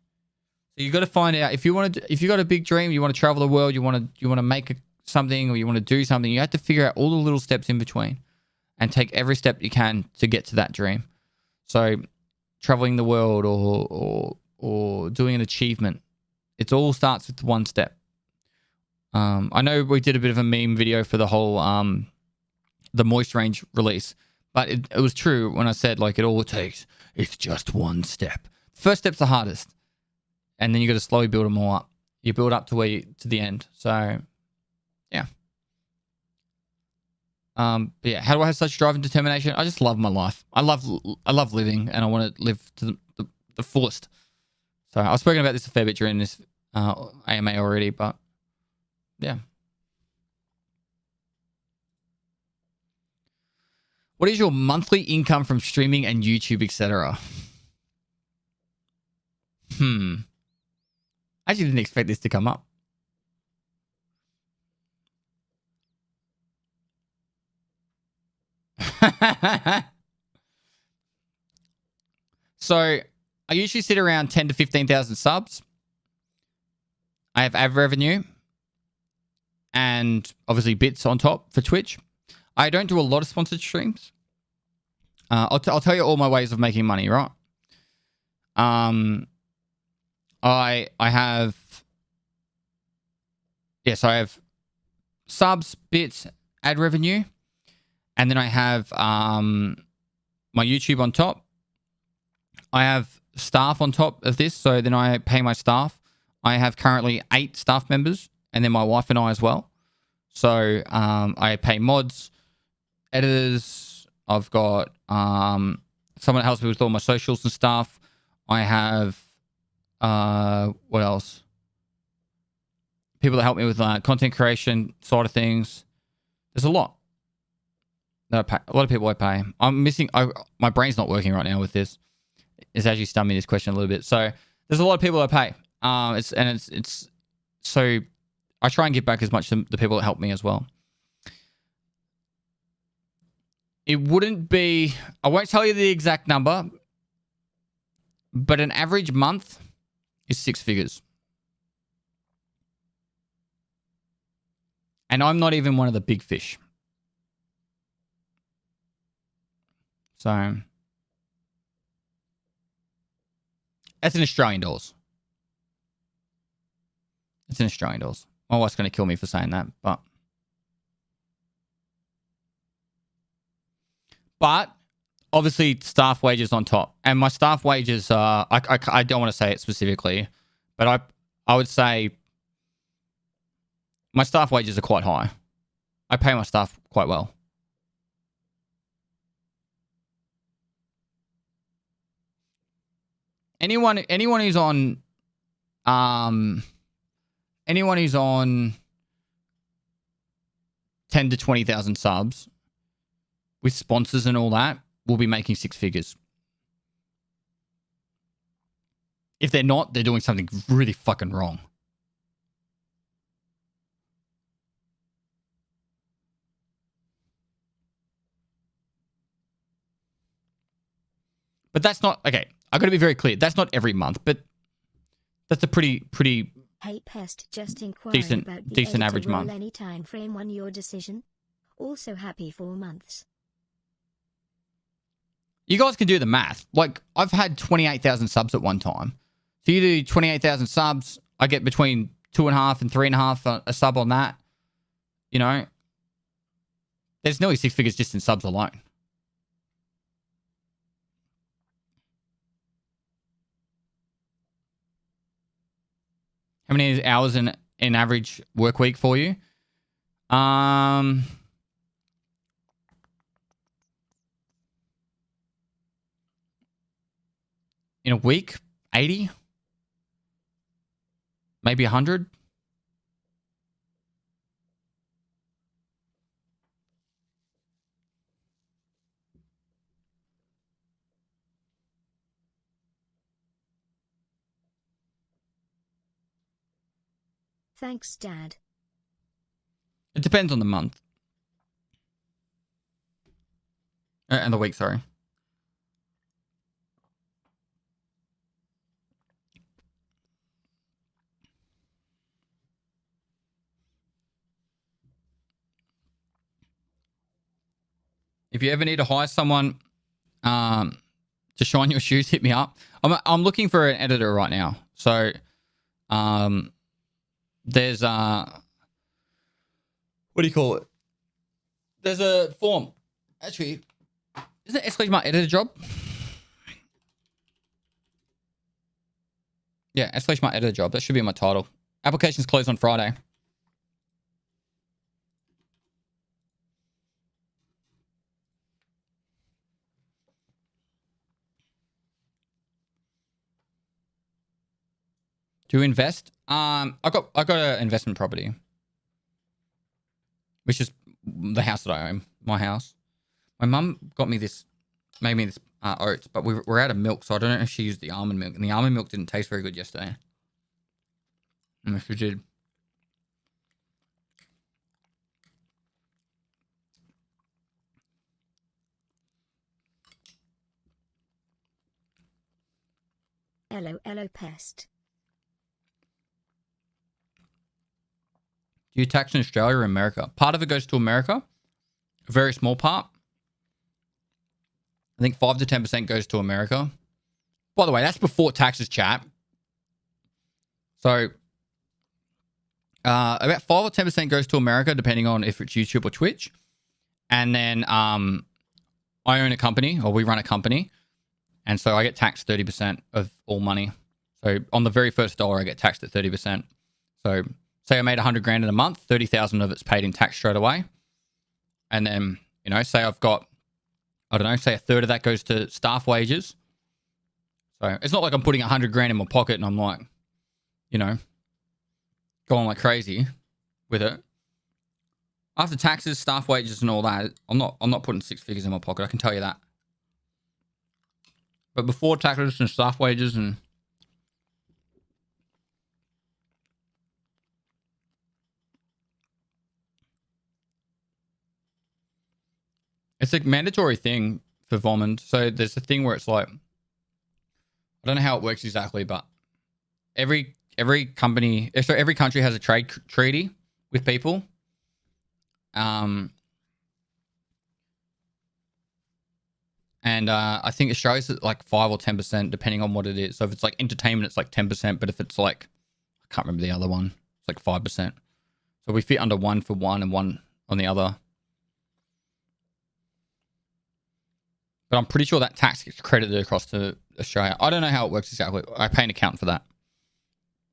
So you got to find out if you got a big dream, you want to travel the world, you want to make something, or you want to do something. You have to figure out all the little steps in between, and take every step you can to get to that dream. So, traveling the world or doing an achievement, it all starts with one step. I know we did a bit of a meme video for the whole the Moist Range release. But it was true when I said, like, it's just one step. First step's the hardest. And then you got to slowly build them all up. You build up to the end. So, yeah. But yeah, how do I have such drive and determination? I just love my life. I love living, and I want to live to the fullest. So I've spoken about this a fair bit during this AMA already, but yeah. What is your monthly income from streaming and YouTube, etc.? I actually didn't expect this to come up. So I usually sit around 10 to 15,000 subs. I have ad revenue and obviously bits on top for Twitch. I don't do a lot of sponsored streams. I'll tell you all my ways of making money, right? I have I have subs, bits, ad revenue, and then I have my YouTube on top. I have staff on top of this, so then I pay my staff. I have currently 8 staff members, and then my wife and I as well. So I pay mods, editors. I've got someone that helps me with all my socials and stuff. I have what else? People that help me with content creation side of things. There's a lot that I pay. A lot of people I pay. I'm missing. My brain's not working right now with this. It's actually stunned me, this question, a little bit. So there's a lot of people I pay. It's so I try and give back as much to the people that help me as well. It wouldn't be. I won't tell you the exact number, but an average month is 6 figures. And I'm not even one of the big fish. So that's in Australian dollars. It's in Australian dollars. My wife's going to kill me for saying that, but obviously staff wages on top. And my staff wages are, I don't want to say it specifically, but I would say my staff wages are quite high. I pay my staff quite well. Anyone who's on 10 to 20,000 subs with sponsors and all that will be making 6 figures. If they're not, they're doing something really fucking wrong. But that's not okay. I got to be very clear. That's not every month, but that's a pretty Hey Pest, just decent about the average month. Any time frame on your decision. Also happy 4 months. You guys can do the math. Like, I've had 28,000 subs at one time. So you do 28,000 subs, I get between 2.5 and 3.5 a sub on that. You know, there's nearly 6 figures just in subs alone. How many hours in average work week for you? In a week, 80, maybe 100. Thanks, Dad. It depends on the month. And the week, sorry. If you ever need to hire someone to shine your shoes, hit me up. I'm looking for an editor right now. So there's what do you call it? There's a form. Actually, isn't it exclamation mark editor job? Yeah, exclamation mark editor job. That should be in my title. Applications close on Friday. To invest, I got an investment property, which is the house that I own. My house. My mum got me this, made me this oats, but we're out of milk, so I don't know if she used the almond milk. And the almond milk didn't taste very good yesterday. And she did. LOL pest. Do you tax in Australia or America? Part of it goes to America. A very small part. I think 5 to 10% goes to America. By the way, that's before taxes, chat. So about 5 or 10% goes to America, depending on if it's YouTube or Twitch. And then I own a company, or we run a company. And so I get taxed 30% of all money. So on the very first dollar, I get taxed at 30%. So say I made 100 grand in a month, 30,000 of it's paid in tax straight away. And then, you know, say I've got, I don't know, say a third of that goes to staff wages. So it's not like I'm putting 100 grand in my pocket and I'm like, you know, going like crazy with it. After taxes, staff wages and all that, I'm not putting 6 figures in my pocket. I can tell you that. But before taxes and staff wages and it's a mandatory thing for Vomond. So there's a thing where it's like, I don't know how it works exactly, but every company, so every country has a trade treaty with people. And I think Australia's at like 5 or 10%, depending on what it is. So if it's like entertainment, it's like 10%. But if it's like, I can't remember the other one, it's like 5%. So we fit under one for one and one on the other. But I'm pretty sure that tax gets credited across to Australia. I don't know how it works exactly. I pay an accountant for that.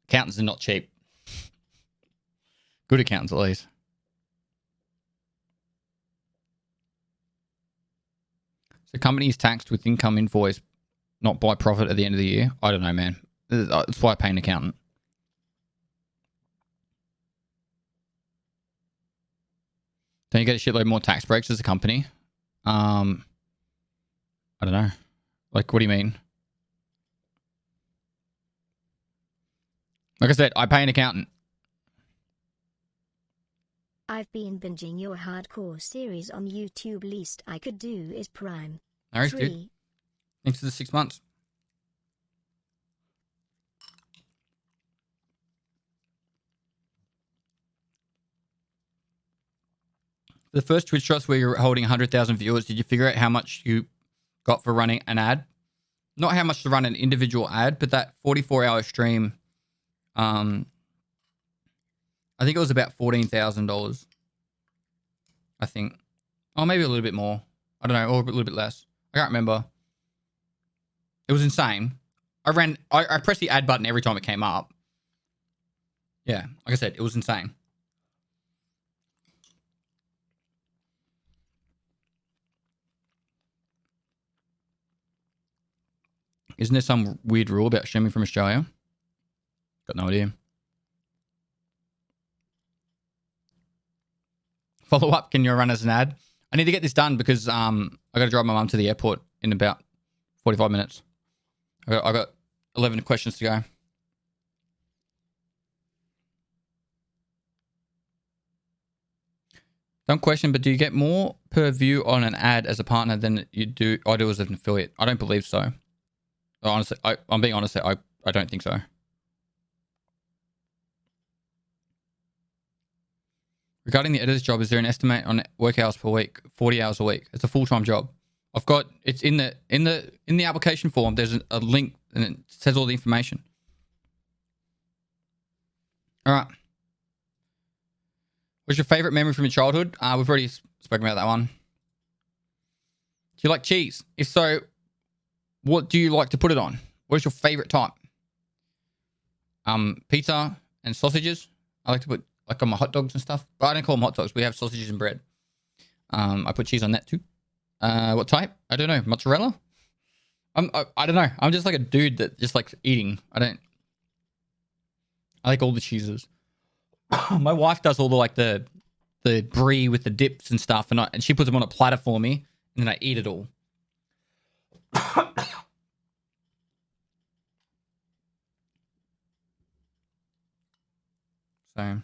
Accountants are not cheap. Good accountants, at least. So companies taxed with income invoice, not by profit at the end of the year. I don't know, man. That's why I pay an accountant. Don't you get a shitload more tax breaks as a company? I don't know. Like, what do you mean? Like I said, I pay an accountant. I've been binging your hardcore series on YouTube. Least I could do is Prime. Nice, dude. Thanks for the 6 months. The first Twitch shots where you're holding 100,000 viewers, did you figure out how much you got for running an ad? Not how much to run an individual ad, but that 44-hour stream, I think it was about $14,000. I think. Oh, maybe a little bit more. I don't know, or a little bit less. I can't remember. It was insane. I pressed the ad button every time it came up. Yeah, like I said, it was insane. Isn't there some weird rule about streaming from Australia? Got no idea. Follow up, can you run as an ad? I need to get this done because I got to drive my mum to the airport in about 45 minutes. I got 11 questions to go. Don't question, but do you get more per view on an ad as a partner than I do as an affiliate? I don't believe so. Honestly, I'm being honest. I don't think so. Regarding the editor's job, is there an estimate on work hours per week? 40 hours a week. It's a full-time job. I've got it's in the application form. There's a link and it says all the information. All right. What's your favorite memory from your childhood? We've already spoken about that one. Do you like cheese? If so, what do you like to put it on? What is your favorite type? Pizza and sausages. I like to put like on my hot dogs and stuff. But I don't call them hot dogs. We have sausages and bread. I put cheese on that too. What type? I don't know. Mozzarella? I don't know. I'm just like a dude that just likes eating. I like all the cheeses. My wife does all the brie with the dips and stuff, and she puts them on a platter for me, and then I eat it all. So I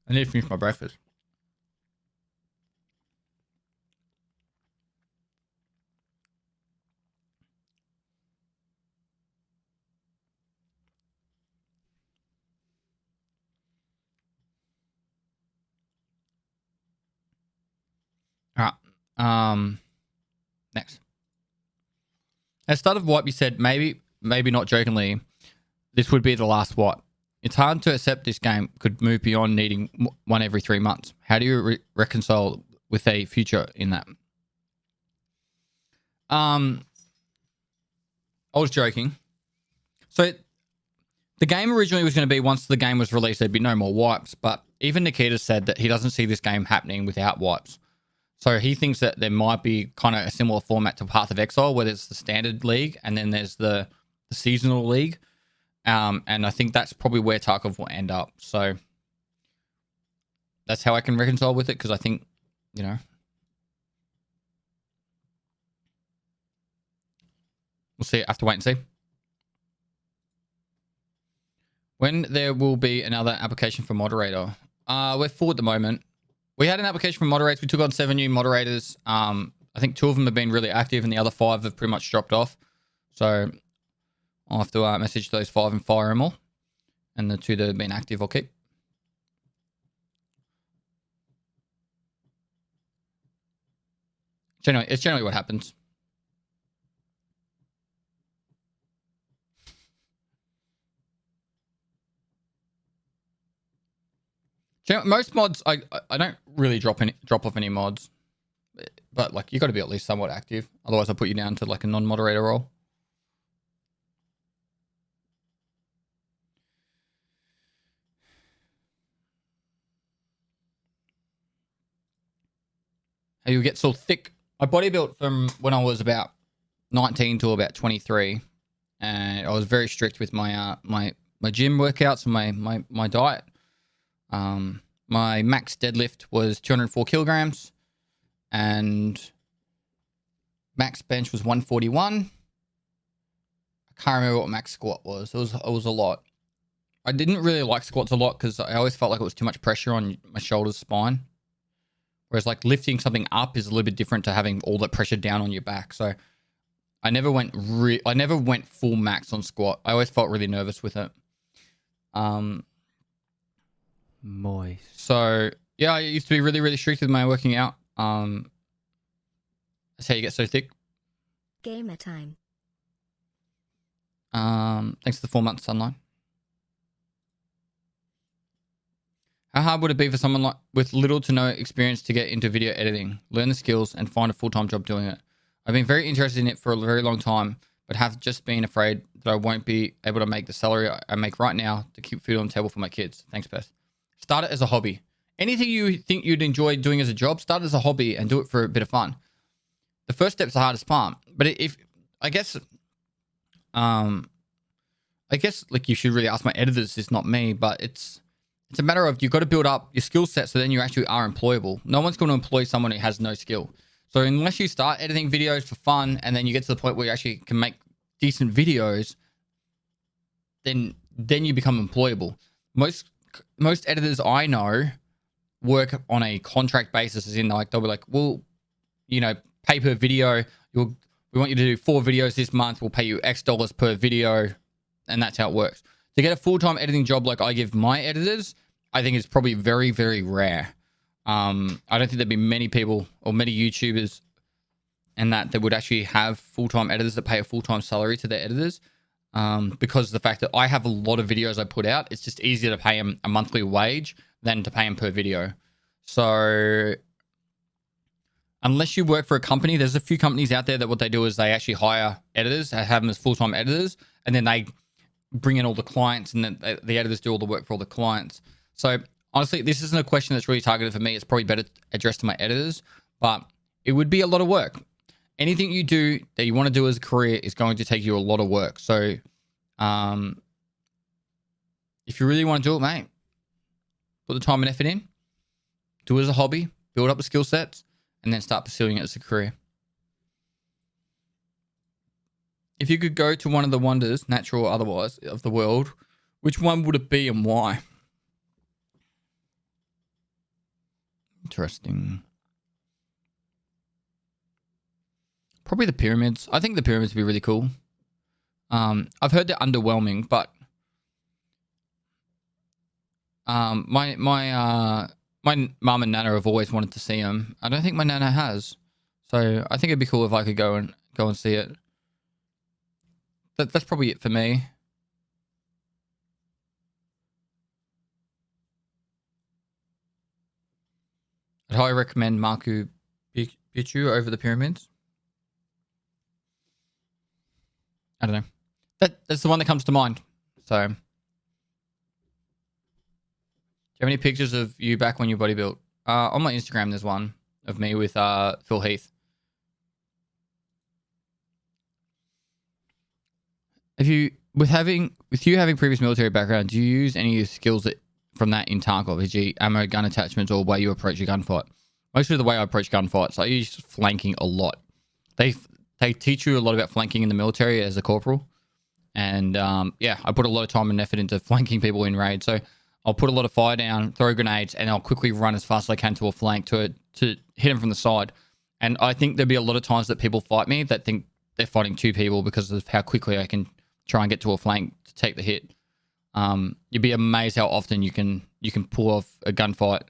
need to finish my breakfast. All right. Next. At the start of what you said, maybe not jokingly, this would be the last what. It's hard to accept this game could move beyond needing one every 3 months. How do you reconcile with a future in that? I was joking. So the game originally was going to be once the game was released, there'd be no more wipes. But even Nikita said that he doesn't see this game happening without wipes. So he thinks that there might be kind of a similar format to Path of Exile, where there's the standard league and then there's the seasonal league. And I think that's probably where Tarkov will end up. So that's how I can reconcile with it, because I think, we'll see. I have to wait and see. When there will be another application for moderator? We're full at the moment. We had an application for moderators. We took on 7 new moderators. I think 2 of them have been really active and the other 5 have pretty much dropped off. So I'll have to message those 5 and fire them all. And the 2 that have been active, I'll keep. It's generally what happens. Most mods, I don't really drop off any mods. But, like, you got to be at least somewhat active. Otherwise, I'll put you down to, like, a non-moderator role. How you get so thick. I bodybuilt from when I was about 19 to about 23. And I was very strict with my my gym workouts and my diet. My max deadlift was 204 kilograms. And max bench was 141. I can't remember what max squat was. It was a lot. I didn't really like squats a lot because I always felt like it was too much pressure on my shoulders, spine. Whereas like lifting something up is a little bit different to having all that pressure down on your back. So I never went full max on squat. I always felt really nervous with it. Moist. So yeah, I used to be really, really strict with my working out. That's how you get so thick. Gamer time. Thanks for the 4 months, Sunline. How hard would it be for someone with little to no experience to get into video editing, learn the skills, and find a full-time job doing it? I've been very interested in it for a very long time, but have just been afraid that I won't be able to make the salary I make right now to keep food on the table for my kids. Thanks, Beth. Start it as a hobby. Anything you think you'd enjoy doing as a job, start it as a hobby and do it for a bit of fun. The first step's the hardest part, but I guess like you should really ask my editors. It's not me, but it's a matter of you've got to build up your skill set so then you actually are employable. No one's going to employ someone who has no skill. So unless you start editing videos for fun and then you get to the point where you actually can make decent videos, then you become employable. Most editors I know work on a contract basis, as in like they'll be like, well, pay per video. We want you to do 4 videos this month. We'll pay you X dollars per video, and that's how it works. To get a full-time editing job like I give my editors, I think it's probably very, very rare. I don't think there'd be many people or many YouTubers and that would actually have full-time editors that pay a full-time salary to their editors. Because of the fact that I have a lot of videos I put out, it's just easier to pay them a monthly wage than to pay them per video. So unless you work for a company, there's a few companies out there that what they do is they actually hire editors, have them as full-time editors, and then they bring in all the clients, and then the editors do all the work for all the clients. So honestly, this isn't a question that's really targeted for me. It's probably better addressed to my editors, but it would be a lot of work. Anything you do that you want to do as a career is going to take you a lot of work. So if you really want to do it, mate, put the time and effort in. Do it as a hobby. Build up the skill sets. and then start pursuing it as a career. If you could go to one of the wonders, natural or otherwise, of the world, which one would it be and why? Interesting. Probably the pyramids. I think the pyramids would be really cool. I've heard they're underwhelming, but my mum and nana have always wanted to see them. I don't think my nana has, so I think it'd be cool if I could go and see it. That's probably it for me. I'd highly recommend Machu Picchu over the pyramids. I don't know. That's the one that comes to mind. So, do you have any pictures of you back when you bodybuilt? On my Instagram, there's one of me with Phil Heath. With you having previous military background, do you use any of your skills from that in Tarkov, e.g. ammo, gun attachments, or way you approach a gunfight? Mostly the way I approach gunfights, I use flanking a lot. They teach you a lot about flanking in the military as a corporal. And yeah, I put a lot of time and effort into flanking people in raid. So I'll put a lot of fire down, throw grenades, and I'll quickly run as fast as I can to a flank to hit them from the side. And I think there'll be a lot of times that people fight me that think they're fighting two people because of how quickly I can try and get to a flank to take the hit. You'd be amazed how often you can pull off a gunfight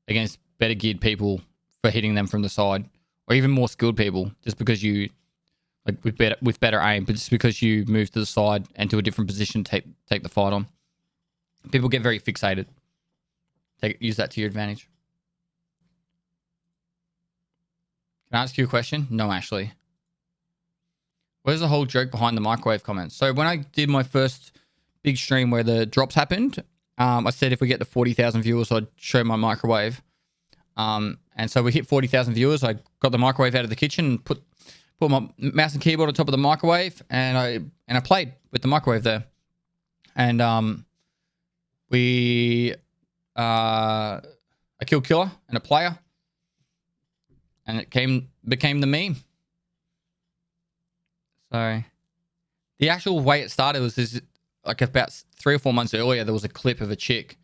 against better geared people for hitting them from the side, or even more skilled people, just because you with better aim, but just because you move to the side and to a different position, take the fight on. People get very fixated. Use that to your advantage. Can I ask you a question? No, Ashley. Where's the whole joke behind the microwave comments? So when I did my first big stream where the drops happened, I said if we get to 40,000 viewers, I'd show my microwave. And so we hit 40,000 viewers. I got the microwave out of the kitchen and put my mouse and keyboard on top of the microwave, and I played with the microwave there. And I killed Killer and a player, and it became the meme. So the actual way it started was this, like about 3 or 4 months earlier, there was a clip of a chick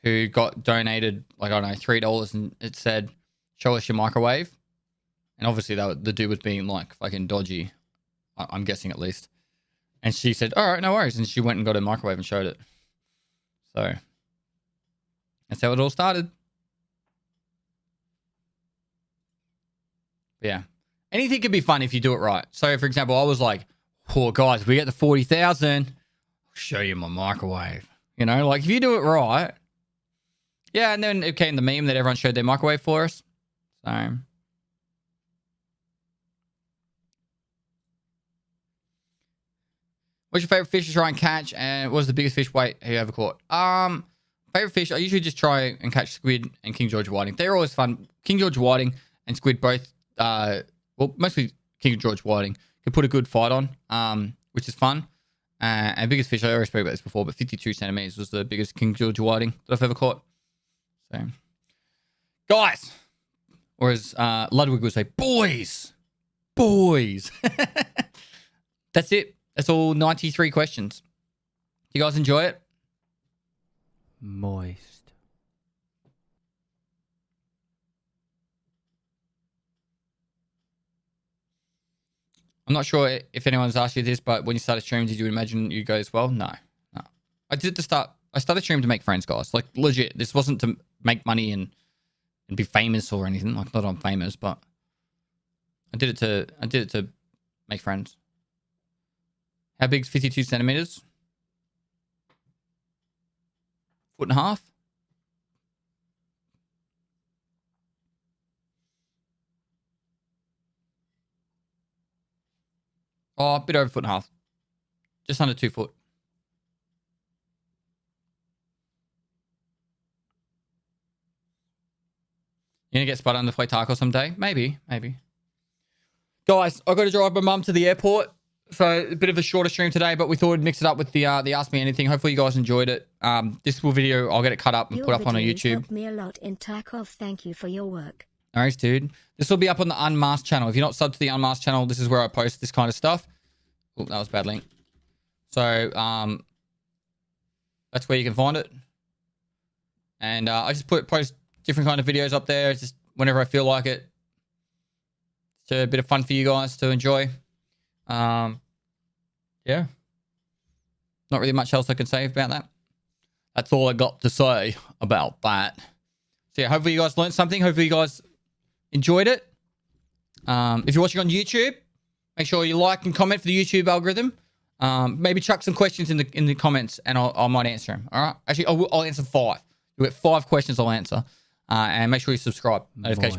who got donated, like, I don't know, $3, and it said, "Show us your microwave." And obviously the dude was being like fucking dodgy, I'm guessing at least. And she said, "All right, no worries." And she went and got her microwave and showed it. So that's how it all started. But yeah. Anything could be fun if you do it right. So, for example, I was like, "Oh, guys, if we get to 40,000, I'll show you my microwave." You know, like if you do it right. Yeah, and then it came the meme that everyone showed their microwave for us. So what's your favorite fish to try and catch, and what's the biggest fish weight you ever caught? Favorite fish, I usually just try and catch squid and King George whiting. They're always fun. King George whiting and squid both, well, mostly King George whiting can put a good fight on, which is fun. And biggest fish, I already spoke about this before, but 52 centimeters was the biggest King George whiting that I've ever caught. So, guys, or as Ludwig would say, boys. That's it. That's all 93 questions. You guys enjoy it? Moist. I'm not sure if anyone's asked you this, but when you started streaming, did you imagine you go as well? No. I started streaming to make friends, guys. Like, legit. This wasn't to make money and be famous or anything. Like, not I'm famous, but I did it to make friends. How big's 52 centimeters? 1.5 feet? Oh, a bit over 1.5 feet. Just under 2 foot. You gonna get spotted on the play taco someday? Maybe. Guys, I got to drive my mum to the airport. So a bit of a shorter stream today, but we thought we'd mix it up with the Ask Me Anything. Hopefully you guys enjoyed it. This video, I'll get it cut up and put up on our YouTube. Helped me a lot in Tarkov. Thank you for your work. No worries, dude. This will be up on the Unmasked channel. If you're not subbed to the Unmasked channel, this is where I post this kind of stuff. Oh, that was bad link. So, that's where you can find it. And I just post different kind of videos up there, just whenever I feel like it. It's a bit of fun for you guys to enjoy. Yeah. Not really much else I can say about that. That's all I got to say about that. So yeah, hopefully you guys learned something. Hopefully you guys enjoyed it. If you're watching on YouTube, make sure you like and comment for the YouTube algorithm. Maybe chuck some questions in the comments, and I might answer them. All right. Actually, I'll answer 5. You get 5 questions I'll answer. And make sure you subscribe. Notification.